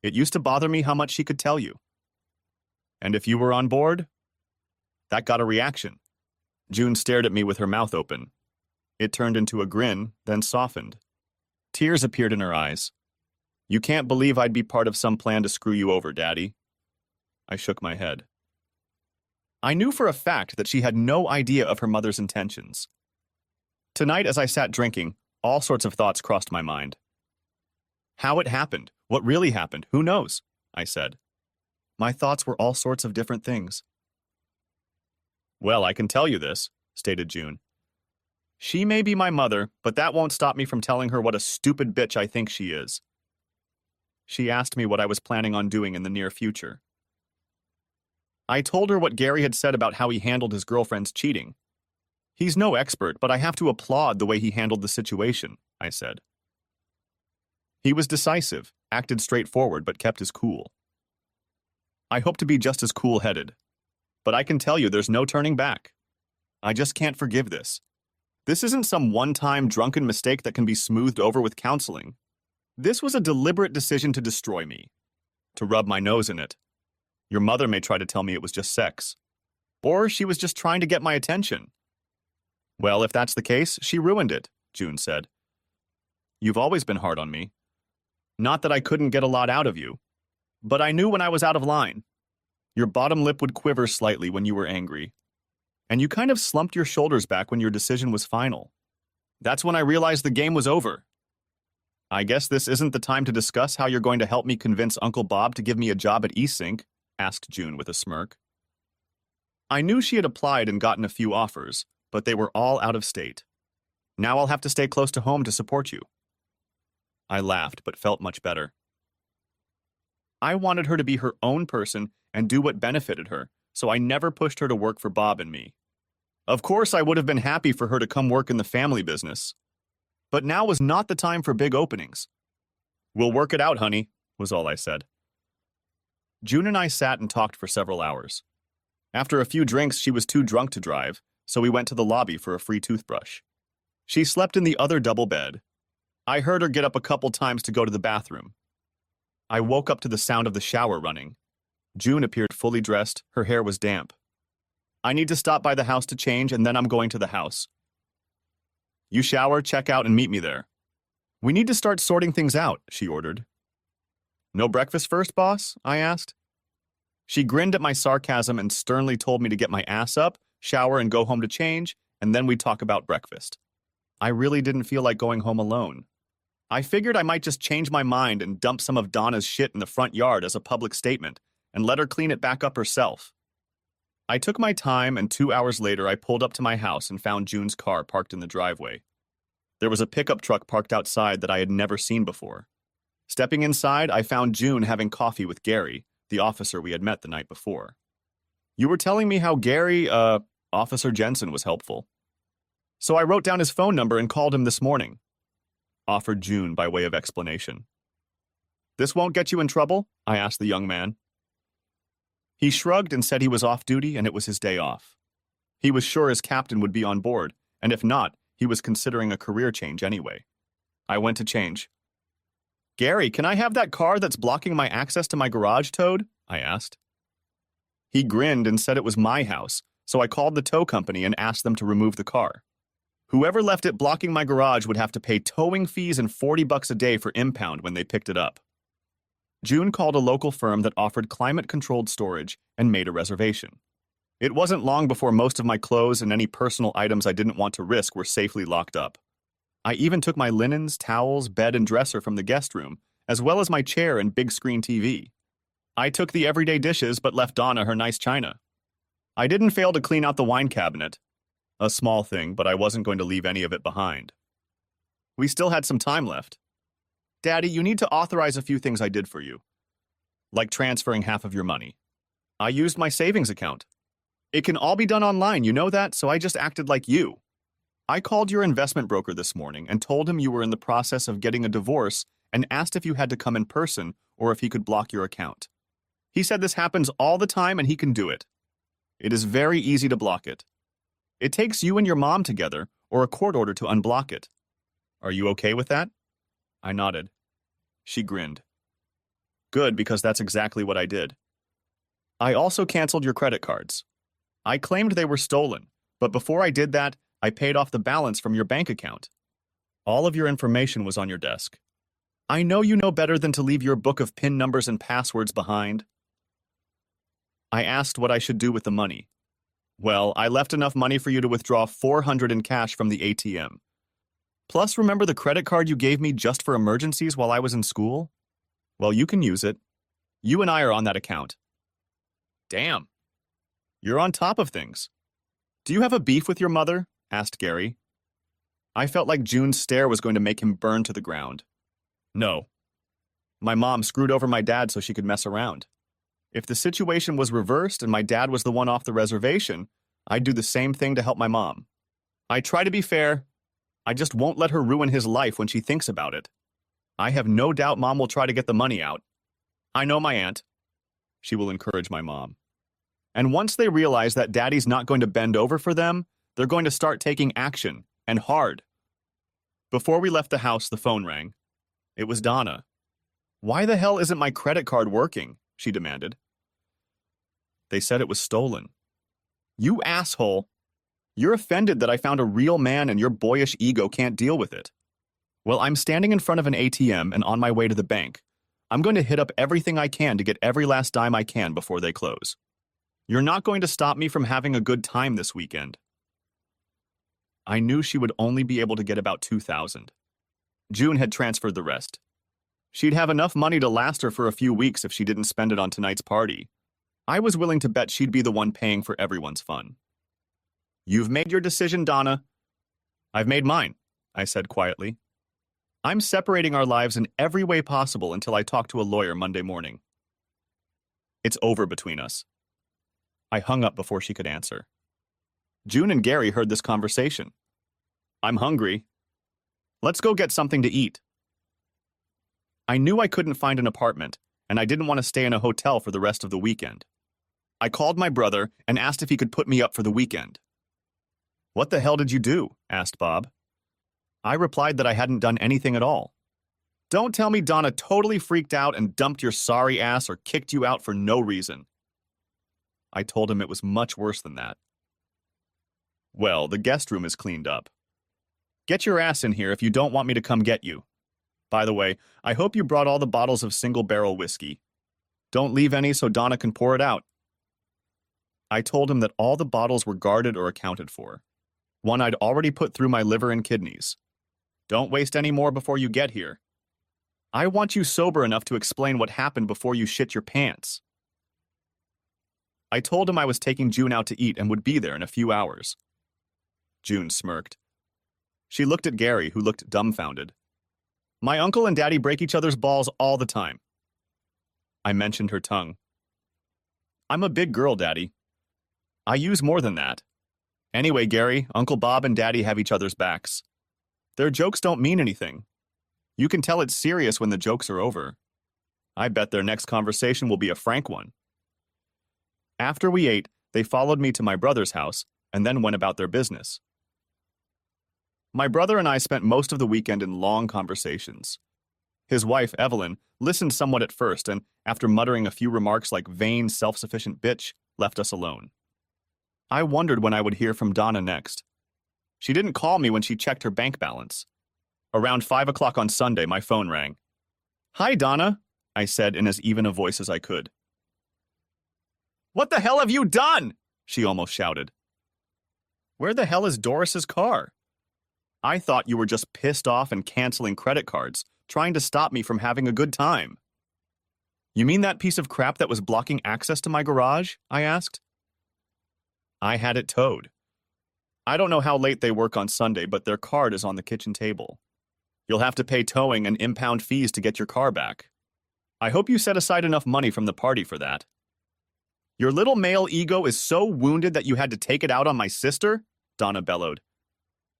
It used to bother me how much she could tell you. And if you were on board? That got a reaction. June stared at me with her mouth open. It turned into a grin, then softened. Tears appeared in her eyes. You can't believe I'd be part of some plan to screw you over, Daddy. I shook my head. I knew for a fact that she had no idea of her mother's intentions. Tonight, as I sat drinking, all sorts of thoughts crossed my mind. How it happened, what really happened, who knows? I said. My thoughts were all sorts of different things. Well, I can tell you this, stated June. She may be my mother, but that won't stop me from telling her what a stupid bitch I think she is. She asked me what I was planning on doing in the near future. I told her what Gary had said about how he handled his girlfriend's cheating. He's no expert, but I have to applaud the way he handled the situation, I said. He was decisive, acted straightforward, but kept his cool. I hope to be just as cool-headed. But I can tell you there's no turning back. I just can't forgive this. This isn't some one-time drunken mistake that can be smoothed over with counseling. This was a deliberate decision to destroy me, to rub my nose in it. Your mother may try to tell me it was just sex. Or she was just trying to get my attention. Well, if that's the case, she ruined it, June said. You've always been hard on me. Not that I couldn't get a lot out of you, but I knew when I was out of line. Your bottom lip would quiver slightly when you were angry, and you kind of slumped your shoulders back when your decision was final. That's when I realized the game was over. I guess this isn't the time to discuss how you're going to help me convince Uncle Bob to give me a job at eSync, asked June with a smirk. I knew she had applied and gotten a few offers, but they were all out of state. Now I'll have to stay close to home to support you. I laughed, but felt much better. I wanted her to be her own person and do what benefited her, so I never pushed her to work for Bob and me. Of course, I would have been happy for her to come work in the family business. But now was not the time for big openings. We'll work it out, honey, was all I said. June and I sat and talked for several hours. After a few drinks, she was too drunk to drive, so we went to the lobby for a free toothbrush. She slept in the other double bed. I heard her get up a couple times to go to the bathroom. I woke up to the sound of the shower running. June appeared fully dressed, her hair was damp. I need to stop by the house to change, and then I'm going to the house. You shower, check out, and meet me there. We need to start sorting things out, she ordered. No breakfast first, boss? I asked. She grinned at my sarcasm and sternly told me to get my ass up, shower, and go home to change, and then we'd talk about breakfast. I really didn't feel like going home alone. I figured I might just change my mind and dump some of Donna's shit in the front yard as a public statement and let her clean it back up herself. I took my time, and 2 hours later I pulled up to my house and found June's car parked in the driveway. There was a pickup truck parked outside that I had never seen before. Stepping inside, I found June having coffee with Gary, the officer we had met the night before. You were telling me how Gary, Officer Jensen was helpful. So I wrote down his phone number and called him this morning, offered June by way of explanation. This won't get you in trouble? I asked the young man. He shrugged and said he was off duty and it was his day off. He was sure his captain would be on board, and if not, he was considering a career change anyway. I went to change. Gary, can I have that car that's blocking my access to my garage towed? I asked. He grinned and said it was my house, so I called the tow company and asked them to remove the car. Whoever left it blocking my garage would have to pay towing fees and $40 a day for impound when they picked it up. June called a local firm that offered climate-controlled storage and made a reservation. It wasn't long before most of my clothes and any personal items I didn't want to risk were safely locked up. I even took my linens, towels, bed, and dresser from the guest room, as well as my chair and big screen TV. I took the everyday dishes but left Donna her nice china. I didn't fail to clean out the wine cabinet. A small thing, but I wasn't going to leave any of it behind. We still had some time left. Daddy, you need to authorize a few things I did for you. Like transferring half of your money. I used my savings account. It can all be done online, you know that, so I just acted like you. I called your investment broker this morning and told him you were in the process of getting a divorce and asked if you had to come in person or if he could block your account. He said this happens all the time and he can do it. It is very easy to block it. It takes you and your mom together or a court order to unblock it. Are you okay with that? I nodded. She grinned. Good, because that's exactly what I did. I also canceled your credit cards. I claimed they were stolen, but before I did that, I paid off the balance from your bank account. All of your information was on your desk. I know you know better than to leave your book of PIN numbers and passwords behind. I asked what I should do with the money. Well, I left enough money for you to withdraw $400 in cash from the ATM. Plus, remember the credit card you gave me just for emergencies while I was in school? Well, you can use it. You and I are on that account. Damn. You're on top of things. Do you have a beef with your mother? Asked Gary. I felt like June's stare was going to make him burn to the ground. No. My mom screwed over my dad so she could mess around. If the situation was reversed and my dad was the one off the reservation, I'd do the same thing to help my mom. I try to be fair. I just won't let her ruin his life when she thinks about it. I have no doubt Mom will try to get the money out. I know my aunt. She will encourage my mom. And once they realize that Daddy's not going to bend over for them, they're going to start taking action, and hard. Before we left the house, the phone rang. It was Donna. Why the hell isn't my credit card working? She demanded. They said it was stolen. You asshole! You're offended that I found a real man and your boyish ego can't deal with it. Well, I'm standing in front of an ATM and on my way to the bank. I'm going to hit up everything I can to get every last dime I can before they close. You're not going to stop me from having a good time this weekend. I knew she would only be able to get about $2,000. June had transferred the rest. She'd have enough money to last her for a few weeks if she didn't spend it on tonight's party. I was willing to bet she'd be the one paying for everyone's fun. You've made your decision, Donna. I've made mine, I said quietly. I'm separating our lives in every way possible until I talk to a lawyer Monday morning. It's over between us. I hung up before she could answer. June and Gary heard this conversation. I'm hungry. Let's go get something to eat. I knew I couldn't find an apartment, and I didn't want to stay in a hotel for the rest of the weekend. I called my brother and asked if he could put me up for the weekend. What the hell did you do? Asked Bob. I replied that I hadn't done anything at all. Don't tell me Donna totally freaked out and dumped your sorry ass or kicked you out for no reason. I told him it was much worse than that. Well, the guest room is cleaned up. Get your ass in here if you don't want me to come get you. By the way, I hope you brought all the bottles of single-barrel whiskey. Don't leave any so Donna can pour it out. I told him that all the bottles were guarded or accounted for. One I'd already put through my liver and kidneys. Don't waste any more before you get here. I want you sober enough to explain what happened before you shit your pants. I told him I was taking June out to eat and would be there in a few hours. June smirked. She looked at Gary, who looked dumbfounded. My uncle and daddy break each other's balls all the time. I mentioned her tongue. I'm a big girl, Daddy. I use more than that. Anyway, Gary, Uncle Bob and Daddy have each other's backs. Their jokes don't mean anything. You can tell it's serious when the jokes are over. I bet their next conversation will be a frank one. After we ate, they followed me to my brother's house and then went about their business. My brother and I spent most of the weekend in long conversations. His wife, Evelyn, listened somewhat at first and, after muttering a few remarks like vain, self-sufficient bitch, left us alone. I wondered when I would hear from Donna next. She didn't call me when she checked her bank balance. Around 5 o'clock on Sunday, my phone rang. "Hi, Donna," I said in as even a voice as I could. "What the hell have you done?" she almost shouted. "Where the hell is Doris's car?" "I thought you were just pissed off and canceling credit cards, trying to stop me from having a good time." "You mean that piece of crap that was blocking access to my garage?" I asked. "I had it towed. I don't know how late they work on Sunday, but their card is on the kitchen table. You'll have to pay towing and impound fees to get your car back. I hope you set aside enough money from the party for that." "Your little male ego is so wounded that you had to take it out on my sister?" Donna bellowed.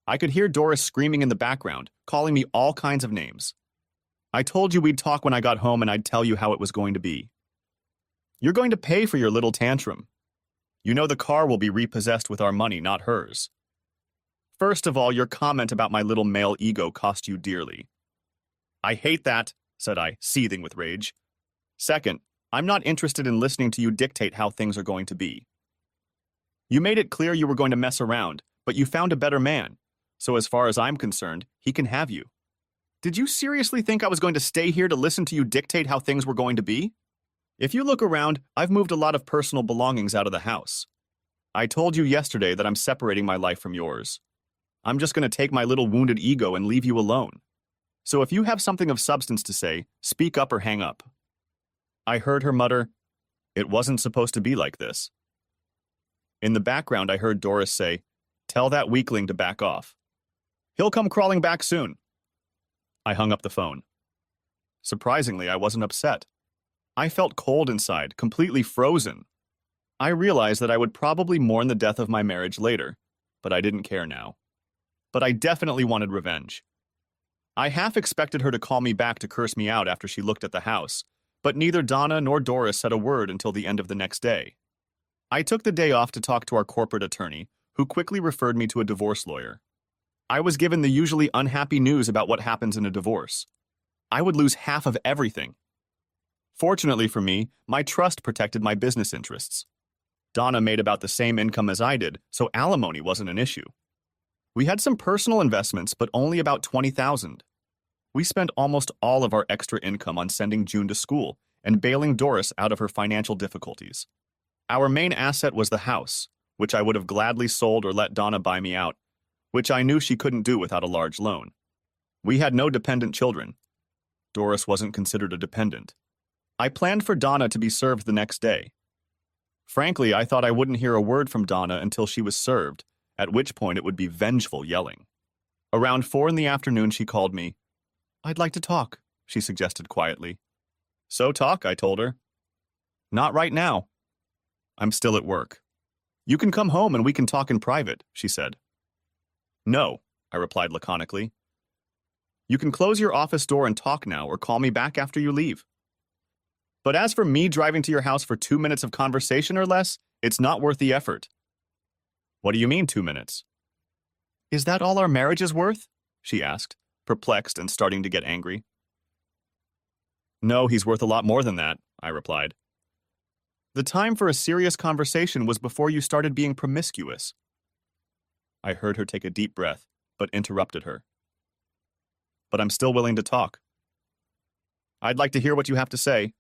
I could hear Doris screaming in the background, calling me all kinds of names. "I told you we'd talk when I got home and I'd tell you how it was going to be. You're going to pay for your little tantrum. You know the car will be repossessed with our money, not hers. First of all, your comment about my little male ego cost you dearly." "I hate that," said I, seething with rage. "Second, I'm not interested in listening to you dictate how things are going to be. You made it clear you were going to mess around, but you found a better man. So as far as I'm concerned, he can have you. Did you seriously think I was going to stay here to listen to you dictate how things were going to be? If you look around, I've moved a lot of personal belongings out of the house. I told you yesterday that I'm separating my life from yours. I'm just going to take my little wounded ego and leave you alone. So if you have something of substance to say, speak up or hang up." I heard her mutter, "It wasn't supposed to be like this." In the background, I heard Doris say, "Tell that weakling to back off. He'll come crawling back soon." I hung up the phone. Surprisingly, I wasn't upset. I felt cold inside, completely frozen. I realized that I would probably mourn the death of my marriage later, but I didn't care now. But I definitely wanted revenge. I half expected her to call me back to curse me out after she looked at the house, but neither Donna nor Doris said a word until the end of the next day. I took the day off to talk to our corporate attorney, who quickly referred me to a divorce lawyer. I was given the usually unhappy news about what happens in a divorce. I would lose half of everything. Fortunately for me, my trust protected my business interests. Donna made about the same income as I did, so alimony wasn't an issue. We had some personal investments, but only about $20,000. We spent almost all of our extra income on sending June to school and bailing Doris out of her financial difficulties. Our main asset was the house, which I would have gladly sold or let Donna buy me out, which I knew she couldn't do without a large loan. We had no dependent children. Doris wasn't considered a dependent. I planned for Donna to be served the next day. Frankly, I thought I wouldn't hear a word from Donna until she was served, at which point it would be vengeful yelling. Around 4 in the afternoon, she called me. "I'd like to talk," she suggested quietly. "So talk," I told her. "Not right now. I'm still at work. You can come home and we can talk in private," she said. "No," I replied laconically. "You can close your office door and talk now or call me back after you leave. But as for me driving to your house for 2 minutes of conversation or less, it's not worth the effort." "What do you mean 2 minutes?" "Is that all our marriage is worth?" she asked, perplexed and starting to get angry. "No, he's worth a lot more than that," I replied. "The time for a serious conversation was before you started being promiscuous." I heard her take a deep breath, but interrupted her. "But I'm still willing to talk. I'd like to hear what you have to say.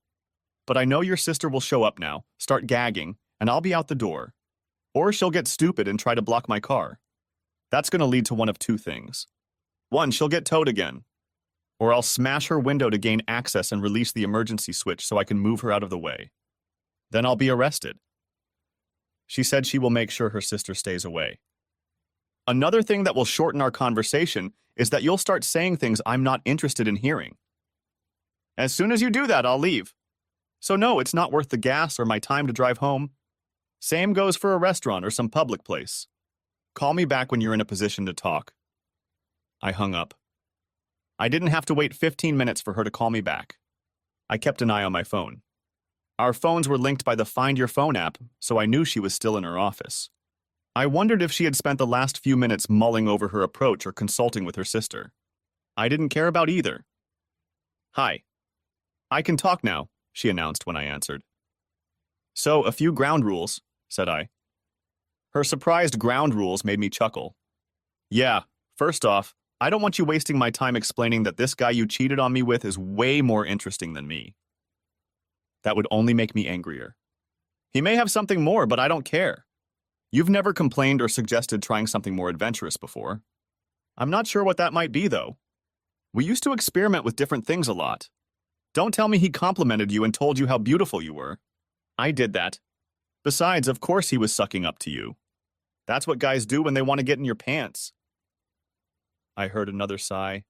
But I know your sister will show up now, start gagging, and I'll be out the door. Or she'll get stupid and try to block my car. That's going to lead to one of 2 things. 1, she'll get towed again. Or I'll smash her window to gain access and release the emergency switch so I can move her out of the way. Then I'll be arrested." She said she will make sure her sister stays away. "Another thing that will shorten our conversation is that you'll start saying things I'm not interested in hearing. As soon as you do that, I'll leave. So no, it's not worth the gas or my time to drive home. Same goes for a restaurant or some public place. Call me back when you're in a position to talk." I hung up. I didn't have to wait 15 minutes for her to call me back. I kept an eye on my phone. Our phones were linked by the Find Your Phone app, so I knew she was still in her office. I wondered if she had spent the last few minutes mulling over her approach or consulting with her sister. I didn't care about either. "Hi. I can talk now," she announced when I answered. "So, a few ground rules. said I. Her surprised ground rules made me chuckle. Yeah, first off, I don't want you wasting my time explaining that this guy you cheated on me with is way more interesting than me. That would only make me angrier. He may have something more, but I don't care. You've never complained or suggested trying something more adventurous before. I'm not sure what that might be, though. We used to experiment with different things a lot. Don't tell me he complimented you and told you how beautiful you were. I did that. Besides, of course he was sucking up to you. That's what guys do when they want to get in your pants. I heard another sigh,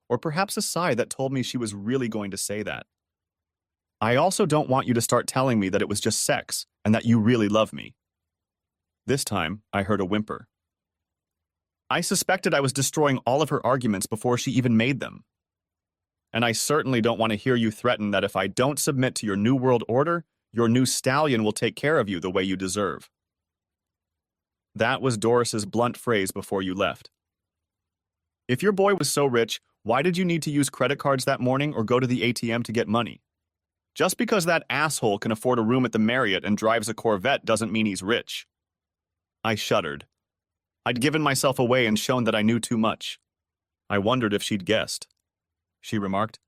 or perhaps a sigh that told me she was really going to say that. I also don't want you to start telling me that it was just sex and that you really love me. This time, I heard a whimper. I suspected I was destroying all of her arguments before she even made them. And I certainly don't want to hear you threaten that if I don't submit to your new world order, your new stallion will take care of you the way you deserve. That was Doris's blunt phrase before you left. If your boy was so rich, why did you need to use credit cards that morning or go to the ATM to get money? Just because that asshole can afford a room at the Marriott and drives a Corvette doesn't mean he's rich. I shuddered. I'd given myself away and shown that I knew too much. I wondered if she'd guessed. She remarked.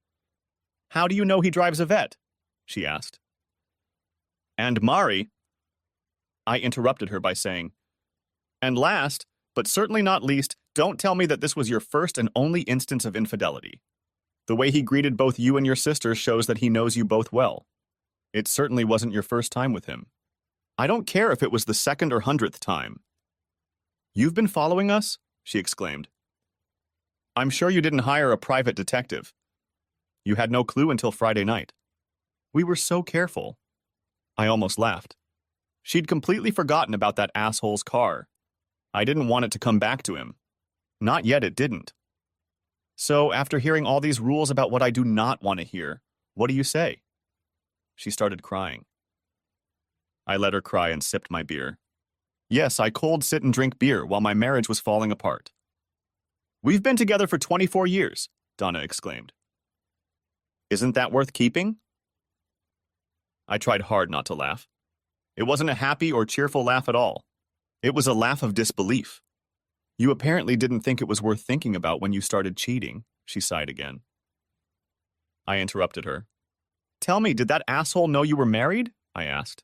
How do you know he drives a vet? She asked. And Mari, I interrupted her by saying, and last, but certainly not least, don't tell me that this was your first and only instance of infidelity. The way he greeted both you and your sister shows that he knows you both well. It certainly wasn't your first time with him. I don't care if it was the 2nd or 100th time. You've been following us? She exclaimed. I'm sure you didn't hire a private detective. You had no clue until Friday night. We were so careful. I almost laughed. She'd completely forgotten about that asshole's car. I didn't want it to come back to him. Not yet, it didn't. So, after hearing all these rules about what I do not want to hear, what do you say? She started crying. I let her cry and sipped my beer. Yes, I cold sit and drink beer while my marriage was falling apart. We've been together for 24 years, Donna exclaimed. Isn't that worth keeping? I tried hard not to laugh. It wasn't a happy or cheerful laugh at all. It was a laugh of disbelief. You apparently didn't think it was worth thinking about when you started cheating, she sighed again. I interrupted her. Tell me, did that asshole know you were married? I asked.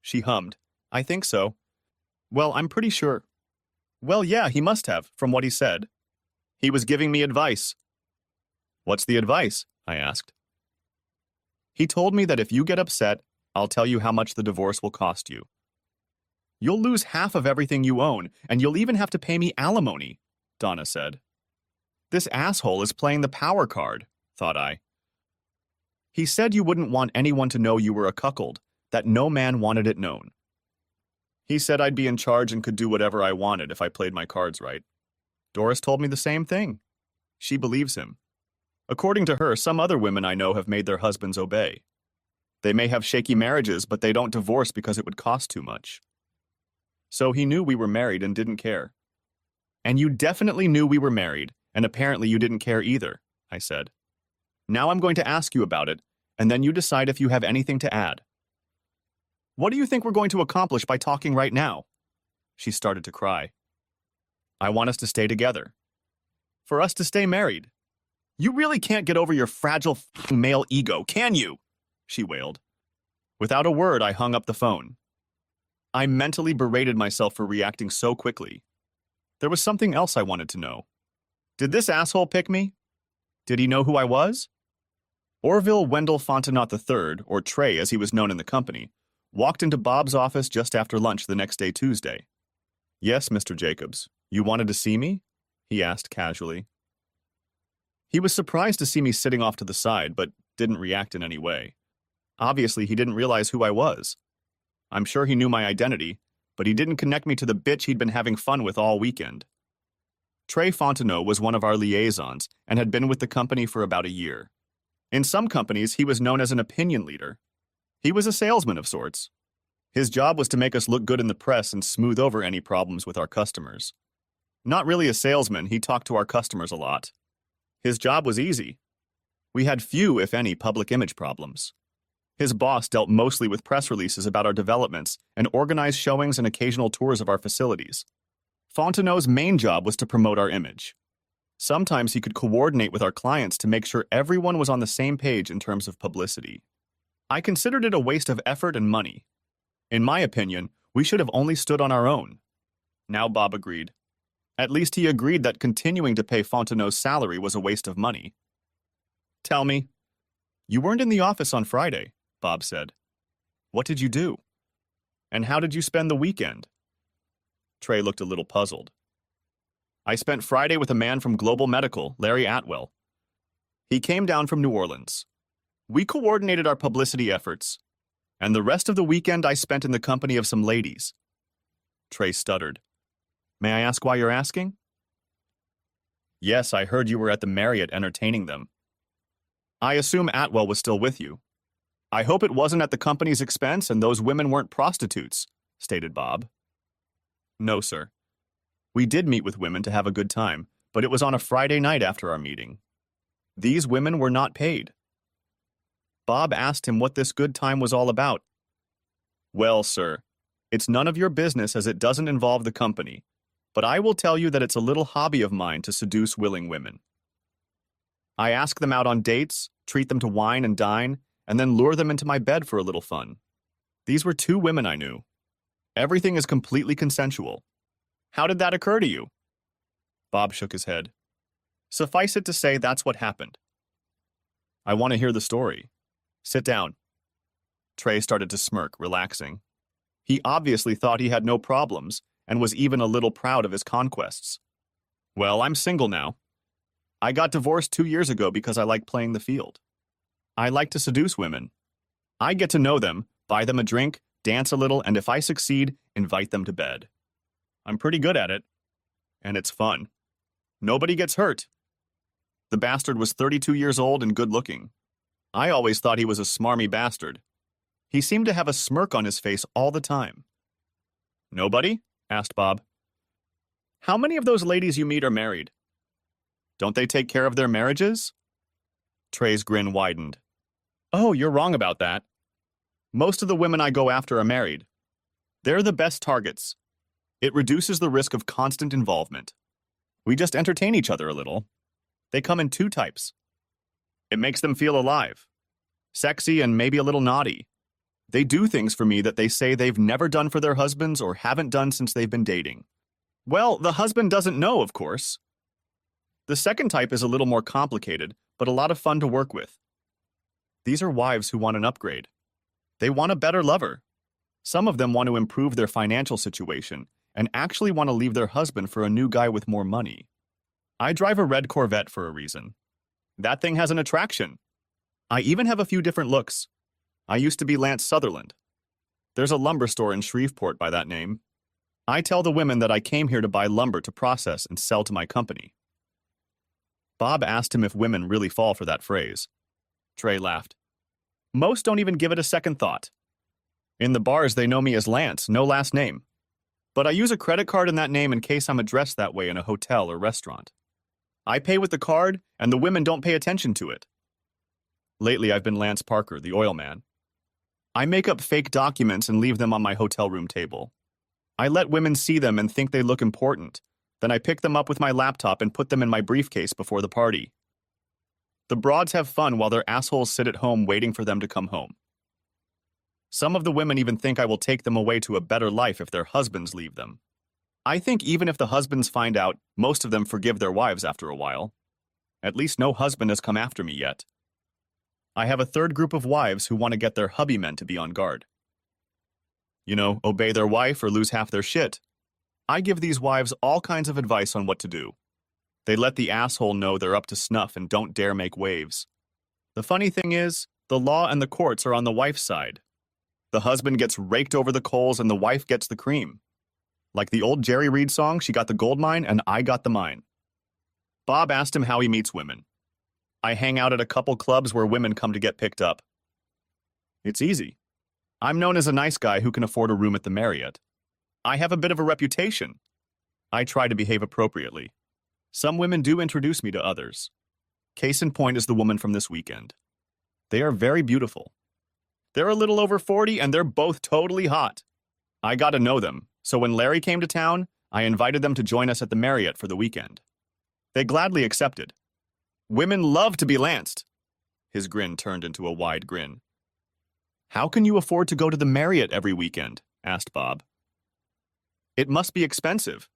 She hummed. I think so. Well, I'm pretty sure. Well, yeah, he must have, from what he said. He was giving me advice. What's the advice? I asked. He told me that if you get upset, I'll tell you how much the divorce will cost you. You'll lose half of everything you own, and you'll even have to pay me alimony, Donna said. This asshole is playing the power card, thought I. He said you wouldn't want anyone to know you were a cuckold, that no man wanted it known. He said I'd be in charge and could do whatever I wanted if I played my cards right. Doris told me the same thing. She believes him. According to her, some other women I know have made their husbands obey. They may have shaky marriages, but they don't divorce because it would cost too much. So he knew we were married and didn't care. And you definitely knew we were married, and apparently you didn't care either, I said. Now I'm going to ask you about it, and then you decide if you have anything to add. What do you think we're going to accomplish by talking right now? She started to cry. I want us to stay together. For us to stay married. You really can't get over your fragile male ego, can you? She wailed. Without a word, I hung up the phone. I mentally berated myself for reacting so quickly. There was something else I wanted to know. Did this asshole pick me? Did he know who I was? Orville Wendell Fontenot III, or Trey as he was known in the company, walked into Bob's office just after lunch the next day, Tuesday. Yes, Mr. Jacobs, you wanted to see me? He asked casually. He was surprised to see me sitting off to the side, but didn't react in any way. Obviously, he didn't realize who I was. I'm sure he knew my identity, but he didn't connect me to the bitch he'd been having fun with all weekend. Trey Fontenot was one of our liaisons and had been with the company for about a year. In some companies, he was known as an opinion leader. He was a salesman of sorts. His job was to make us look good in the press and smooth over any problems with our customers. Not really a salesman, he talked to our customers a lot. His job was easy. We had few, if any, public image problems. His boss dealt mostly with press releases about our developments and organize showings and occasional tours of our facilities. Fontenot's main job was to promote our image. Sometimes he could coordinate with our clients to make sure everyone was on the same page in terms of publicity. I considered it a waste of effort and money. In my opinion, we should have only stood on our own. Now Bob agreed. At least he agreed that continuing to pay Fontenot's salary was a waste of money. Tell me. You weren't in the office on Friday, Bob said. What did you do? And how did you spend the weekend? Trey looked a little puzzled. I spent Friday with a man from Global Medical, Larry Atwell. He came down from New Orleans. We coordinated our publicity efforts, and the rest of the weekend I spent in the company of some ladies. Trey stuttered. May I ask why you're asking? Yes, I heard you were at the Marriott entertaining them. I assume Atwell was still with you. I hope it wasn't at the company's expense and those women weren't prostitutes, stated Bob. No, sir. We did meet with women to have a good time, but it was on a Friday night after our meeting. These women were not paid. Bob asked him what this good time was all about. Well, sir, it's none of your business as it doesn't involve the company, but I will tell you that it's a little hobby of mine to seduce willing women. I ask them out on dates, treat them to wine and dine, and then lure them into my bed for a little fun. These were 2 women I knew. Everything is completely consensual. How did that occur to you? Bob shook his head. Suffice it to say, that's what happened. I want to hear the story. Sit down. Trey started to smirk, relaxing. He obviously thought he had no problems and was even a little proud of his conquests. Well, I'm single now. I got divorced 2 years ago because I like playing the field. I like to seduce women. I get to know them, buy them a drink, dance a little, and if I succeed, invite them to bed. I'm pretty good at it. And it's fun. Nobody gets hurt. The bastard was 32 years old and good-looking. I always thought he was a smarmy bastard. He seemed to have a smirk on his face all the time. Nobody? Asked Bob. How many of those ladies you meet are married? Don't they take care of their marriages? Trey's grin widened. Oh, you're wrong about that. Most of the women I go after are married. They're the best targets. It reduces the risk of constant involvement. We just entertain each other a little. They come in 2 types. It makes them feel alive. Sexy and maybe a little naughty. They do things for me that they say they've never done for their husbands or haven't done since they've been dating. Well, the husband doesn't know, of course. The second type is a little more complicated, but a lot of fun to work with. These are wives who want an upgrade. They want a better lover. Some of them want to improve their financial situation and actually want to leave their husband for a new guy with more money. I drive a red Corvette for a reason. That thing has an attraction. I even have a few different looks. I used to be Lance Sutherland. There's a lumber store in Shreveport by that name. I tell the women that I came here to buy lumber to process and sell to my company. Bob asked him if women really fall for that phrase. Trey laughed. Most don't even give it a second thought. In the bars, they know me as Lance, no last name. But I use a credit card in that name in case I'm addressed that way in a hotel or restaurant. I pay with the card, and the women don't pay attention to it. Lately, I've been Lance Parker, the oil man. I make up fake documents and leave them on my hotel room table. I let women see them and think they look important. Then I pick them up with my laptop and put them in my briefcase before the party. The broads have fun while their assholes sit at home waiting for them to come home. Some of the women even think I will take them away to a better life if their husbands leave them. I think even if the husbands find out, most of them forgive their wives after a while. At least no husband has come after me yet. I have a third group of wives who want to get their hubby men to be on guard. You know, obey their wife or lose half their shit. I give these wives all kinds of advice on what to do. They let the asshole know they're up to snuff and don't dare make waves. The funny thing is, the law and the courts are on the wife's side. The husband gets raked over the coals and the wife gets the cream. Like the old Jerry Reed song, she got the gold mine and I got the mine. Bob asked him how he meets women. I hang out at a couple clubs where women come to get picked up. It's easy. I'm known as a nice guy who can afford a room at the Marriott. I have a bit of a reputation. I try to behave appropriately. Some women do introduce me to others. Case in point is the woman from this weekend. They are very beautiful. They're a little over 40 and they're both totally hot. I got to know them, so when Larry came to town, I invited them to join us at the Marriott for the weekend. They gladly accepted. Women love to be lanced. His grin turned into a wide grin. How can you afford to go to the Marriott every weekend? Asked Bob. It must be expensive.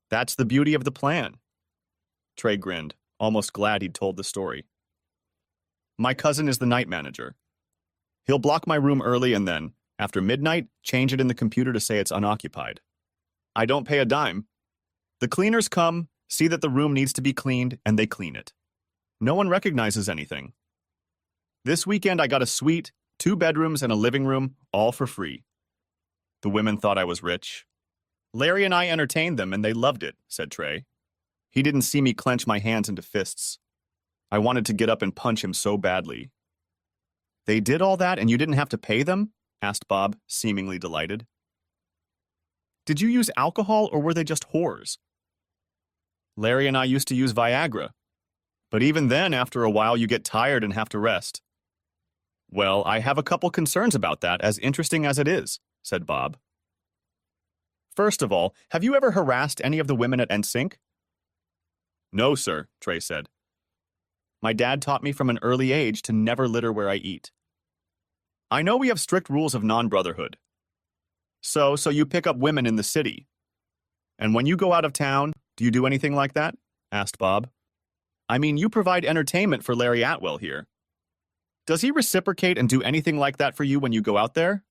That's the beauty of the plan. Trey grinned, almost glad he'd told the story. My cousin is the night manager. He'll block my room early and then, after midnight, change it in the computer to say it's unoccupied. I don't pay a dime. The cleaners come, see that the room needs to be cleaned, and they clean it. No one recognizes anything. This weekend I got a suite, 2 bedrooms, and a living room, all for free. The women thought I was rich. Larry and I entertained them, and they loved it, said Trey. He didn't see me clench my hands into fists. I wanted to get up and punch him so badly. They did all that and you didn't have to pay them? Asked Bob, seemingly delighted. Did you use alcohol or were they just whores? Larry and I used to use Viagra. But even then, after a while, you get tired and have to rest. Well, I have a couple concerns about that, as interesting as it is, said Bob. First of all, have you ever harassed any of the women at NSYNC? No, sir, Trey said. My dad taught me from an early age to never litter where I eat. I know we have strict rules of non-brotherhood. So you pick up women in the city. And when you go out of town, do you do anything like that? Asked Bob. I mean, you provide entertainment for Larry Atwell here. Does he reciprocate and do anything like that for you when you go out there?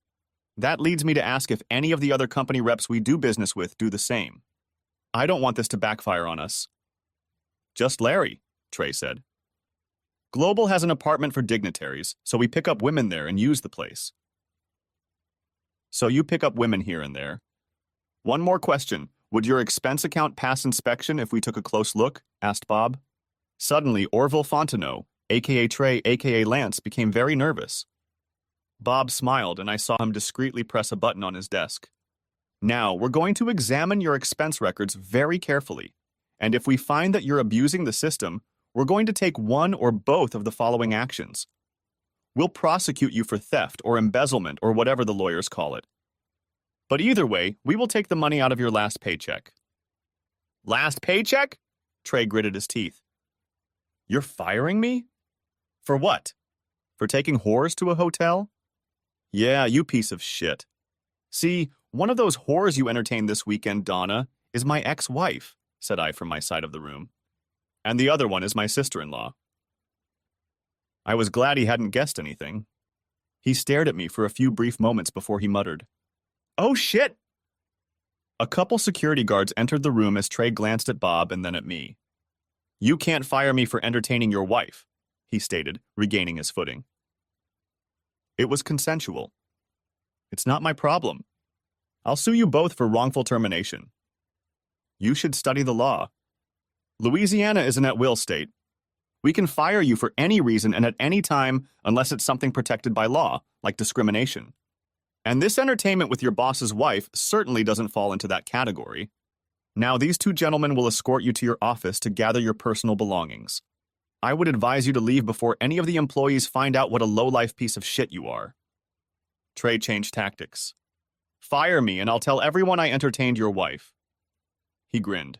That leads me to ask if any of the other company reps we do business with do the same. I don't want this to backfire on us. Just Larry, Trey said. Global has an apartment for dignitaries, so we pick up women there and use the place. So you pick up women here and there. One more question. Would your expense account pass inspection if we took a close look? Asked Bob. Suddenly, Orville Fontenot, a.k.a. Trey, a.k.a. Lance, became very nervous. Bob smiled, and I saw him discreetly press a button on his desk. Now, we're going to examine your expense records very carefully, and if we find that you're abusing the system, we're going to take one or both of the following actions. We'll prosecute you for theft or embezzlement or whatever the lawyers call it. But either way, we will take the money out of your last paycheck. Last paycheck? Trey gritted his teeth. You're firing me? For what? For taking whores to a hotel? Yeah, you piece of shit. See, one of those whores you entertained this weekend, Donna, is my ex-wife, said I from my side of the room. And the other one is my sister-in-law. I was glad he hadn't guessed anything. He stared at me for a few brief moments before he muttered, "Oh, shit!" A couple security guards entered the room as Trey glanced at Bob and then at me. You can't fire me for entertaining your wife, he stated, regaining his footing. It was consensual. It's not my problem. I'll sue you both for wrongful termination. You should study the law. Louisiana is an at-will state. We can fire you for any reason and at any time unless it's something protected by law, like discrimination. And this entertainment with your boss's wife certainly doesn't fall into that category. Now, these two gentlemen will escort you to your office to gather your personal belongings. I would advise you to leave before any of the employees find out what a low-life piece of shit you are. Trey changed tactics. Fire me and I'll tell everyone I entertained your wife. He grinned.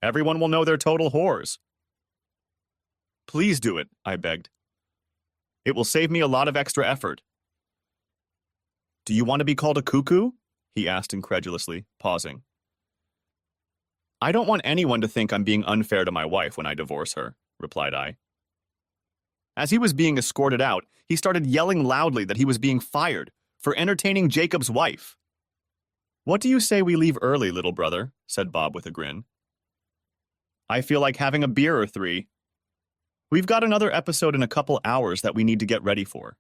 Everyone will know they're total whores. Please do it, I begged. It will save me a lot of extra effort. Do you want to be called a cuckoo? He asked incredulously, pausing. I don't want anyone to think I'm being unfair to my wife when I divorce her, replied I. As he was being escorted out, he started yelling loudly that he was being fired for entertaining Jacob's wife. What do you say we leave early, little brother? Said Bob with a grin. I feel like having a beer or 3. We've got another episode in a couple hours that we need to get ready for.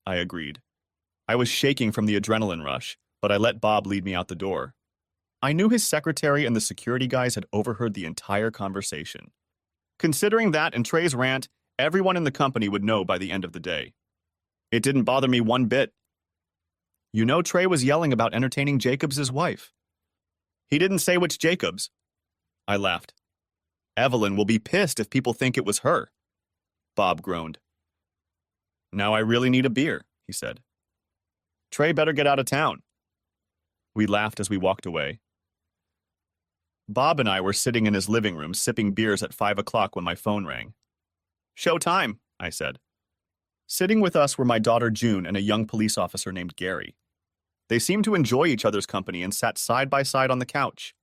I agreed. I was shaking from the adrenaline rush, but I let Bob lead me out the door. I knew his secretary and the security guys had overheard the entire conversation. Considering that and Trey's rant, everyone in the company would know by the end of the day. It didn't bother me one bit. You know Trey was yelling about entertaining Jacobs' wife. He didn't say which Jacobs. I laughed. Evelyn will be pissed if people think it was her. Bob groaned. Now I really need a beer, he said. Trey better get out of town. We laughed as we walked away. Bob and I were sitting in his living room sipping beers at 5 o'clock when my phone rang. "Show time," I said. Sitting with us were my daughter June and a young police officer named Gary. They seemed to enjoy each other's company and sat side by side on the couch.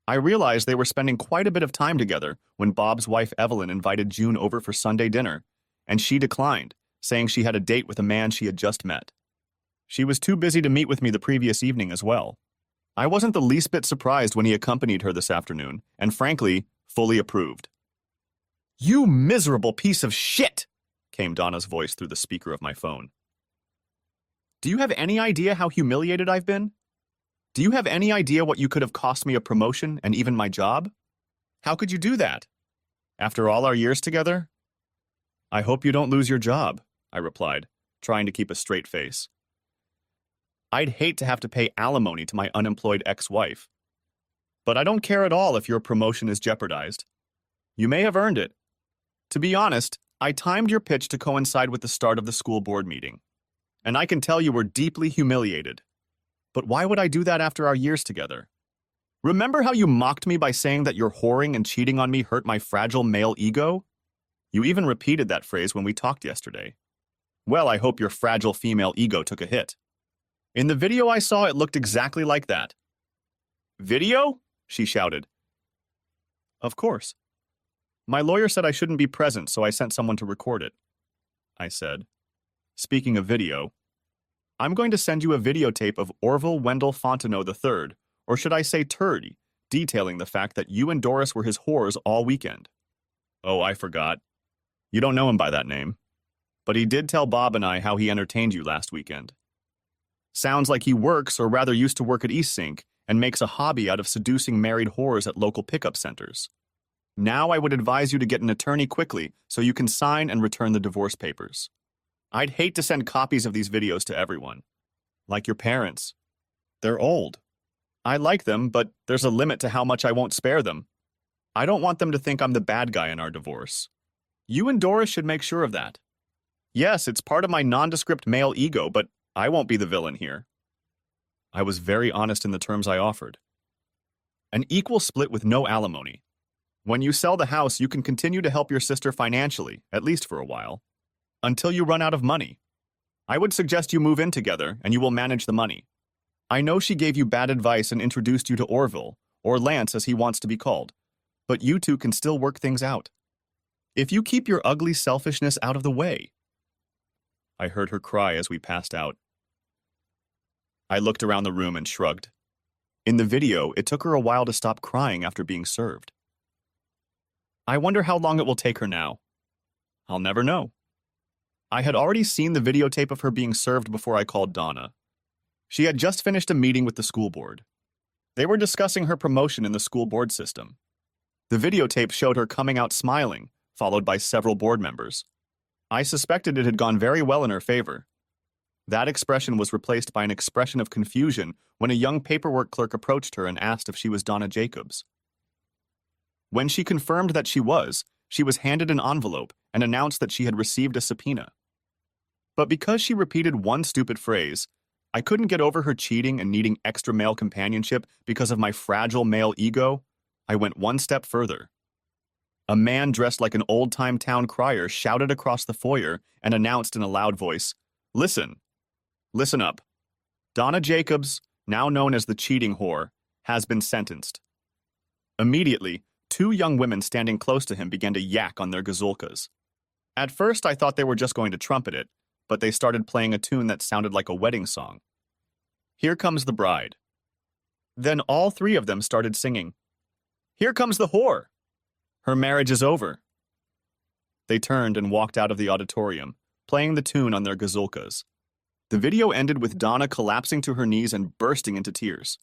I realized they were spending quite a bit of time together when Bob's wife Evelyn invited June over for Sunday dinner, and she declined, saying she had a date with a man she had just met. She was too busy to meet with me the previous evening as well. I wasn't the least bit surprised when he accompanied her this afternoon, and frankly, fully approved. "You miserable piece of shit!" came Donna's voice through the speaker of my phone. "Do you have any idea how humiliated I've been? Do you have any idea what you could have cost me a promotion and even my job? How could you do that? After all our years together?" "I hope you don't lose your job," I replied, trying to keep a straight face. "I'd hate to have to pay alimony to my unemployed ex-wife. But I don't care at all if your promotion is jeopardized. You may have earned it. To be honest, I timed your pitch to coincide with the start of the school board meeting. And I can tell you were deeply humiliated. But why would I do that after our years together? Remember how you mocked me by saying that your whoring and cheating on me hurt my fragile male ego? You even repeated that phrase when we talked yesterday. Well, I hope your fragile female ego took a hit. In the video I saw, it looked exactly like that." "Video?" she shouted. "Of course. My lawyer said I shouldn't be present, so I sent someone to record it," I said. "Speaking of video, I'm going to send you a videotape of Orville Wendell Fontenot III, or should I say Turdy, detailing the fact that you and Doris were his whores all weekend." "Oh, I forgot. You don't know him by that name. But he did tell Bob and I how he entertained you last weekend. Sounds like he works, or rather used to work at East Sink, and makes a hobby out of seducing married whores at local pickup centers. Now I would advise you to get an attorney quickly so you can sign and return the divorce papers. I'd hate to send copies of these videos to everyone. Like your parents. They're old. I like them, but there's a limit to how much I won't spare them. I don't want them to think I'm the bad guy in our divorce. You and Doris should make sure of that. Yes, it's part of my nondescript male ego, but I won't be the villain here." I was very honest in the terms I offered. An equal split with no alimony. When you sell the house, you can continue to help your sister financially, at least for a while, until you run out of money. I would suggest you move in together, and you will manage the money. I know she gave you bad advice and introduced you to Orville, or Lance as he wants to be called, but you two can still work things out. If you keep your ugly selfishness out of the way." I heard her cry as we passed out. I looked around the room and shrugged. In the video, it took her a while to stop crying after being served. I wonder how long it will take her now. I'll never know. I had already seen the videotape of her being served before I called Donna. She had just finished a meeting with the school board. They were discussing her promotion in the school board system. The videotape showed her coming out smiling, followed by several board members. I suspected it had gone very well in her favor. That expression was replaced by an expression of confusion when a young paperwork clerk approached her and asked if she was Donna Jacobs. When she confirmed that she was handed an envelope and announced that she had received a subpoena. But because she repeated one stupid phrase, I couldn't get over her cheating and needing extra male companionship because of my fragile male ego. I went one step further. A man dressed like an old-time town crier shouted across the foyer and announced in a loud voice, "Listen. Listen up. Donna Jacobs, now known as the cheating whore, has been sentenced." Immediately, two young women standing close to him began to yak on their gazulkas. At first, I thought they were just going to trumpet it, but they started playing a tune that sounded like a wedding song. "Here Comes the Bride." Then all three of them started singing, "Here Comes the Whore. Her marriage is over." They turned and walked out of the auditorium, playing the tune on their gazulkas. The video ended with Donna collapsing to her knees and bursting into tears.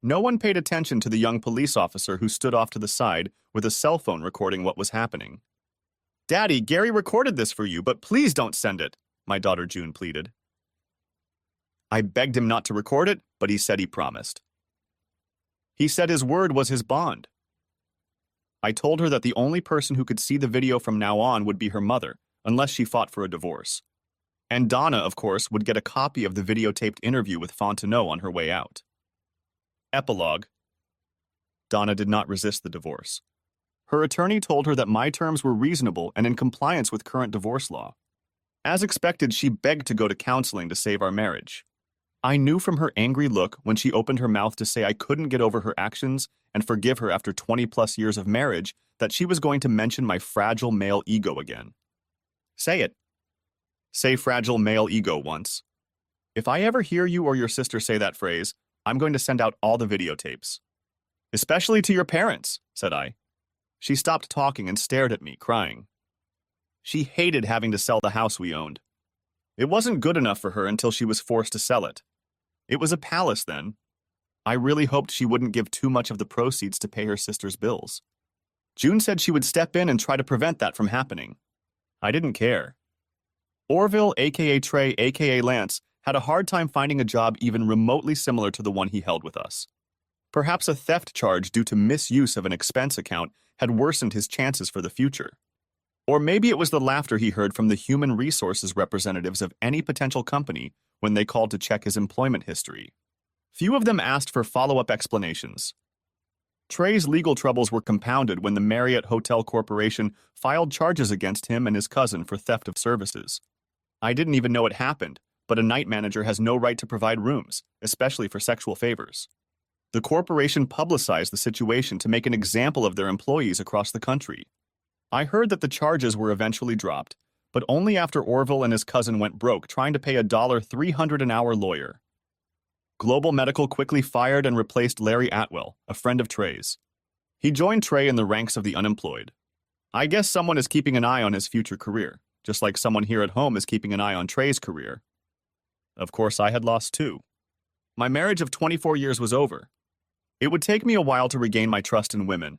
No one paid attention to the young police officer who stood off to the side with a cell phone recording what was happening. "Daddy, Gary recorded this for you, but please don't send it," my daughter June pleaded. I begged him not to record it, but he said he promised. He said his word was his bond. I told her that the only person who could see the video from now on would be her mother, unless she fought for a divorce. And Donna, of course, would get a copy of the videotaped interview with Fontenot on her way out. Epilogue. Donna did not resist the divorce. Her attorney told her that my terms were reasonable and in compliance with current divorce law. As expected, she begged to go to counseling to save our marriage. I knew from her angry look when she opened her mouth to say I couldn't get over her actions and forgive her after 20-plus years of marriage that she was going to mention my fragile male ego again. Say it. Say fragile male ego once. If I ever hear you or your sister say that phrase, I'm going to send out all the videotapes. Especially to your parents, said I. She stopped talking and stared at me, crying. She hated having to sell the house we owned. It wasn't good enough for her until she was forced to sell it. It was a palace then. I really hoped she wouldn't give too much of the proceeds to pay her sister's bills. June said she would step in and try to prevent that from happening. I didn't care. Orville, aka Trey, aka Lance, had a hard time finding a job even remotely similar to the one he held with us. Perhaps a theft charge due to misuse of an expense account had worsened his chances for the future. Or maybe it was the laughter he heard from the human resources representatives of any potential company when they called to check his employment history. Few of them asked for follow-up explanations. Trey's legal troubles were compounded when the Marriott Hotel Corporation filed charges against him and his cousin for theft of services. I didn't even know it happened, but a night manager has no right to provide rooms, especially for sexual favors. The corporation publicized the situation to make an example of their employees across the country. I heard that the charges were eventually dropped, but only after Orville and his cousin went broke trying to pay a $300 an hour lawyer. Global Medical quickly fired and replaced Larry Atwell, a friend of Trey's. He joined Trey in the ranks of the unemployed. I guess someone is keeping an eye on his future career, just like someone here at home is keeping an eye on Trey's career. Of course, I had lost too. My marriage of 24 years was over. It would take me a while to regain my trust in women,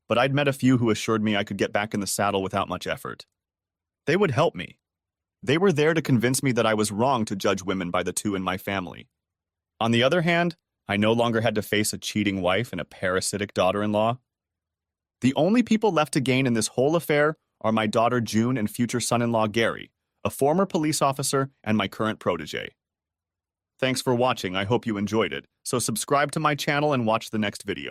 but I'd met a few who assured me I could get back in the saddle without much effort. They would help me. They were there to convince me that I was wrong to judge women by the two in my family. On the other hand, I no longer had to face a cheating wife and a parasitic daughter-in-law. The only people left to gain in this whole affair are my daughter June and future son-in-law Gary, a former police officer and my current protege. Thanks for watching. I hope you enjoyed it. So subscribe to my channel and watch the next video.